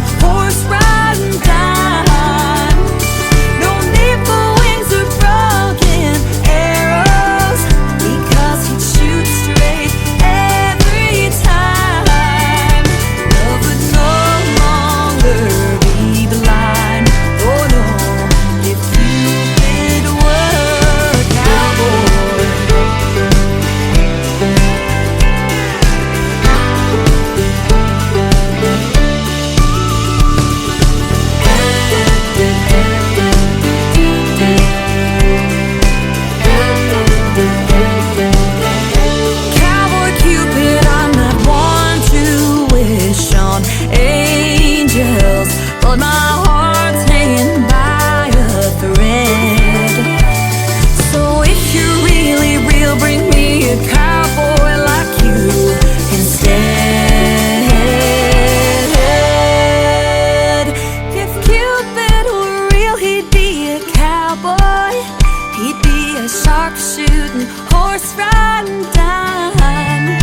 He'd be a sharpshooting, horse riding dime.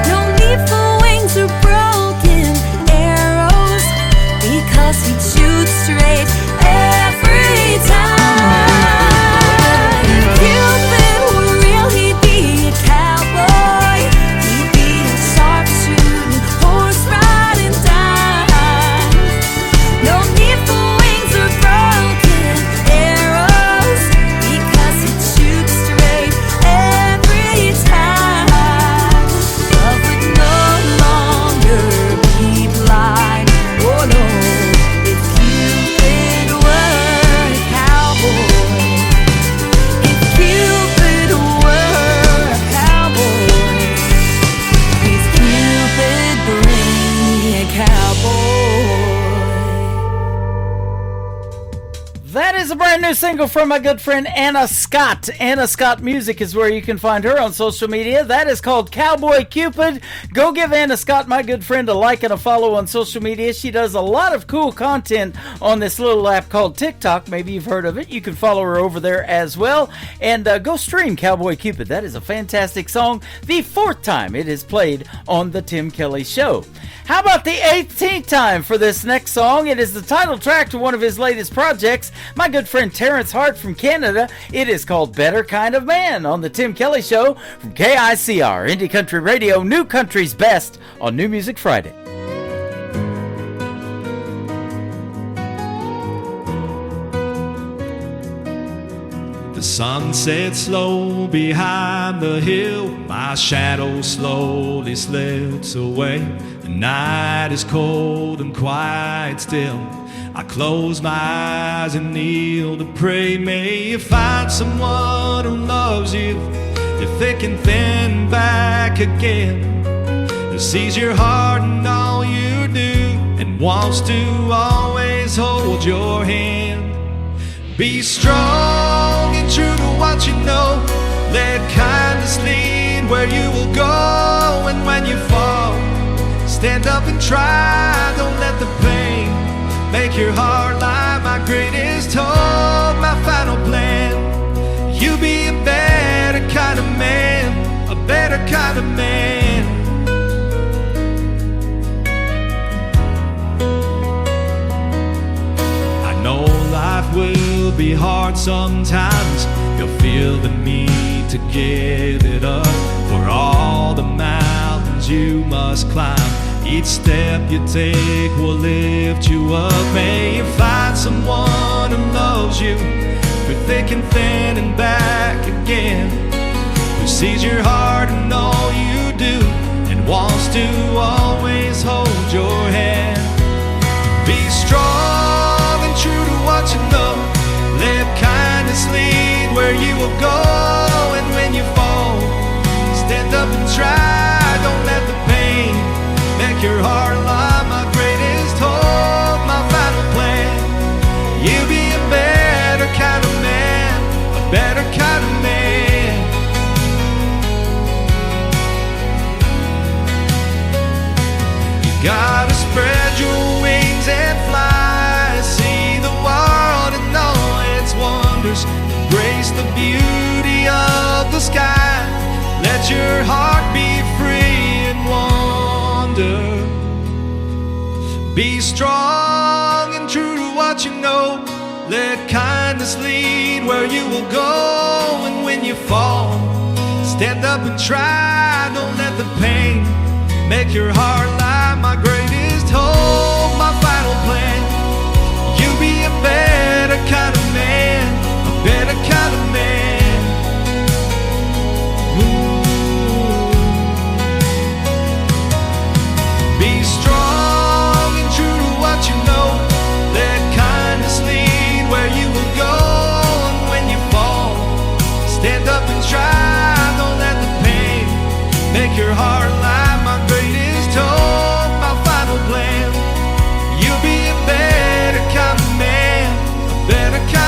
No need for wings or broken arrows, because he'd shoot straight every time. If Cupid were real, he'd be a cowboy. He'd be a sharpshooting, horse riding dime. No need for wings or broken arrows, because he'd shoot straight every time. Love would no longer be blind. Oh no, if Cupid were a cowboy. If Cupid were a cowboy. Please, Cupid, bring me a cowboy. That is a brand new single from my good friend Anna Scott. Anna Scott Music is where you can find her on social media. That is called Cowboy Cupid. Go give Anna Scott, my good friend, a like and a follow on social media. She does a lot of cool content on this little app called TikTok. Maybe you've heard of it. You can follow her over there as well. And go stream Cowboy Cupid. That is a fantastic song. The 4th time it is played on The Tim Kelly Show. How about the 18th time for this next song? It is the title track to one of his latest projects. My good friend Terrence Hart from Canada. It is called Better Kind of Man on The Tim Kelly Show from KICR, Indie Country Radio, New Country's Best on New Music Friday. The sun sets slow behind the hill. My shadow slowly slips away. The night is cold and quiet still. I close my eyes and kneel to pray. May you find someone who loves you, you're thick and thin back again, who sees your heart and all you do, and wants to always hold your hand. Be strong and true to what you know. Let kindness lead where you will go. And when you fall, stand up and try. Don't let the pain make your heart lie. My greatest hope, my final plan. You be a better kind of man, a better kind of man. I know life will be hard sometimes. You'll feel the need to give it up for all the mountains you must climb. Each step you take will lift you up. May you find someone who loves you through thick and thin and back again, who sees your heart and all you do, and wants to always hold your hand. Be strong and true to what you know. Let kindness lead where you will go. And when you fall, stand up and try. Don't let the pain make your heart lie. My greatest hope, my final plan. You be a better kind of man, a better kind of man. You gotta spread your wings and fly. See the world and all its wonders. Embrace the beauty of the sky. Let your heart be free and wander. Be strong and true to what you know. Let kindness lead where you will go. And when you fall, stand up and try. Don't let the pain make your heart lie. My greatest hope, my final plan. You be a better kind of man, a better kind of man. Be strong and true to what you know. Let kindness lead where you will go. And when you fall, stand up and try. Don't let the pain make your heart lie. My greatest hope, my final plan. You'll be a better kind of man, a better kind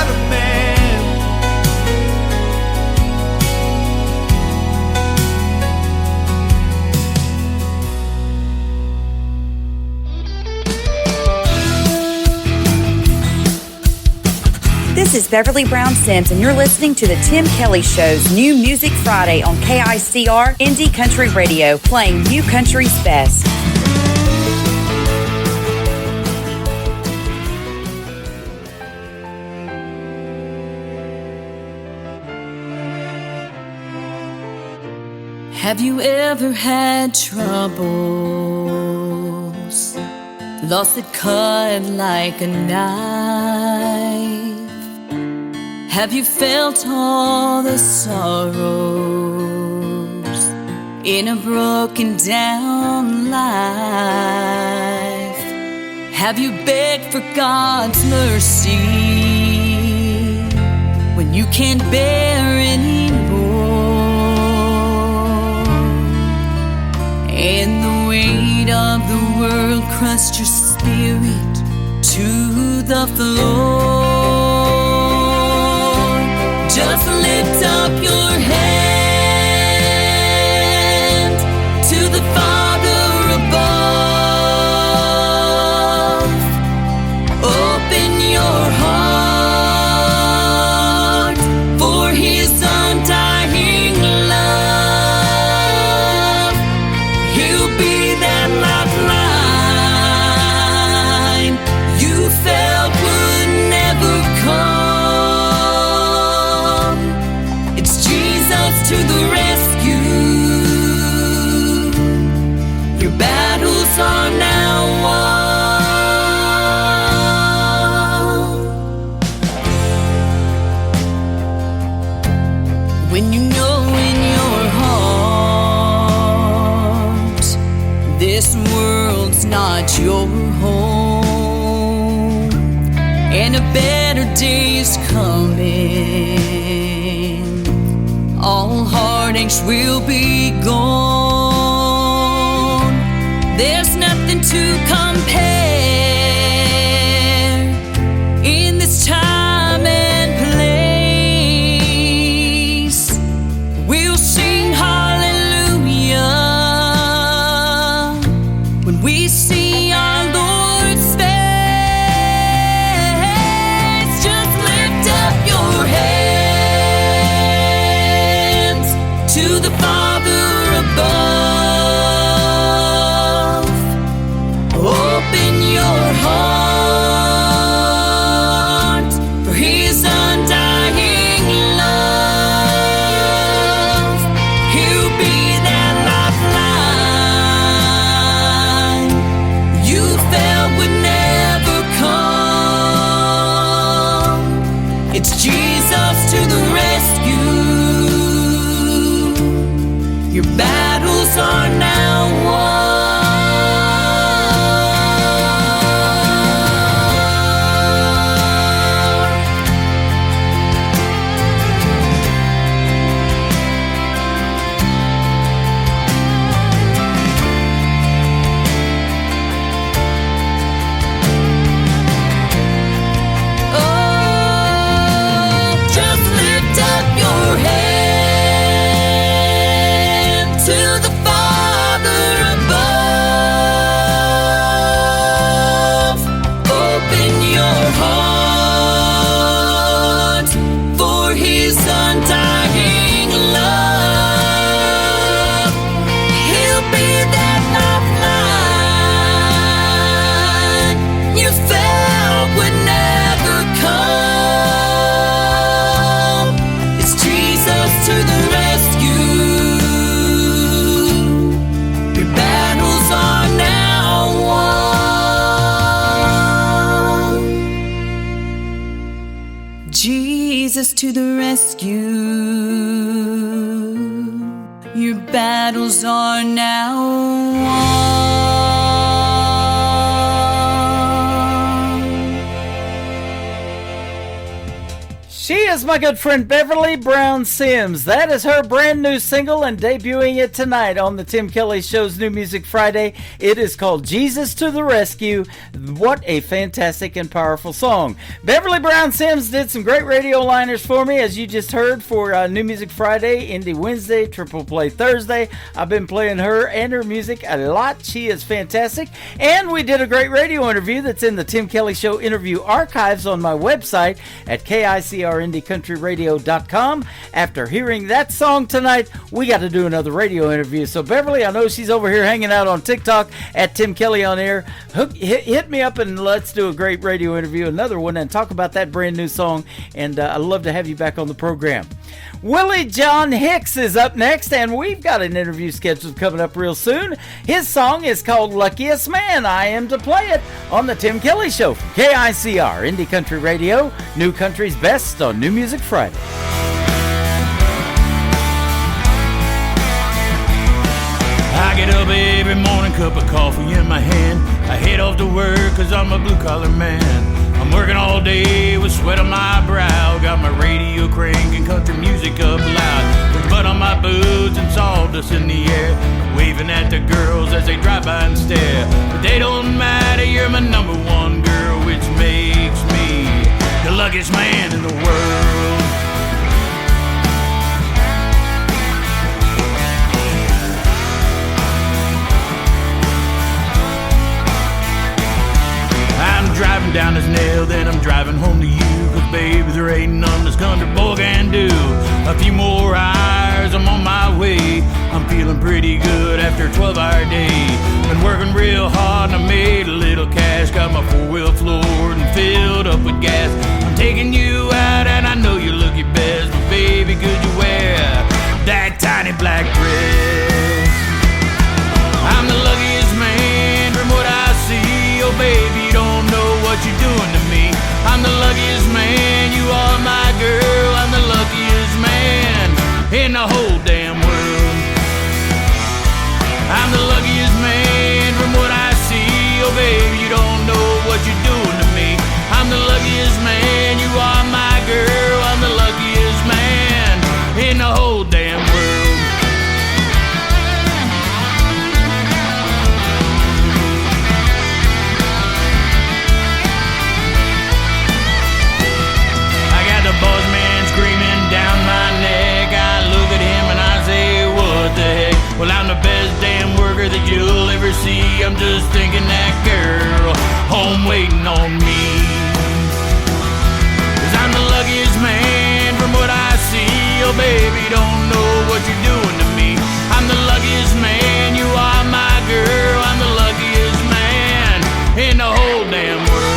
is Beverly Brown Sims, and you're listening to the Tim Kelly Show's New Music Friday on KICR Indie Country Radio, playing New Country's best. Have you ever had troubles? Lost that cut like a knife? Have you felt all the sorrows in a broken down life? Have you begged for God's mercy when you can't bear anymore? And the weight of the world crushed your spirit to the floor. Just lift up your hand to the Father above. Open your heart for His undying love. He'll be that lifeline you felt would never come. It's Jesus to the rescue. Your battles are now won. When you know in your heart this world's not your home, and a better day's coming, all heartaches will be gone. There's nothing to compare in this time and place. We'll sing hallelujah when we see our Lord's face. Just lift up your hands to the Father above. Open your heart for His undying love. He'll be that lifeline you felt would never come. It's Jesus to the rescue. Your battles are now won. Just lift up your hand to the Father above. Open your heart for His undying love. He'll be that lifeline you felt would never come. It's Jesus to the rescue. Your battles are now won. Jesus to the rescue. Your battles are now won. She is my good friend Beverly Brown Sims. That is her brand new single and debuting it tonight on the Tim Kelly Show's New Music Friday. It is called Jesus to the Rescue. What a fantastic and powerful song. Beverly Brown Sims did some great radio liners for me, as you just heard, for New Music Friday, Indie Wednesday, Triple Play Thursday. I've been playing her and her music a lot. She is fantastic. And we did a great radio interview that's in the Tim Kelly Show interview archives on my website at KICRIndieCountryRadio.com. After hearing that song tonight, we got to do another radio interview. So Beverly, I know she's over here hanging out on TikTok at Tim Kelly on Air. Hit me up and let's do a great radio interview, another one, and talk about that brand new song. And I'd love to have you back on the program. Willie John Hicks is up next, and we've got an interview scheduled coming up real soon. His song is called Luckiest Man. I am to play it on the Tim Kelly Show from KICR, Indie Country Radio, New Country's Best on New Music Friday. I get up every morning, cup of coffee in my hand. I head off to work cause I'm a blue-collar man. I'm working all day with sweat on my brow. Got my radio cranking country music up loud. There's mud on my boots and sawdust in the air. Waving at the girls as they drive by and stare. But they don't matter, you're my number one girl, which makes me the luckiest man in the world. I'm driving down this nail, then I'm driving home to you. Cause baby, there ain't none this country boy can do. A few more hours, I'm on my way. I'm feeling pretty good after a 12-hour day. Been working real hard and I made a little cash. Got my four-wheel floored and filled up with gas. I'm taking you out and I know you look your best. But baby, could you wear that tiny black dress? I'm the luckiest man from what I see. Oh baby, you don't know what you're doing to me. I'm the luckiest man, you are my girl. I'm the luckiest man in the whole damn world. I'm the luckiest man from what I see. Oh baby, you don't know what you're doing to me. I'm the luckiest man, you are my girl. I'm the luckiest man in the whole damn world. The boss man screaming down my neck. I look at him and I say, what the heck? Well, I'm the best damn worker that you'll ever see. I'm just thinking that girl home waiting on me. Cause I'm the luckiest man from what I see. Oh baby, don't know what you're doing to me. I'm the luckiest man, you are my girl. I'm the luckiest man in the whole damn world.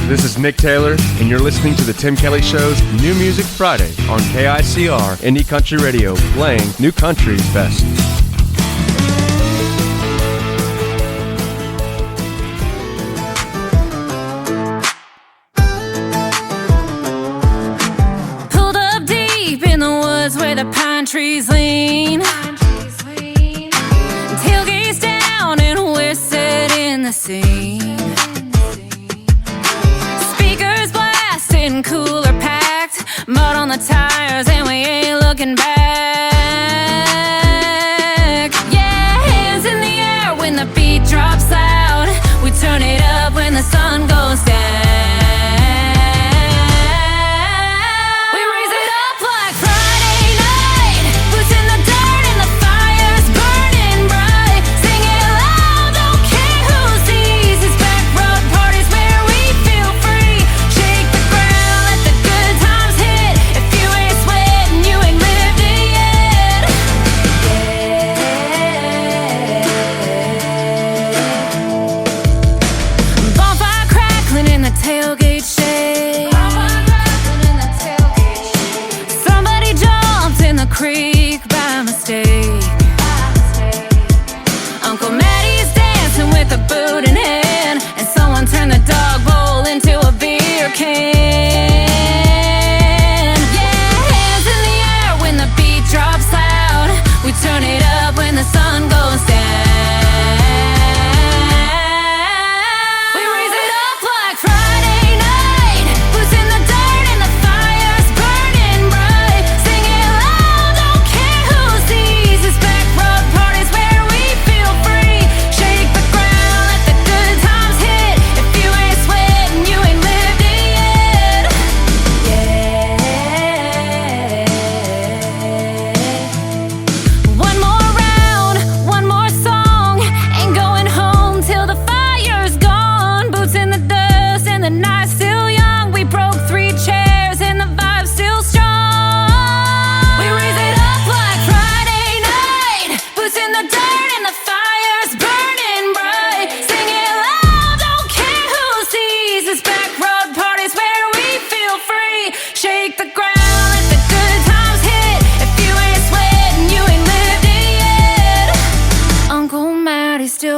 This is Nick Taylor, and you're listening to the Tim Kelly Show's New Music Friday on KICR Indie Country Radio, playing New Country's best. Pulled up deep in the woods where the pine trees lean. Tailgates down and we're set in the scene. Cooler packed, mud on the tires, and we ain't looking back. Yeah, hands in the air when the beat drops loud. We turn it up when the sun goes down. We raise it up like Friday night. Boots in the dirt and the fire's burning bright. Sing it loud, don't care who sees. It's back road parties where we feel free. Shake the ground. If you ain't sweating,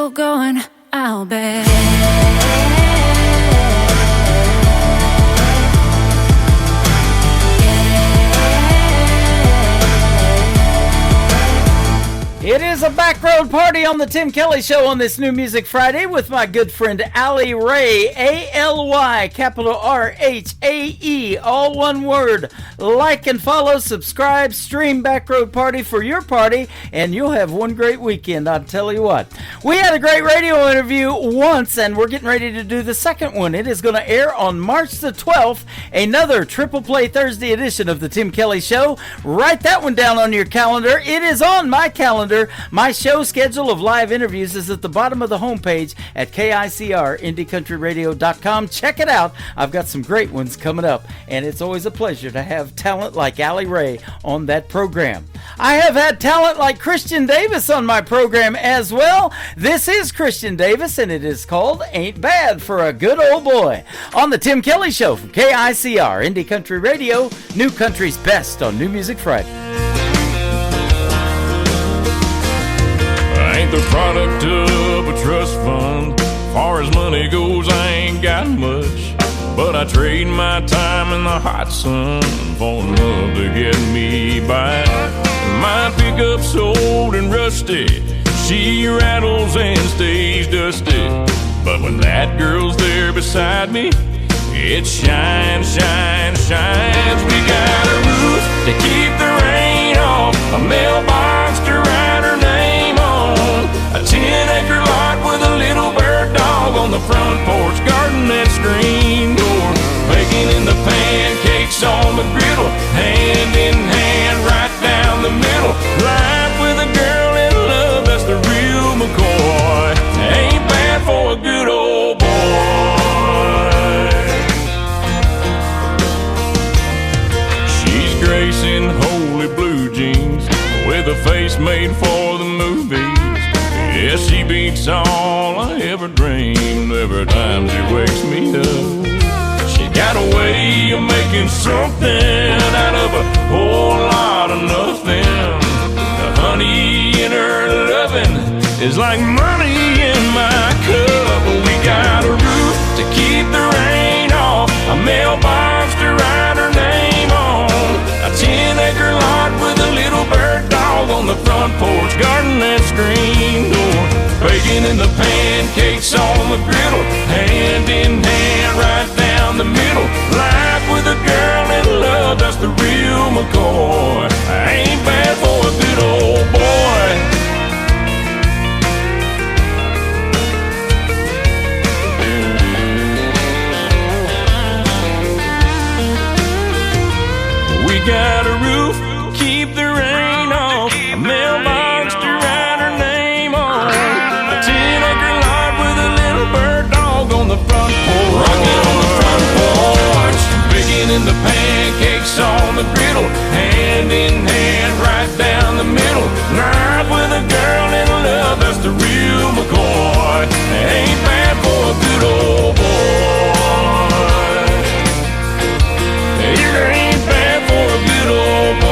still going, I'll bet. It is a backroad party on the Tim Kelly Show on this New Music Friday with my good friend Allie Ray, A-L-Y, capital R-H-A-E, all one word. Like and follow, subscribe, stream Backroad Party for your party, and you'll have one great weekend, I'll tell you what. We had a great radio interview once, and we're getting ready to do the second one. It is going to air on March the 12th, another Triple Play Thursday edition of the Tim Kelly Show. Write that one down on your calendar. It is on my calendar. My show schedule of live interviews is at the bottom of the homepage at KICR-IndieCountryRadio.com. Check it out. I've got some great ones coming up, and it's always a pleasure to have talent like Allie Ray on that program. I have had talent like Christian Davis on my program as well. This is Christian Davis, and it is called Ain't Bad for a Good Old Boy on the Tim Kelly Show from KICR, Indie Country Radio, New Country's Best on New Music Friday. I ain't the product of a trust fund. Far as money goes, I ain't got much. But I trade my time in the hot sun for love to get me by. My pickup's old and rusty. She rattles and stays dusty. But when that girl's there beside me, it shines, shines, shines. We got a roof to keep the rain off, a mailbox to write her name on, a 10-acre lot with a little bird dog on the front porch, garden and screen door, baking in the pancakes on the griddle, hand in hand right down the middle. Life with a girl in love, that's the real McCoy. Ain't bad for a good old boy. She's gracing holy blue jeans with a face made for the movies. Yeah, she beats all I ever dreamed every time she wakes me up. She got a way of making something out of a whole lot of nothing. The honey in her loving is like money in my cup. We got a roof to keep the rain off, a mailbox to write her name on, a 10-acre lot with a little bird dog on the front porch, garden and screen door, baking in the pancakes on the griddle, hand in hand right down the middle. Life with a girl in love, that's the real McCoy. Ain't bad for a good old boy. We got a roof, keep the rain off, a mailbox to write her name on, a 10-acre lot with a little bird dog on the front porch, rocking on the front porch, baking in the pancakes on the griddle, hand in hand right down the middle. Life with a girl in love, that's the real McCoy. Ain't bad for a good old boy. It ain't bad for a good old boy.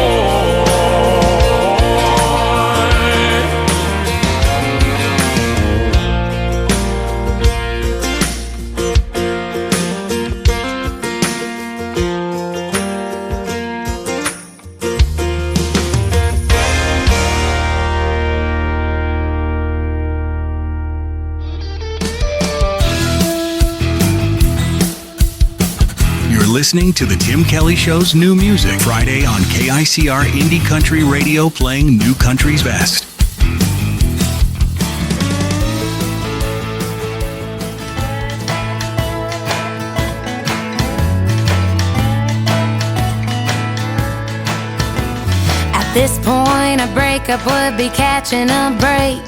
Listening to the Tim Kelly Show's New Music Friday on KICR Indie Country Radio, playing New Country's best. At this point, a breakup would be catching a break.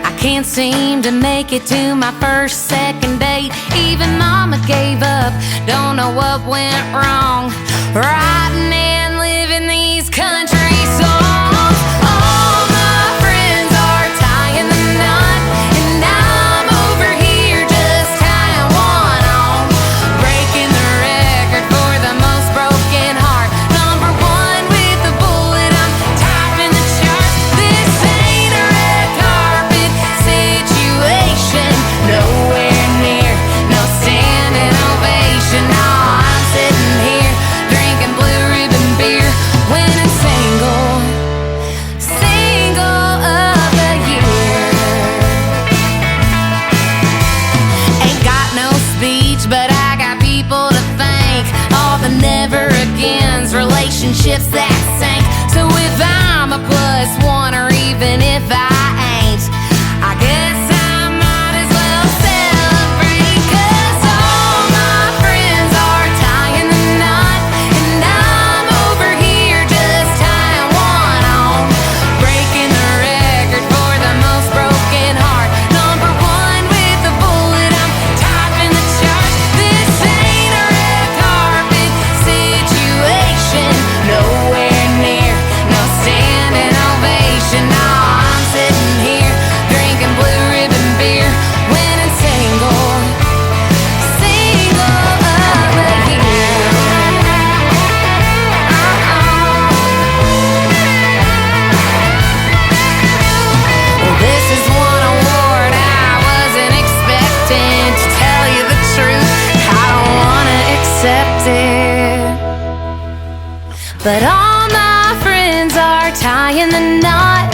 I can't seem to make it to my first, second date. Even mama gave up, don't know what went wrong. Writing and living these country songs. All my friends are tying the knot, and I'm over here just tying one on. Breaking the record for the most broken heart. Number one with the bullet, I'm topping the chart. This ain't a red carpet situation. ships that sank. So if I'm a +1 or even if I ain't, I guess I might as well celebrate. 'Cause all my friends are tying the knot, and I'm over here just tying one on, breaking the record for the most broken heart. Number 1 with the bullet, I'm topping the charts. This ain't a red carpet situation, nowhere near no standing ovation. No, I'm sitting here drinking blue ribbon beer, winning single of the year. Well, this is one award I wasn't expecting. To tell you the truth, I don't wanna accept it. But all my friends are tying the knot,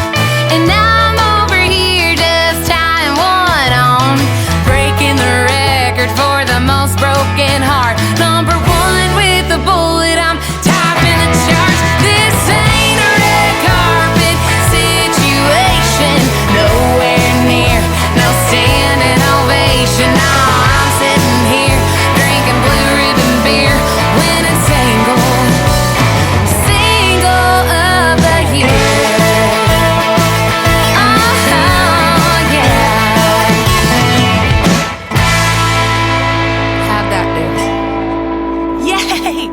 and I'm over here just tying one on, breaking the record for the most broken heart. Number 1 with the bullet, I'm topping the charts. This ain't a red carpet situation, nowhere near no standing ovation. No, I'm sitting here drinking blue ribbon beer, winning single of the year. Oh, yeah. How'd that do? Yay!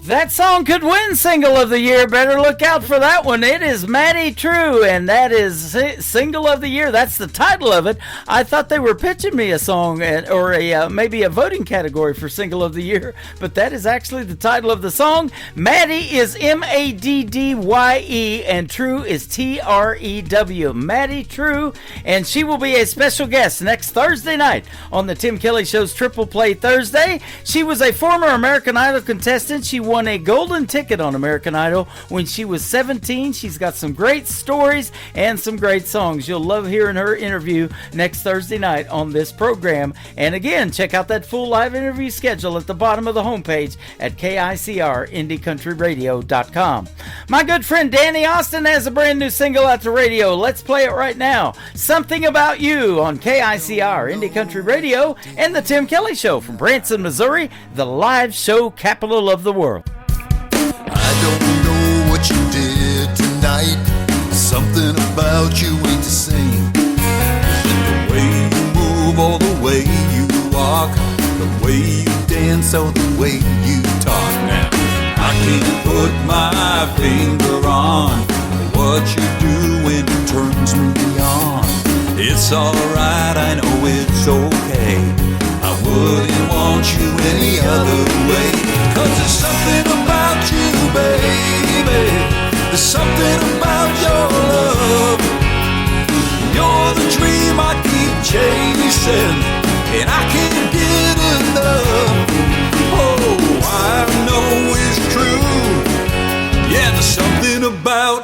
That song could win Single of the Year. Better look out for that one. It is Maddie True, and that is Single of the Year. That's the title of it. I thought they were pitching me a song or maybe a voting category for Single of the Year, but that is actually the title of the song. Maddie is Maddye, and True is Trew. Maddie True, and she will be a special guest next Thursday night on the Tim Kelly Show's Triple Play Thursday. She was a former American Idol contestant. She won a golden ticket on American Idol when she was 17. She's got some great stories and some great songs. You'll love hearing her interview next Thursday night on this program. And again, check out that full live interview schedule at the bottom of the homepage at KICRIndieCountryRadio.com. My good friend Danny Austin has a brand new single out to radio. Let's play it right now. Something About You on KICR Indie Country Radio and the Tim Kelly Show from Branson, Missouri, the live show capital of the world. I don't know what you did tonight. Something about you ain't the same. The way you move, or the way you walk, the way you dance, or the way you talk. Now, I can't put my finger on what you do when it turns me on. It's alright, I know it's okay. I wouldn't want you any other way. 'Cause there's something about you, baby. There's something about your love. You're the dream I keep chasing, and I can't get enough. Oh, I know it's true. Yeah, there's something about you.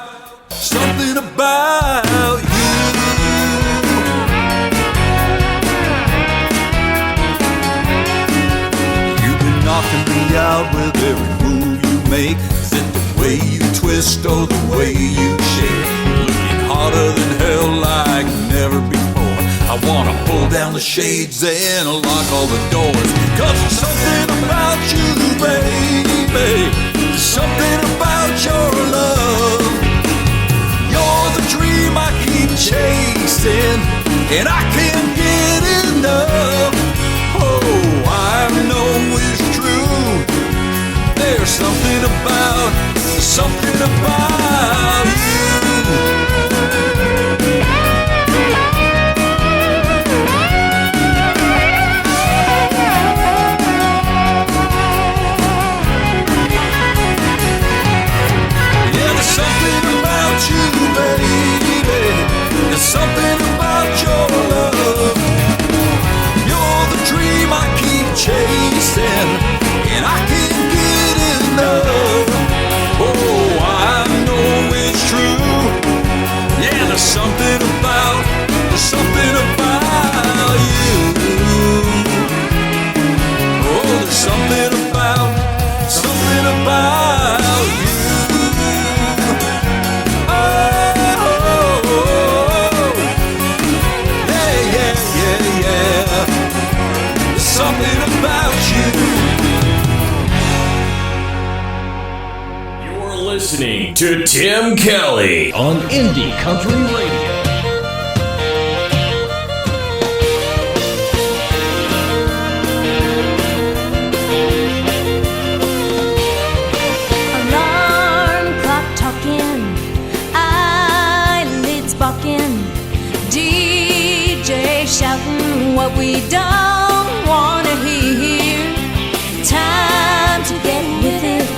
Knocking me out with every move you make. Is it the way you twist or the way you shake? Looking hotter than hell like never before. I wanna pull down the shades and lock all the doors. 'Cause there's something about you, baby. There's something about your love. You're the dream I keep chasing, and I can't get enough. Oh, I know it's true. There's something about you. Yeah, there's something about you, baby. There's something about your love. You're the dream I keep chasing, and I can't get enough. Oh, I know it's true. to Tim Kelly on Indie Country Radio. Alarm clock talking, eyelids bucking, DJ shouting what we don't wanna hear. Time to get with it,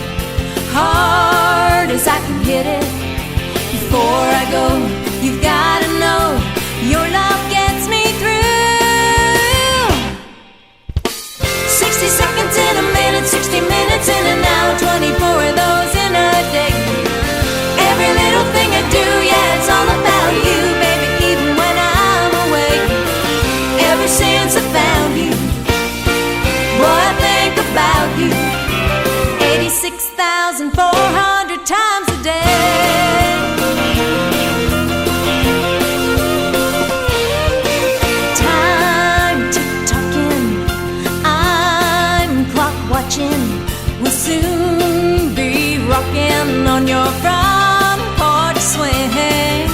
hard as I can hit it. Before I go, you've gotta know your love gets me through. 60 seconds in a minute, 60 minutes in an hour, 24 of those in a day. Every little thing I do, yeah, it's all about you, baby, even when I'm away. Ever since I found you, boy, I think about you 86,400 times a day. Time tick-tocking, I'm clock watching. We'll soon be rocking on your front porch swing.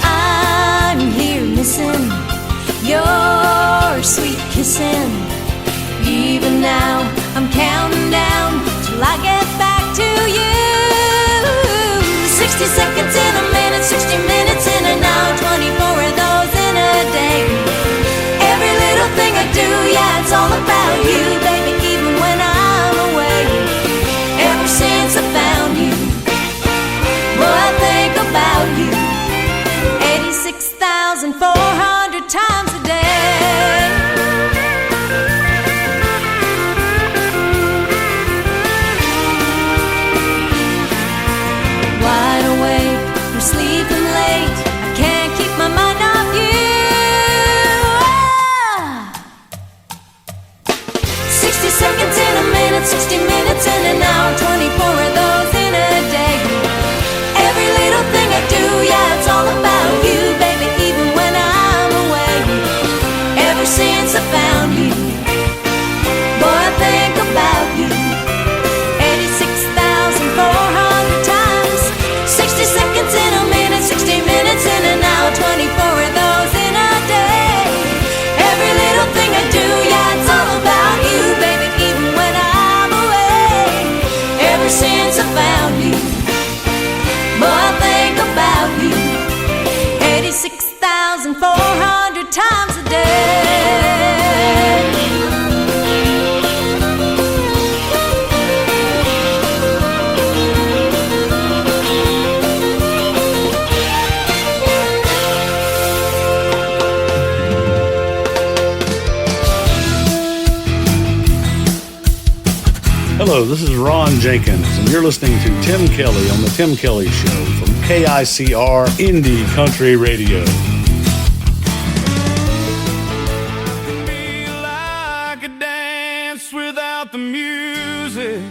I'm here missing your sweet kissing. Even now, I'm counting down till I get back to you. 60 seconds in a minute, 60 minutes in an hour, 24 of those in a day. Every little thing I do, yeah, it's all about you, baby, even when I'm away. Ever since I found you, boy, I think about you 86,400 times a day. Wide awake, we're sleeping late, I can't keep my mind off you. 60 seconds in a minute, 60 minutes in an hour, 24 of those in a day. Every little thing I do, yeah, it's all about you, baby, even when I'm away. Ever since I found you, boy, I think about you 86,400 times. 60 seconds in a minute, 60 minutes in an hour, 24 of those in a day. Every little thing I do, yeah, it's all about you, baby, even when I'm away. Ever since I found you, boy, I think about you 86,400 times a day. Hello, this is Ron Jenkins, and you're listening to Tim Kelly on The Tim Kelly Show from KICR Indie Country Radio. Like a dance without the music,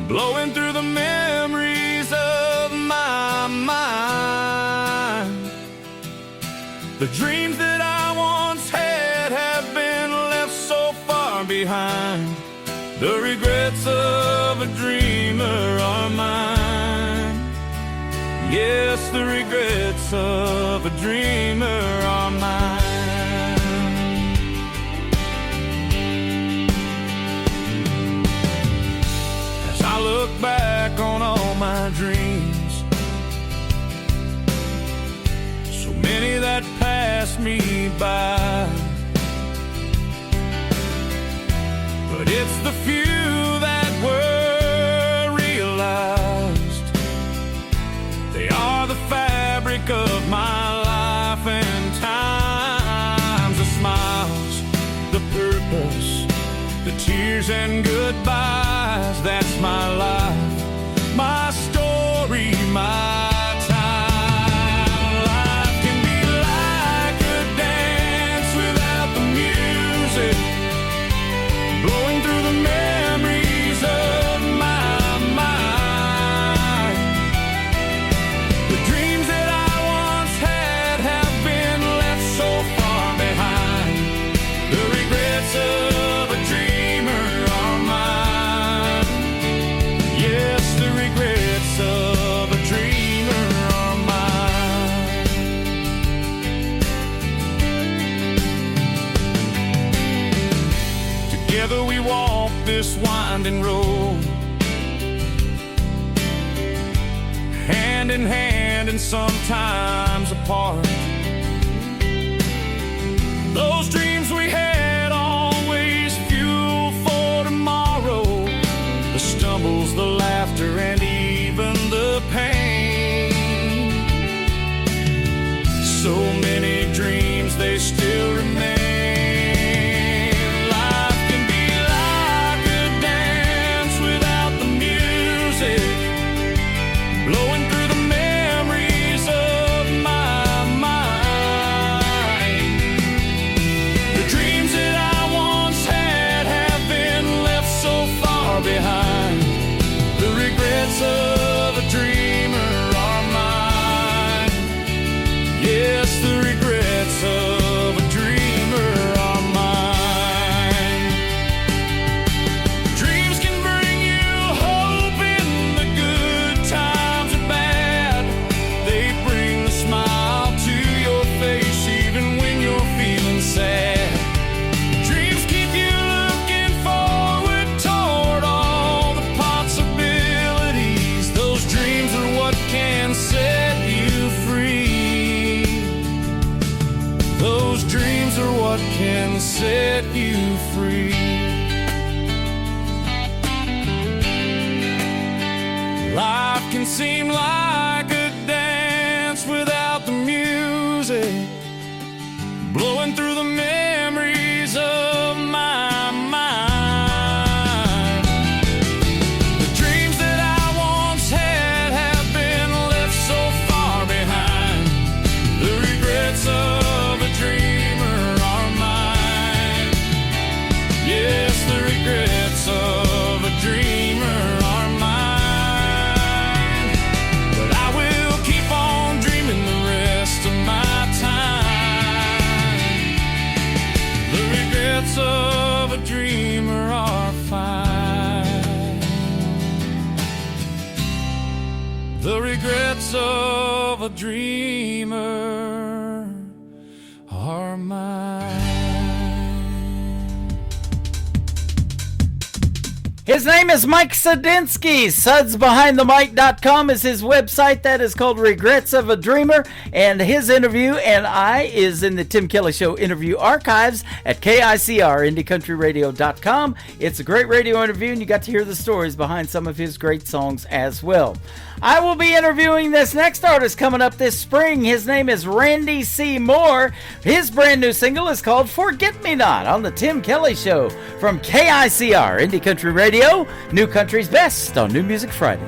blowing through the memories of my mind. The dreams that I once had have been left so far behind. The regrets of a dreamer are mine. Yes, the regrets of a dreamer are mine. As I look back on all my dreams, so many that passed me by, but it's the few that were realized. They are the fabric of my life and times. The smiles, the purpose, the tears and goodbyes. That's my life, my story, my time. Life can be like a dance without the music, blowing through the memories of my mind. The dreams that I once had have been left so far behind. The regrets of a dreamer are mine. this winding road, hand in hand and sometimes apart. Those dreams we had always fuel for tomorrow, the stumbles, the laughter, and even the pain. So many dreams, they still remain. Of a dreamer are mine. Yes, the regrets of a dreamer are mine. Dreams can bring you hope in the good times or bad. They bring the smile to your face even when you're feeling sad. Dreams keep you looking forward toward all the possibilities. Those dreams are what can set you free. Those dreams are what can set you free. Life can seem like a dance without the music, blowing through the memories of my mind. The dreams that I once had have been left so far behind. The regrets of a dreamer are mine. Yes, the regrets of a dreamer are mine. But I will keep on dreaming the rest of my time. The regrets of a dreamer are fine. The regrets of a dreamer are mine. His name is Mike Sadinsky. SudsBehindTheMic.com is his website. That is called Regrets of a Dreamer. And his interview and I is in the Tim Kelly Show interview archives at KICR, IndieCountryRadio.com. It's a great radio interview, and you got to hear the stories behind some of his great songs as well. I will be interviewing this next artist coming up this spring. His name is Randy C. Moore. His brand new single is called Forget Me Not on the Tim Kelly Show from KICR, Indie Country Radio, New Country's Best on New Music Friday.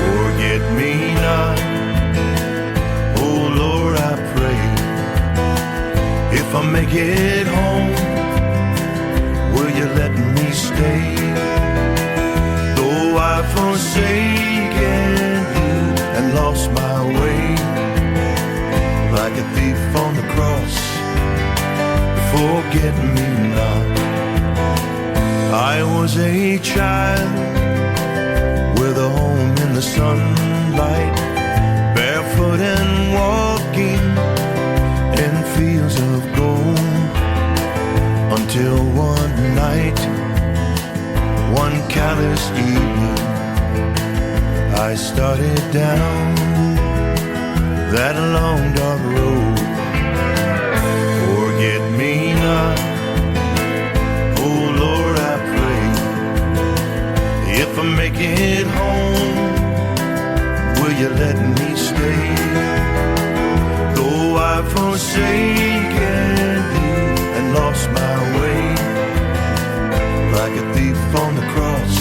Forget me not, oh Lord, I pray. If I make it home, will you let me stay? Though I've forsaken you and lost my way, like a thief on the cross, forget me not. I was a child with a home in the sunlight, barefoot and walking in fields of gold, until one night, one callous evening, I started down that long dark road. Forget me not, oh Lord, I pray. If I make it home, will you let me stay? Though I've forsaken you and lost my way, like a thief on the cross,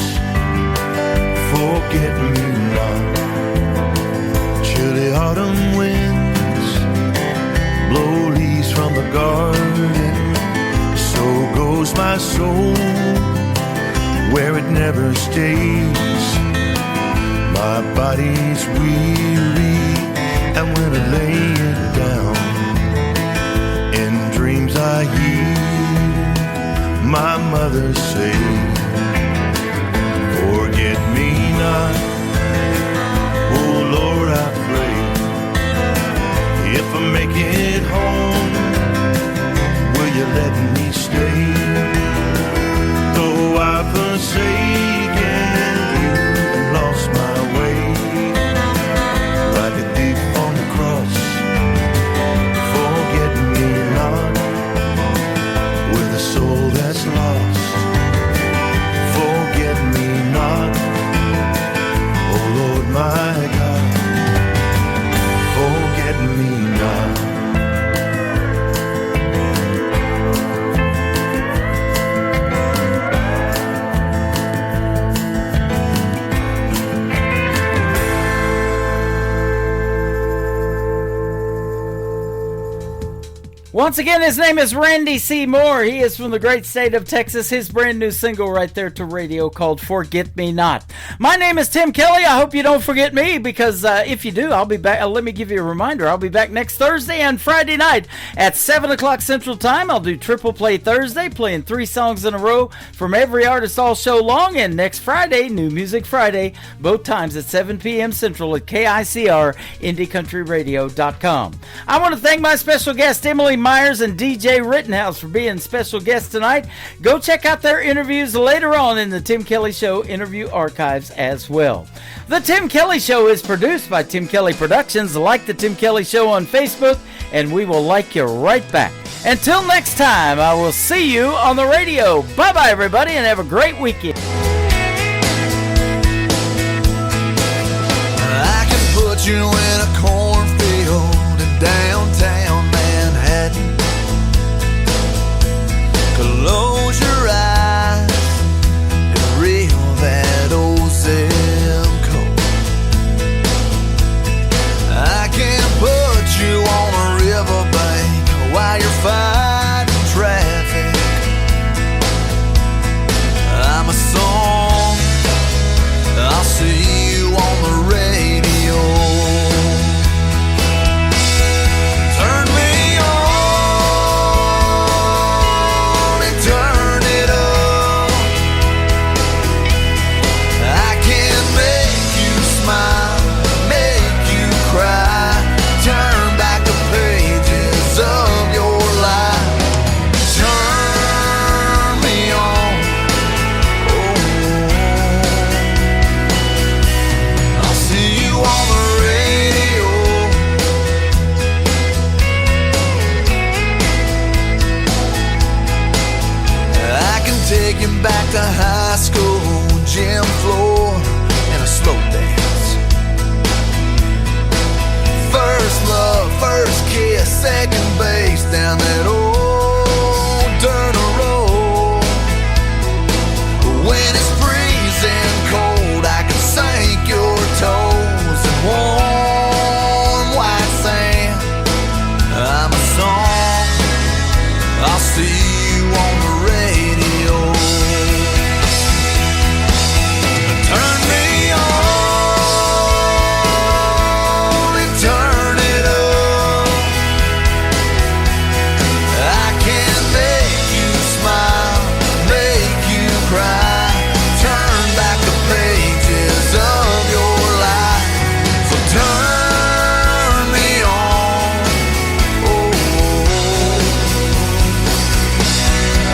forget me not. Chilly autumn winds blow leaves from the garden, so goes my soul where it never stays. My body's weary, and when I lay it down, in dreams I hear my mother say, forget me not, oh Lord, I pray. If I make it home, will Once again, his name is Randy C. Moore. He is from the great state of Texas. His brand new single right there to radio called Forget Me Not. My name is Tim Kelly. I hope you don't forget me, because if you do, I'll be back. Let me give you a reminder. I'll be back next Thursday and Friday night at 7 o'clock Central Time. I'll do Triple Play Thursday, playing 3 songs in a row from every artist all show long. And next Friday, New Music Friday, both times at 7 p.m. Central at KICR, IndieCountryRadio.com. I want to thank my special guest, Emily Myers and DJ Rittenhouse, for being special guests tonight. Go check out their interviews later on in the Tim Kelly Show interview archives as well. The Tim Kelly Show is produced by Tim Kelly Productions. Like the Tim Kelly Show on Facebook, and we will like you right back. Until next time, I will see you on the radio. Bye-bye, everybody, and have a great weekend. I can put you in a cornfield in downtown Manhattan. Close your eyes and reel that old zip code. I can put you on a riverbank while you're fighting traffic. I'm a song, I'll see you on the radio. Turn me on and turn it up. I can make you smile, make you cry, turn back the pages of your life. Turn me on, oh, I'll see you on the radio. I can take you back to high school, gym floor, and a slow dance. First love, first kiss, second base down that old dirt road. When it's freezing cold, I can sink your toes in warm white sand. I'm a song, I'll see you on the radio. Turn me on and turn it up. I can make you smile, make you cry, turn back the pages of your life. So turn me on, oh,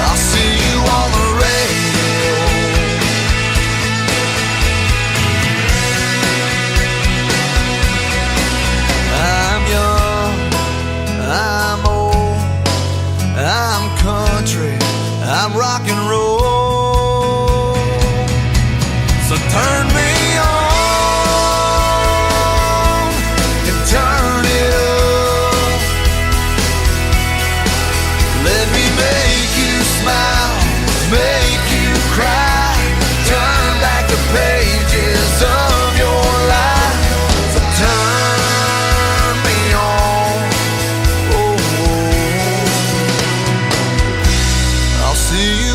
I'll see you on the radio. I'm young, I'm old, I'm country, I'm rock and roll. So turn me on and turn it up. Let me make you smile, make you cry, turn back the pages of your life. So turn me on, oh, I'll see you